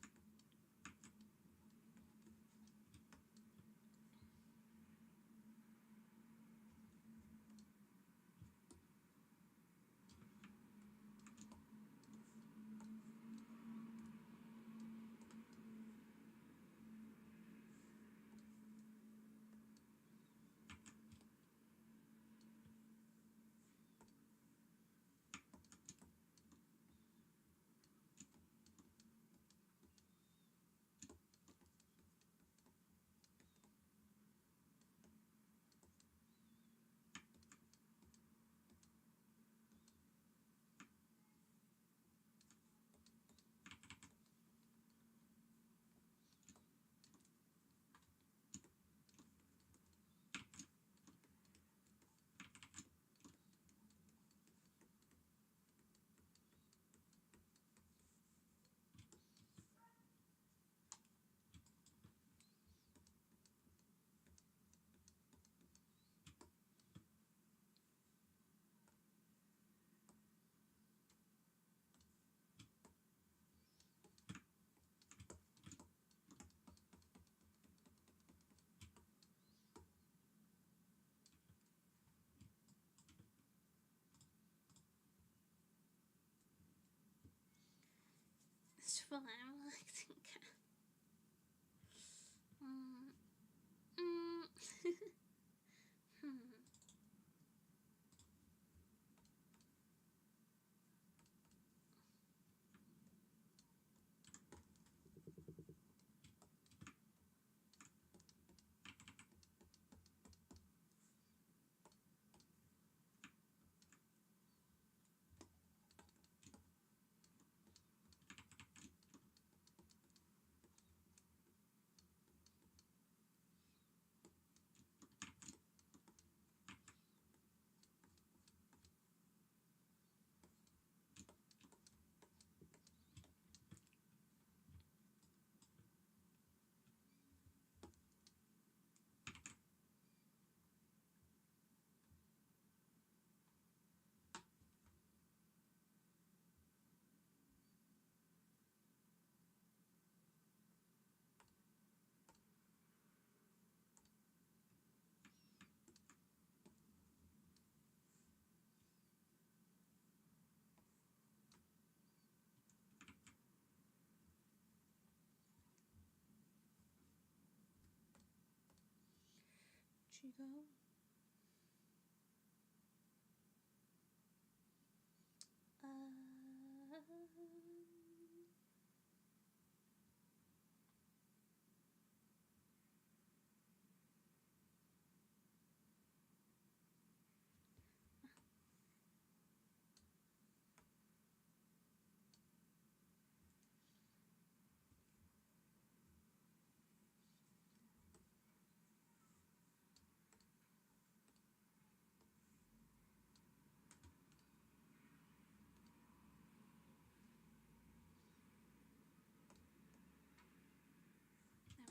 Well, I'm like thinking.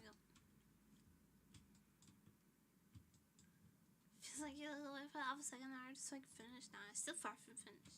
Go. Feels like you live for half a second hour just like finished. Now I'm still far from finished.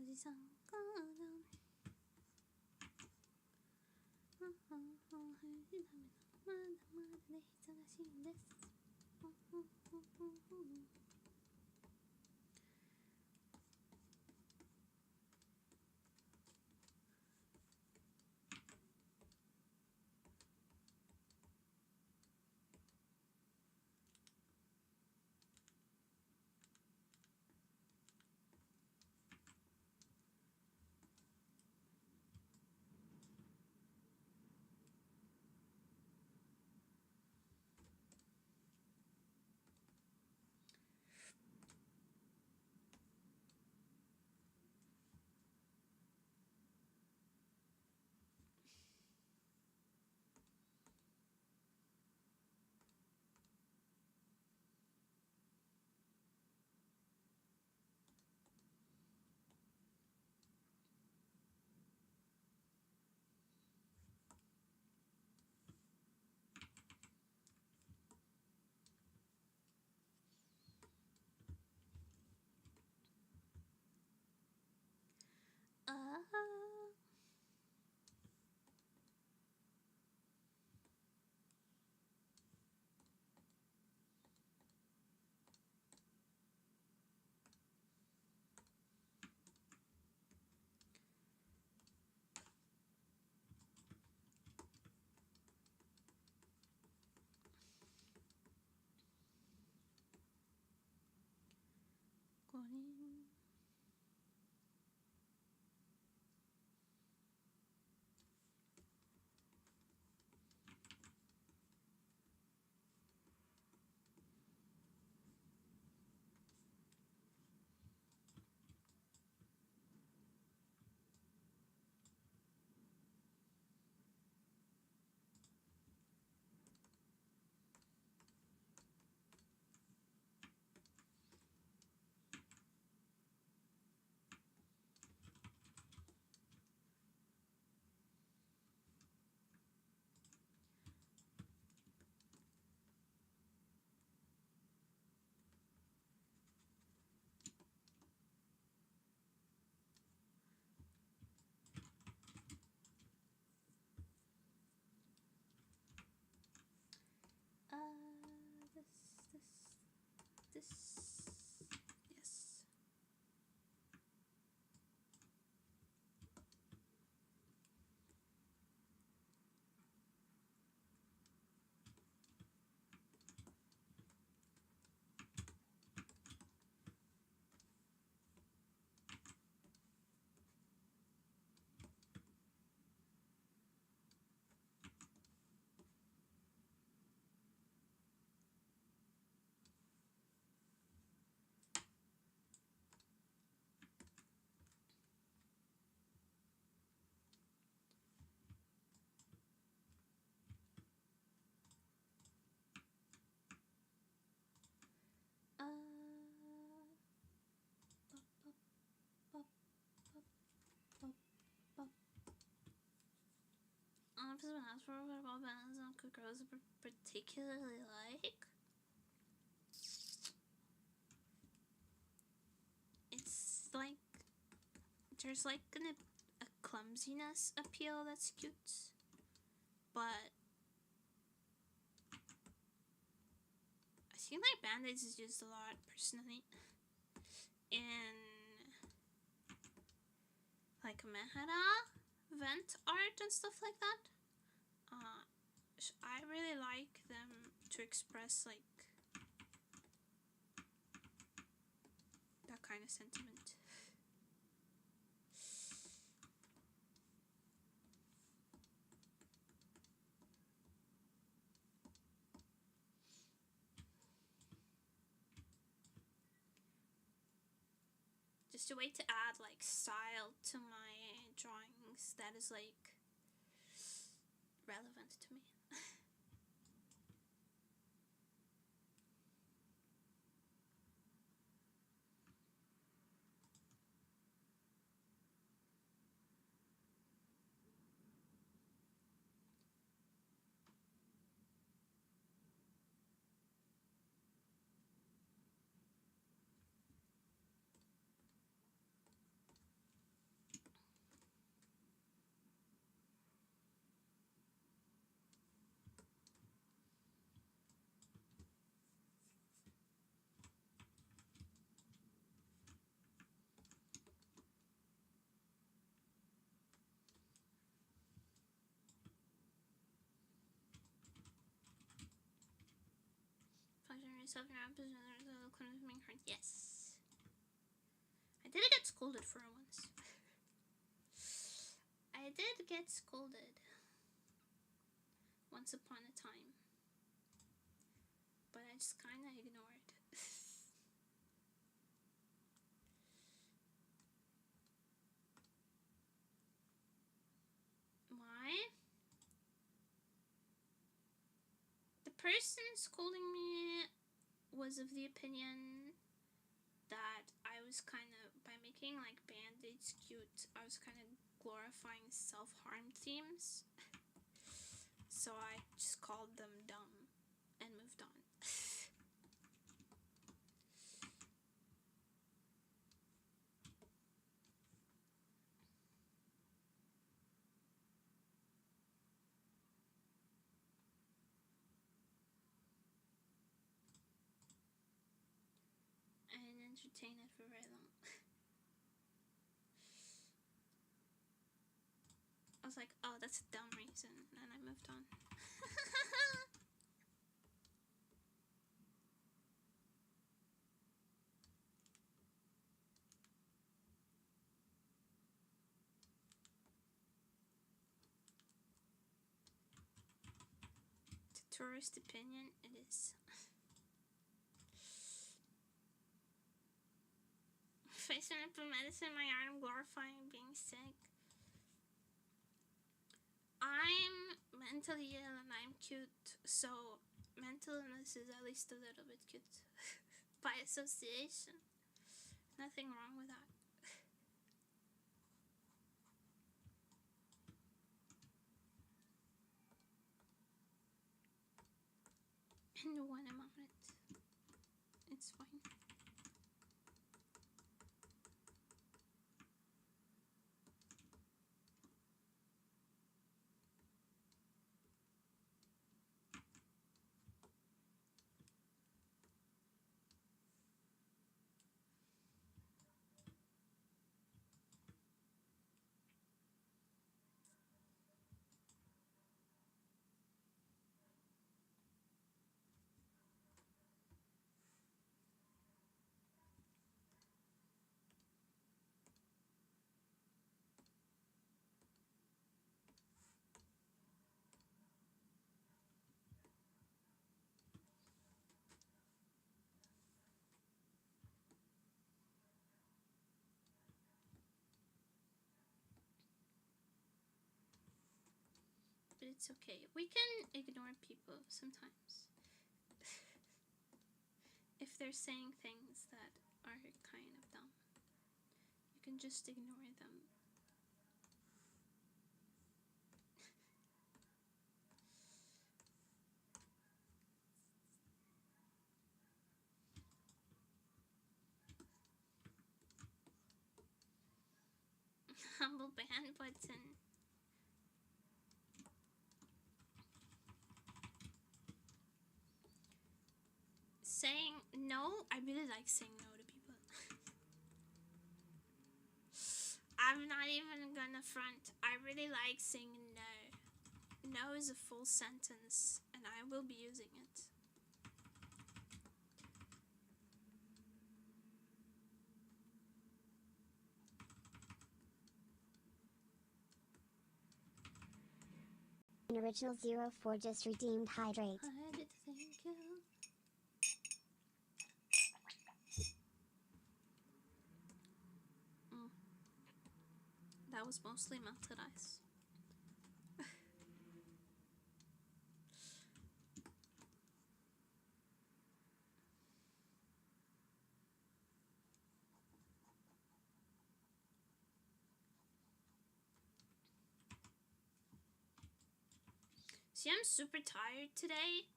어디선가 나오네. this. Yes. What bands and girls particularly like? It's like there's like a clumsiness appeal that's cute, but I feel like band-aids is used a lot personally in like Mehara vent art and stuff like that. I really like them to express like that kind of sentiment. Just a way to add like style to my drawings that is like relevant to me. Yes. I did get scolded for it once. I did get scolded once upon a time, but I just kind of ignored. Why? The person scolding me was of the opinion that I was kind of, by making like band-aids cute, I was kind of glorifying self-harm themes. So I just called them dumb and moved on. I didn't entertain it for very long. I was like, oh, that's a dumb reason, and I moved on. The tourist opinion, it is. Facing up in medicine, my art, I'm glorifying being sick. I'm mentally ill and I'm cute, so mental illness is at least a little bit cute. By association. Nothing wrong with that. And when I'm on it, it's fine. it's okay. We can ignore people sometimes. If they're saying things that are kind of dumb, you can just ignore them. Humble ban button. Saying no, I really like saying no to people. I'm not even gonna front. I really like saying no. No is a full sentence, and I will be using it. An original 04 just redeemed hydrate. I did thank you. That was mostly melted ice. See, I'm super tired today,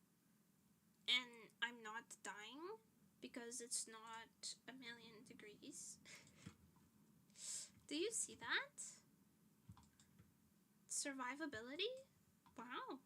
and I'm not dying because it's not 1,000,000 degrees. Do you see that? Survivability? Wow.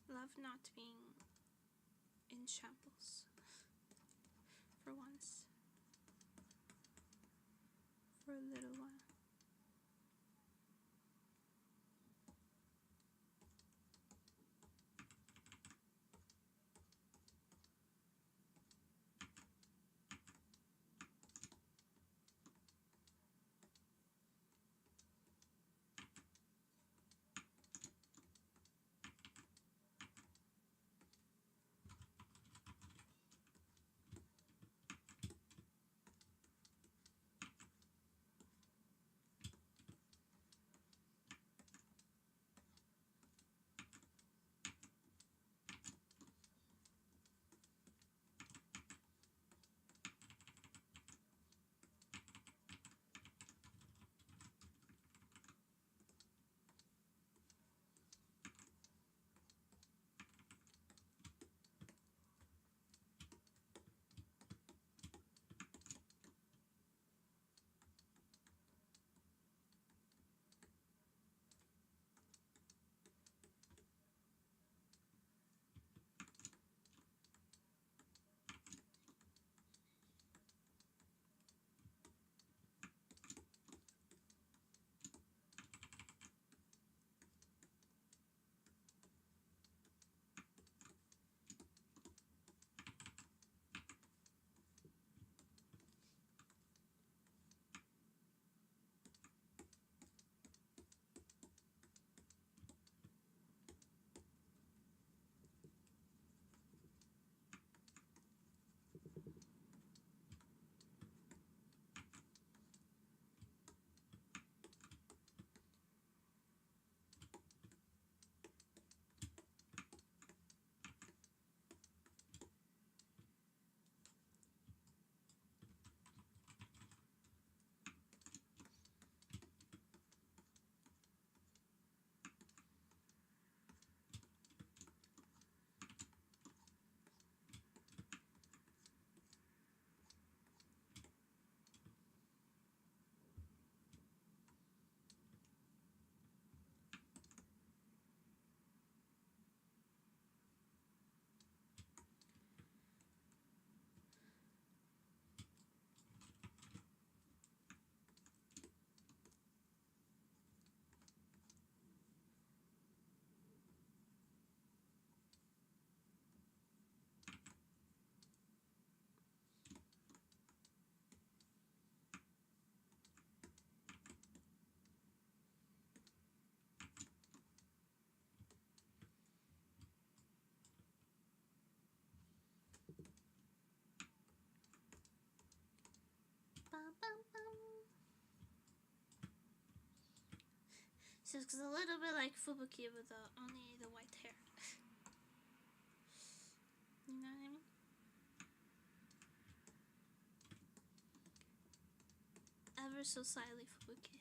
Love not being in shambles for once, for a little while. She looks a little bit like Fubuki with only the white hair. You know what I mean? Ever so slightly Fubuki.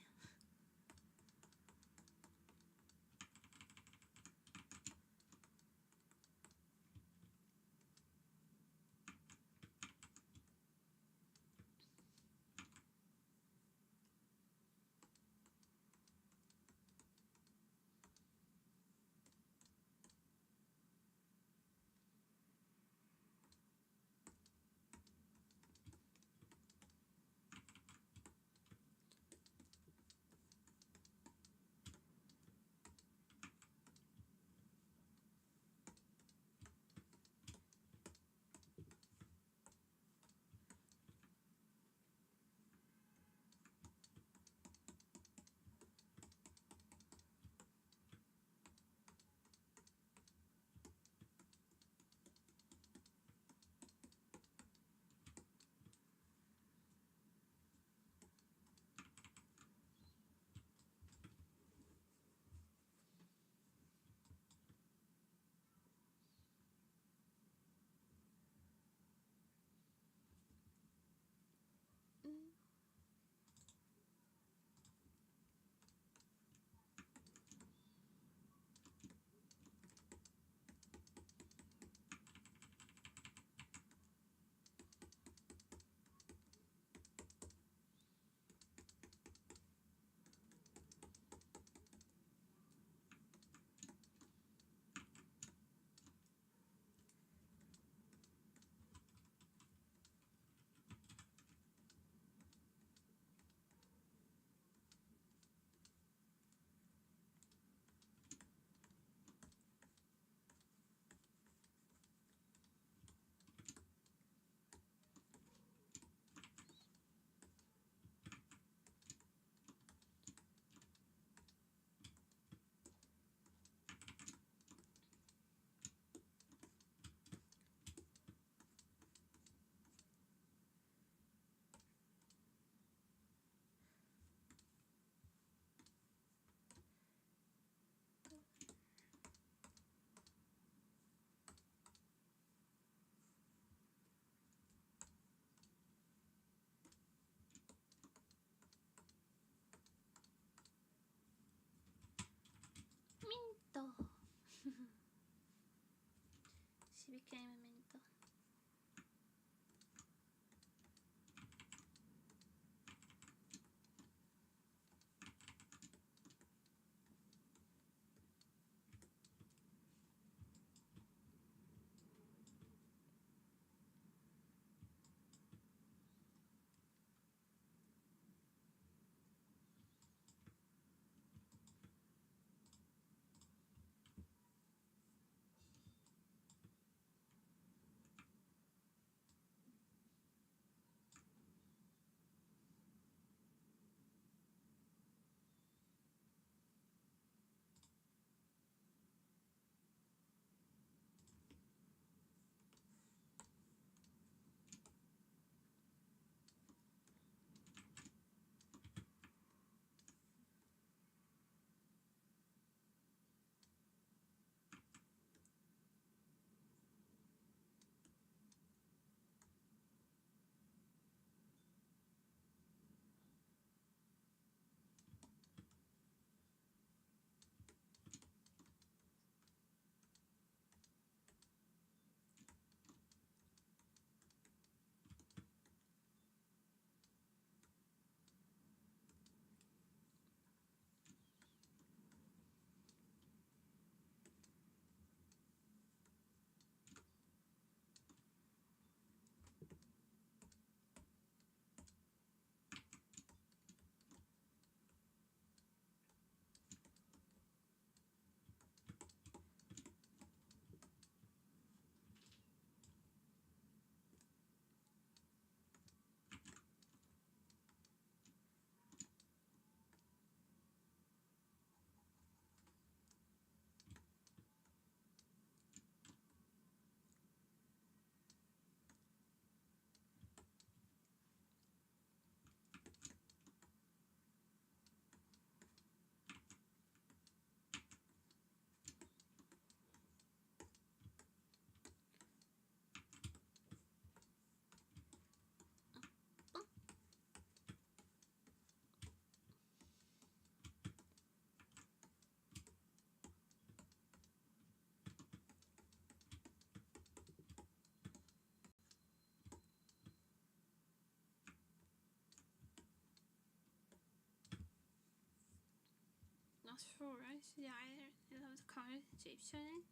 sure. Yeah, I love the conversation.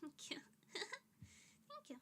Thank you. Thank you.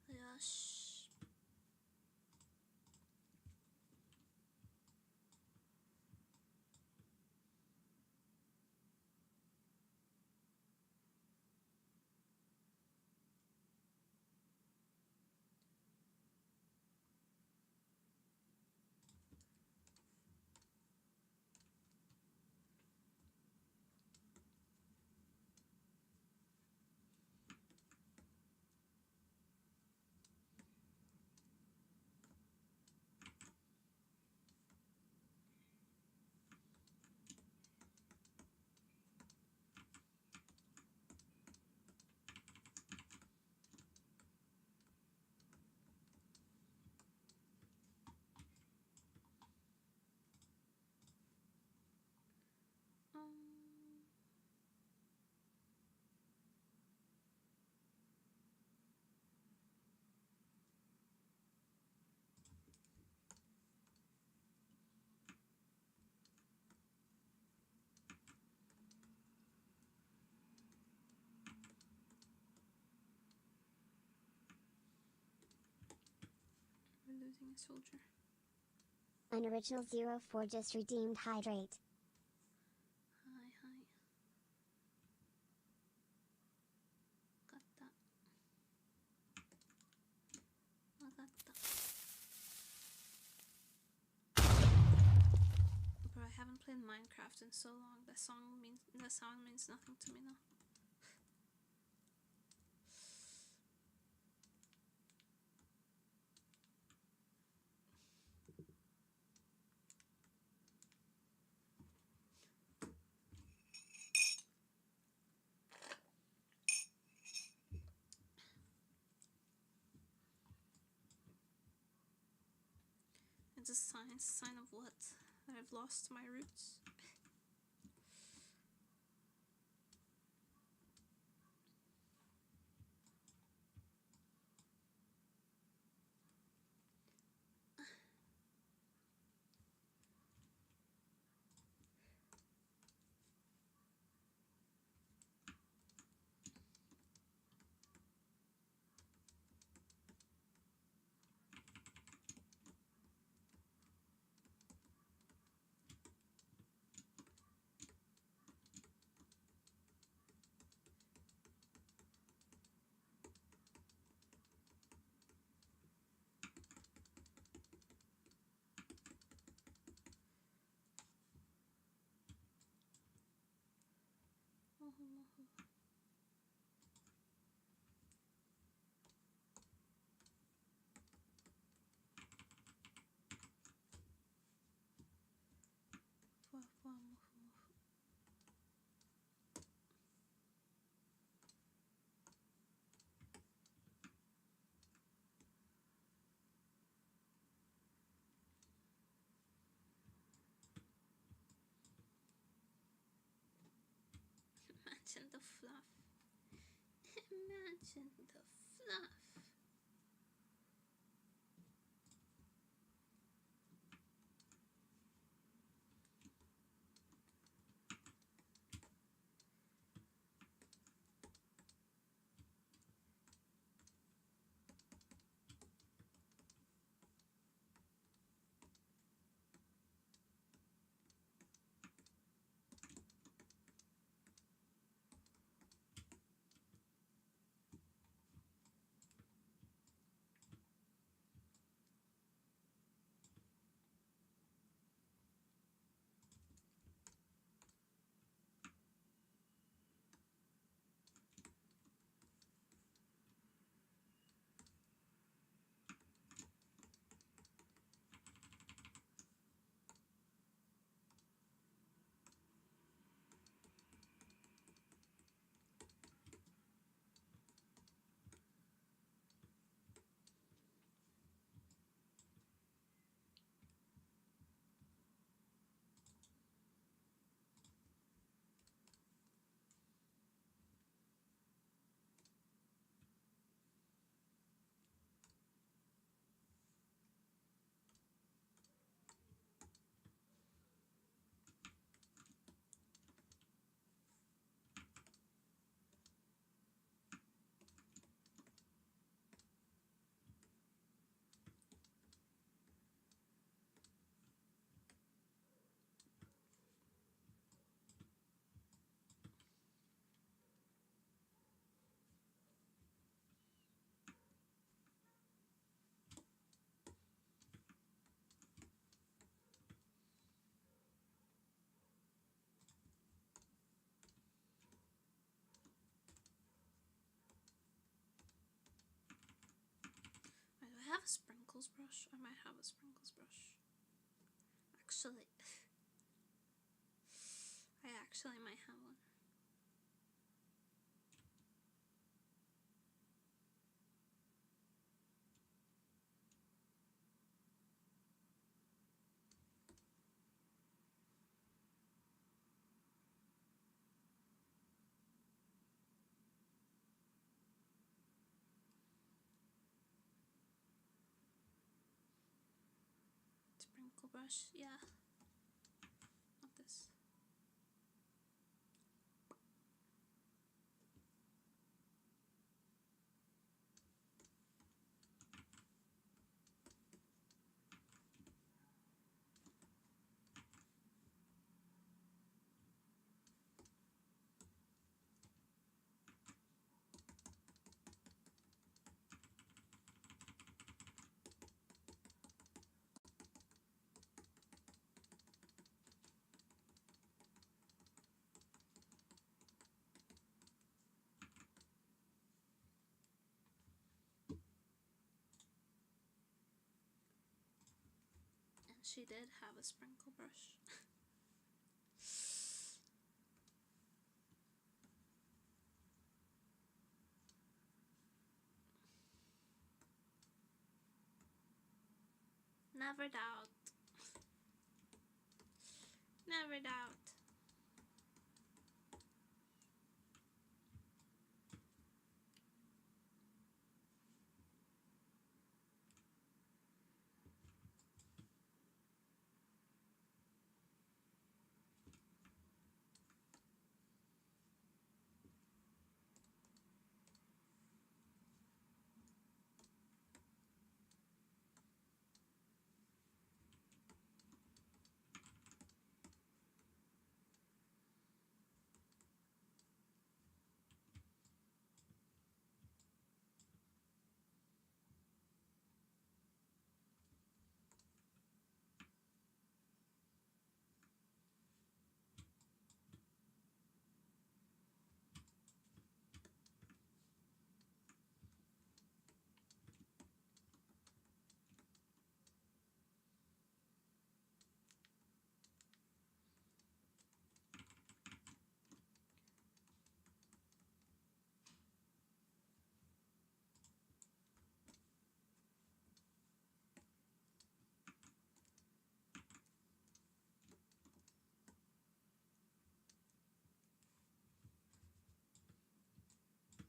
Gosh. We're losing a soldier. Unoriginal 04 just redeemed hydrate. Hi, hi. Got that. I got that. Bro, I haven't played Minecraft in so long. The sound means nothing to me now. It's a sign of what? That I've lost my roots? Imagine the fluff. Imagine the fluff. I have a sprinkles brush. I might have a sprinkles brush. Actually, I actually might have one. Sprinkle brush, yeah. Not this. She did have a sprinkle brush. Never doubt. Never doubt.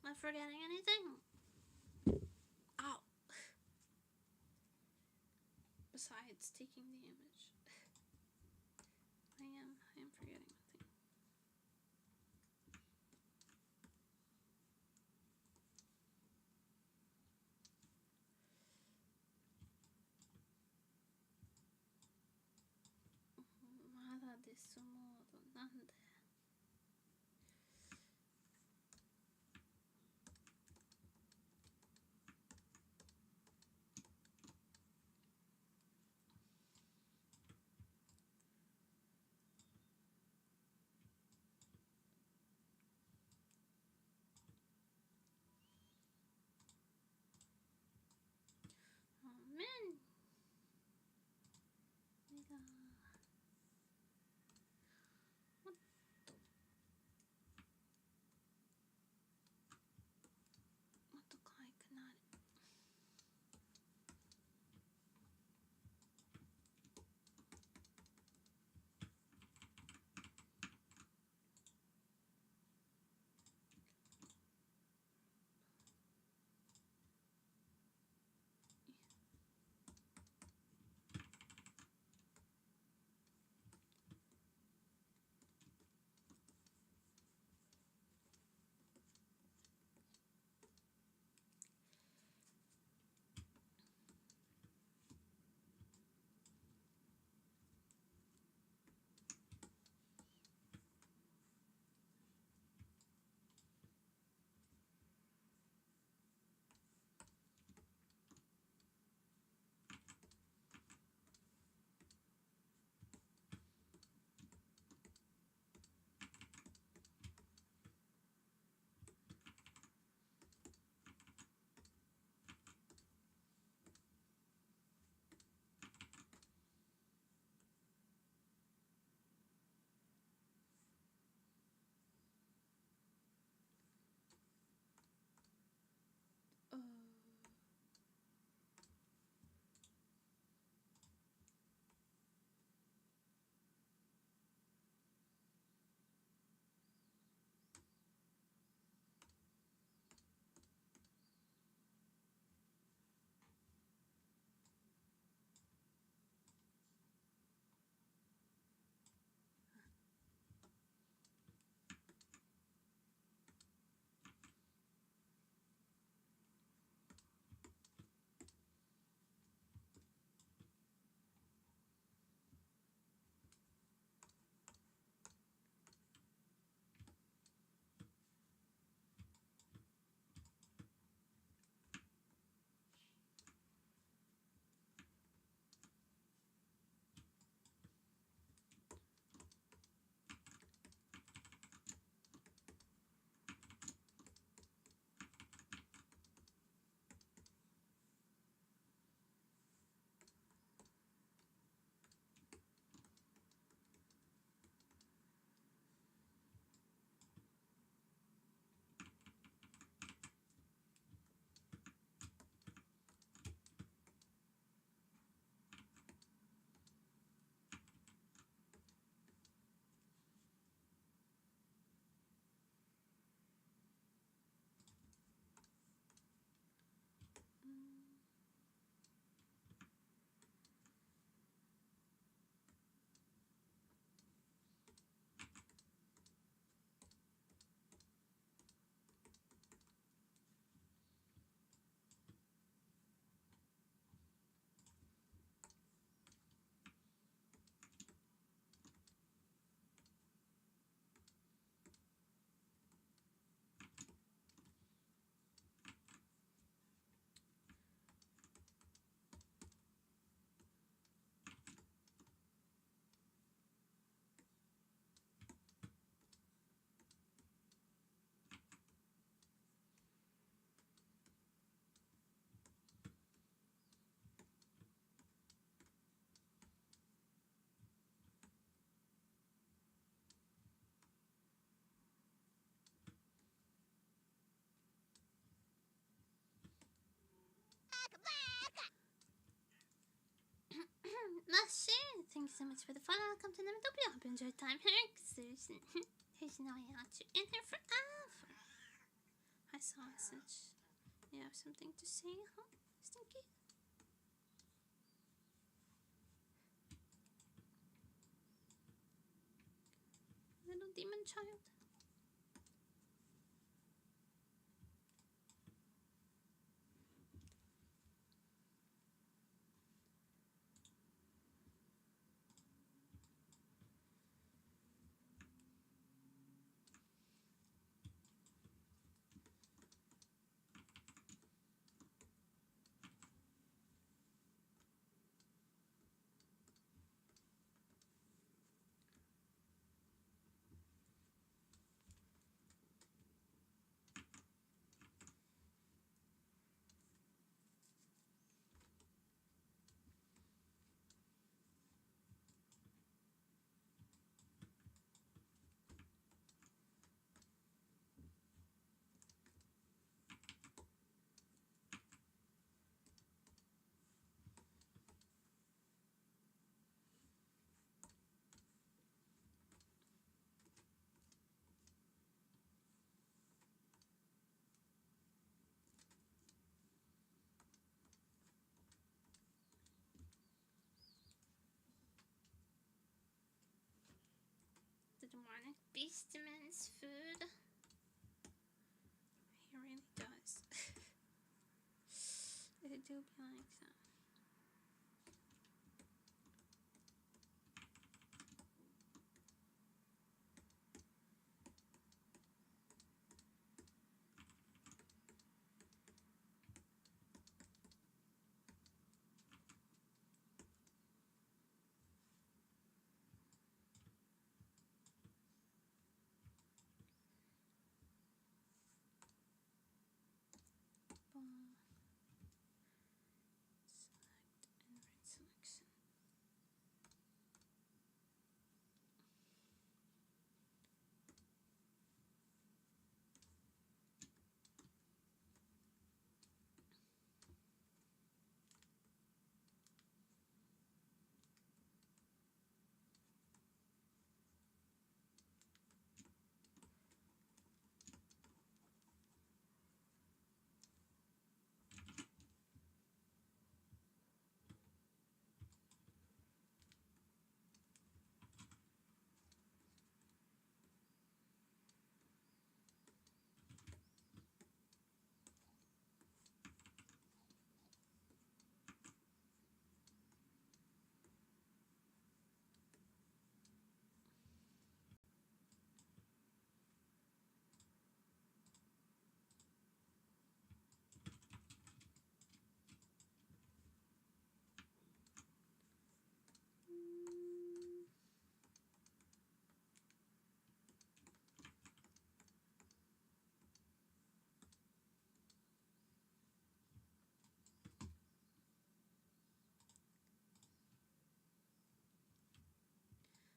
Am I forgetting anything? Ow. Besides taking the image. I am forgetting one thing. Mada desu modo, nande. Men. What Thank you so much for the follow. Welcome to Nemuri. Hope you enjoyed time here. Cause there's no way out you in here forever. I saw a message. You have something to say, huh? Stinky? Little demon child. The demonic beastman's food. He really does. It do be like that. Select and red selection.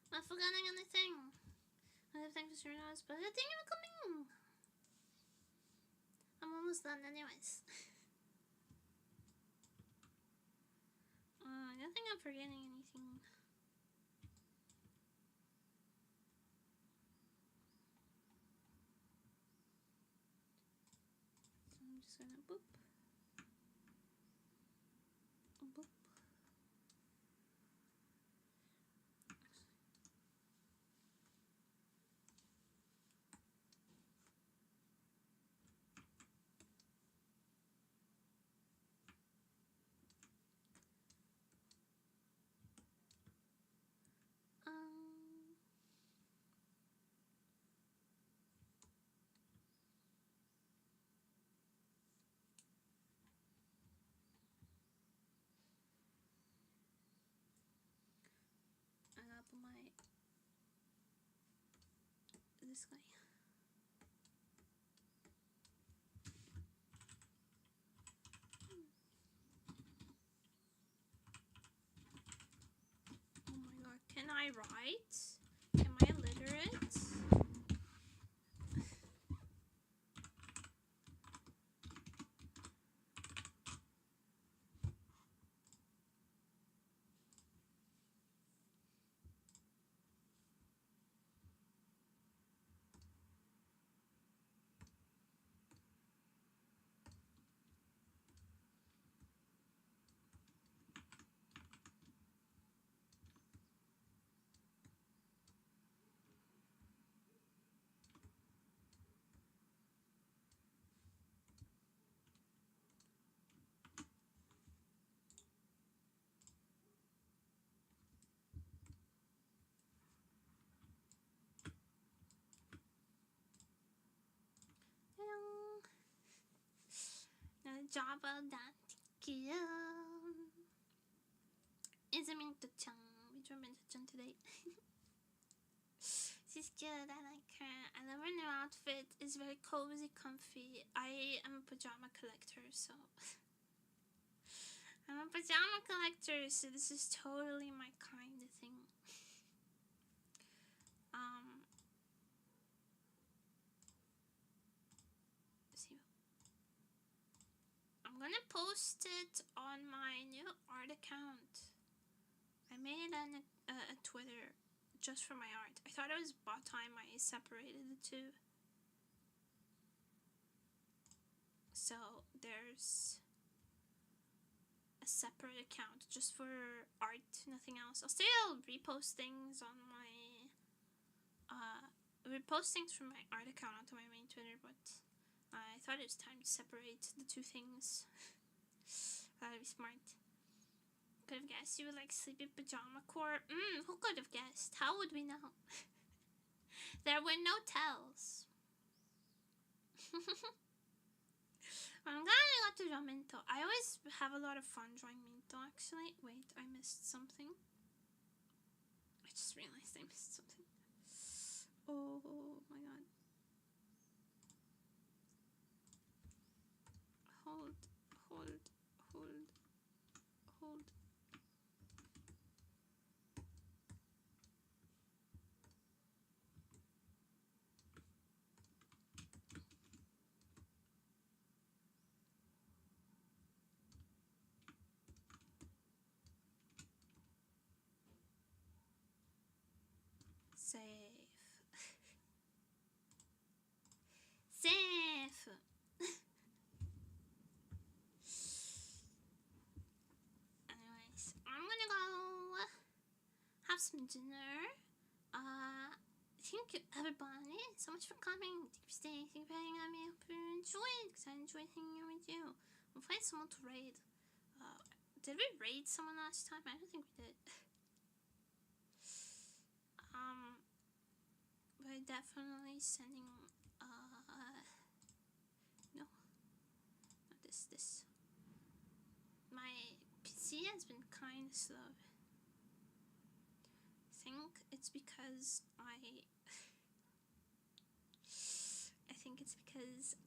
Not forgetting anything. I have things to realize, but I think I'm coming. I'm almost done, anyways. I don't think I'm forgetting anything. So I'm just gonna boop. Boop. I got my this guy. Oh my god, can I write? Am I illiterate? pajama dantikia. It's a Minto-chan. We drew Minto-chan today. She's cute. I like her. I love her new outfit. It's very cozy, comfy. I am a pajama collector, so I'm a pajama collector, so this is totally my kind of thing. See, I'm gonna post it on my new art account. I made a Twitter just for my art. I thought it was about time I separated the two. So there's a separate account just for art, nothing else. I'll still repost things on my repost things from my art account onto my main Twitter, but I thought it was time to separate the two things. That'd be smart. Could have guessed you would like sleepy pajama core. Who could have guessed? How would we know? There were no tells. I'm glad I got to draw Minto. I always have a lot of fun drawing Minto, actually. Wait, I missed something. I just realized I missed something. Oh my god. Hold. Safe. Safe. Anyways, I'm gonna go have some dinner. Thank you everybody so much for coming. Thank you for staying. Thank you for hanging out with me. I hope you enjoyed, because I enjoyed hanging out with you. We'll find someone to raid. Did we raid someone last time? I don't think we did. We're definitely sending, no, not this. My PC has been kind of slow. I think it's because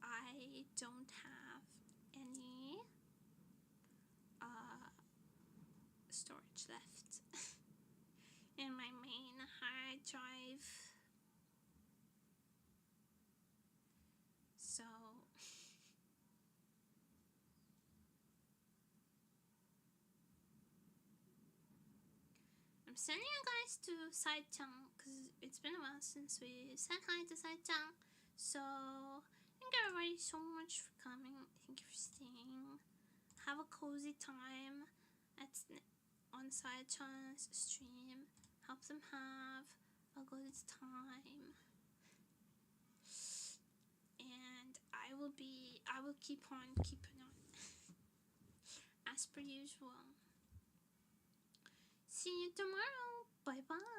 I don't have any, storage left in my main hard drive. So I'm sending you guys to Sai-chan because it's been a while since we said hi to Sai-chan. So thank you everybody so much for coming. Thank you for staying. Have a cozy time on Sai-chan's stream. Help them have a good time. And I will keep on keeping on as per usual. See you tomorrow. Bye bye.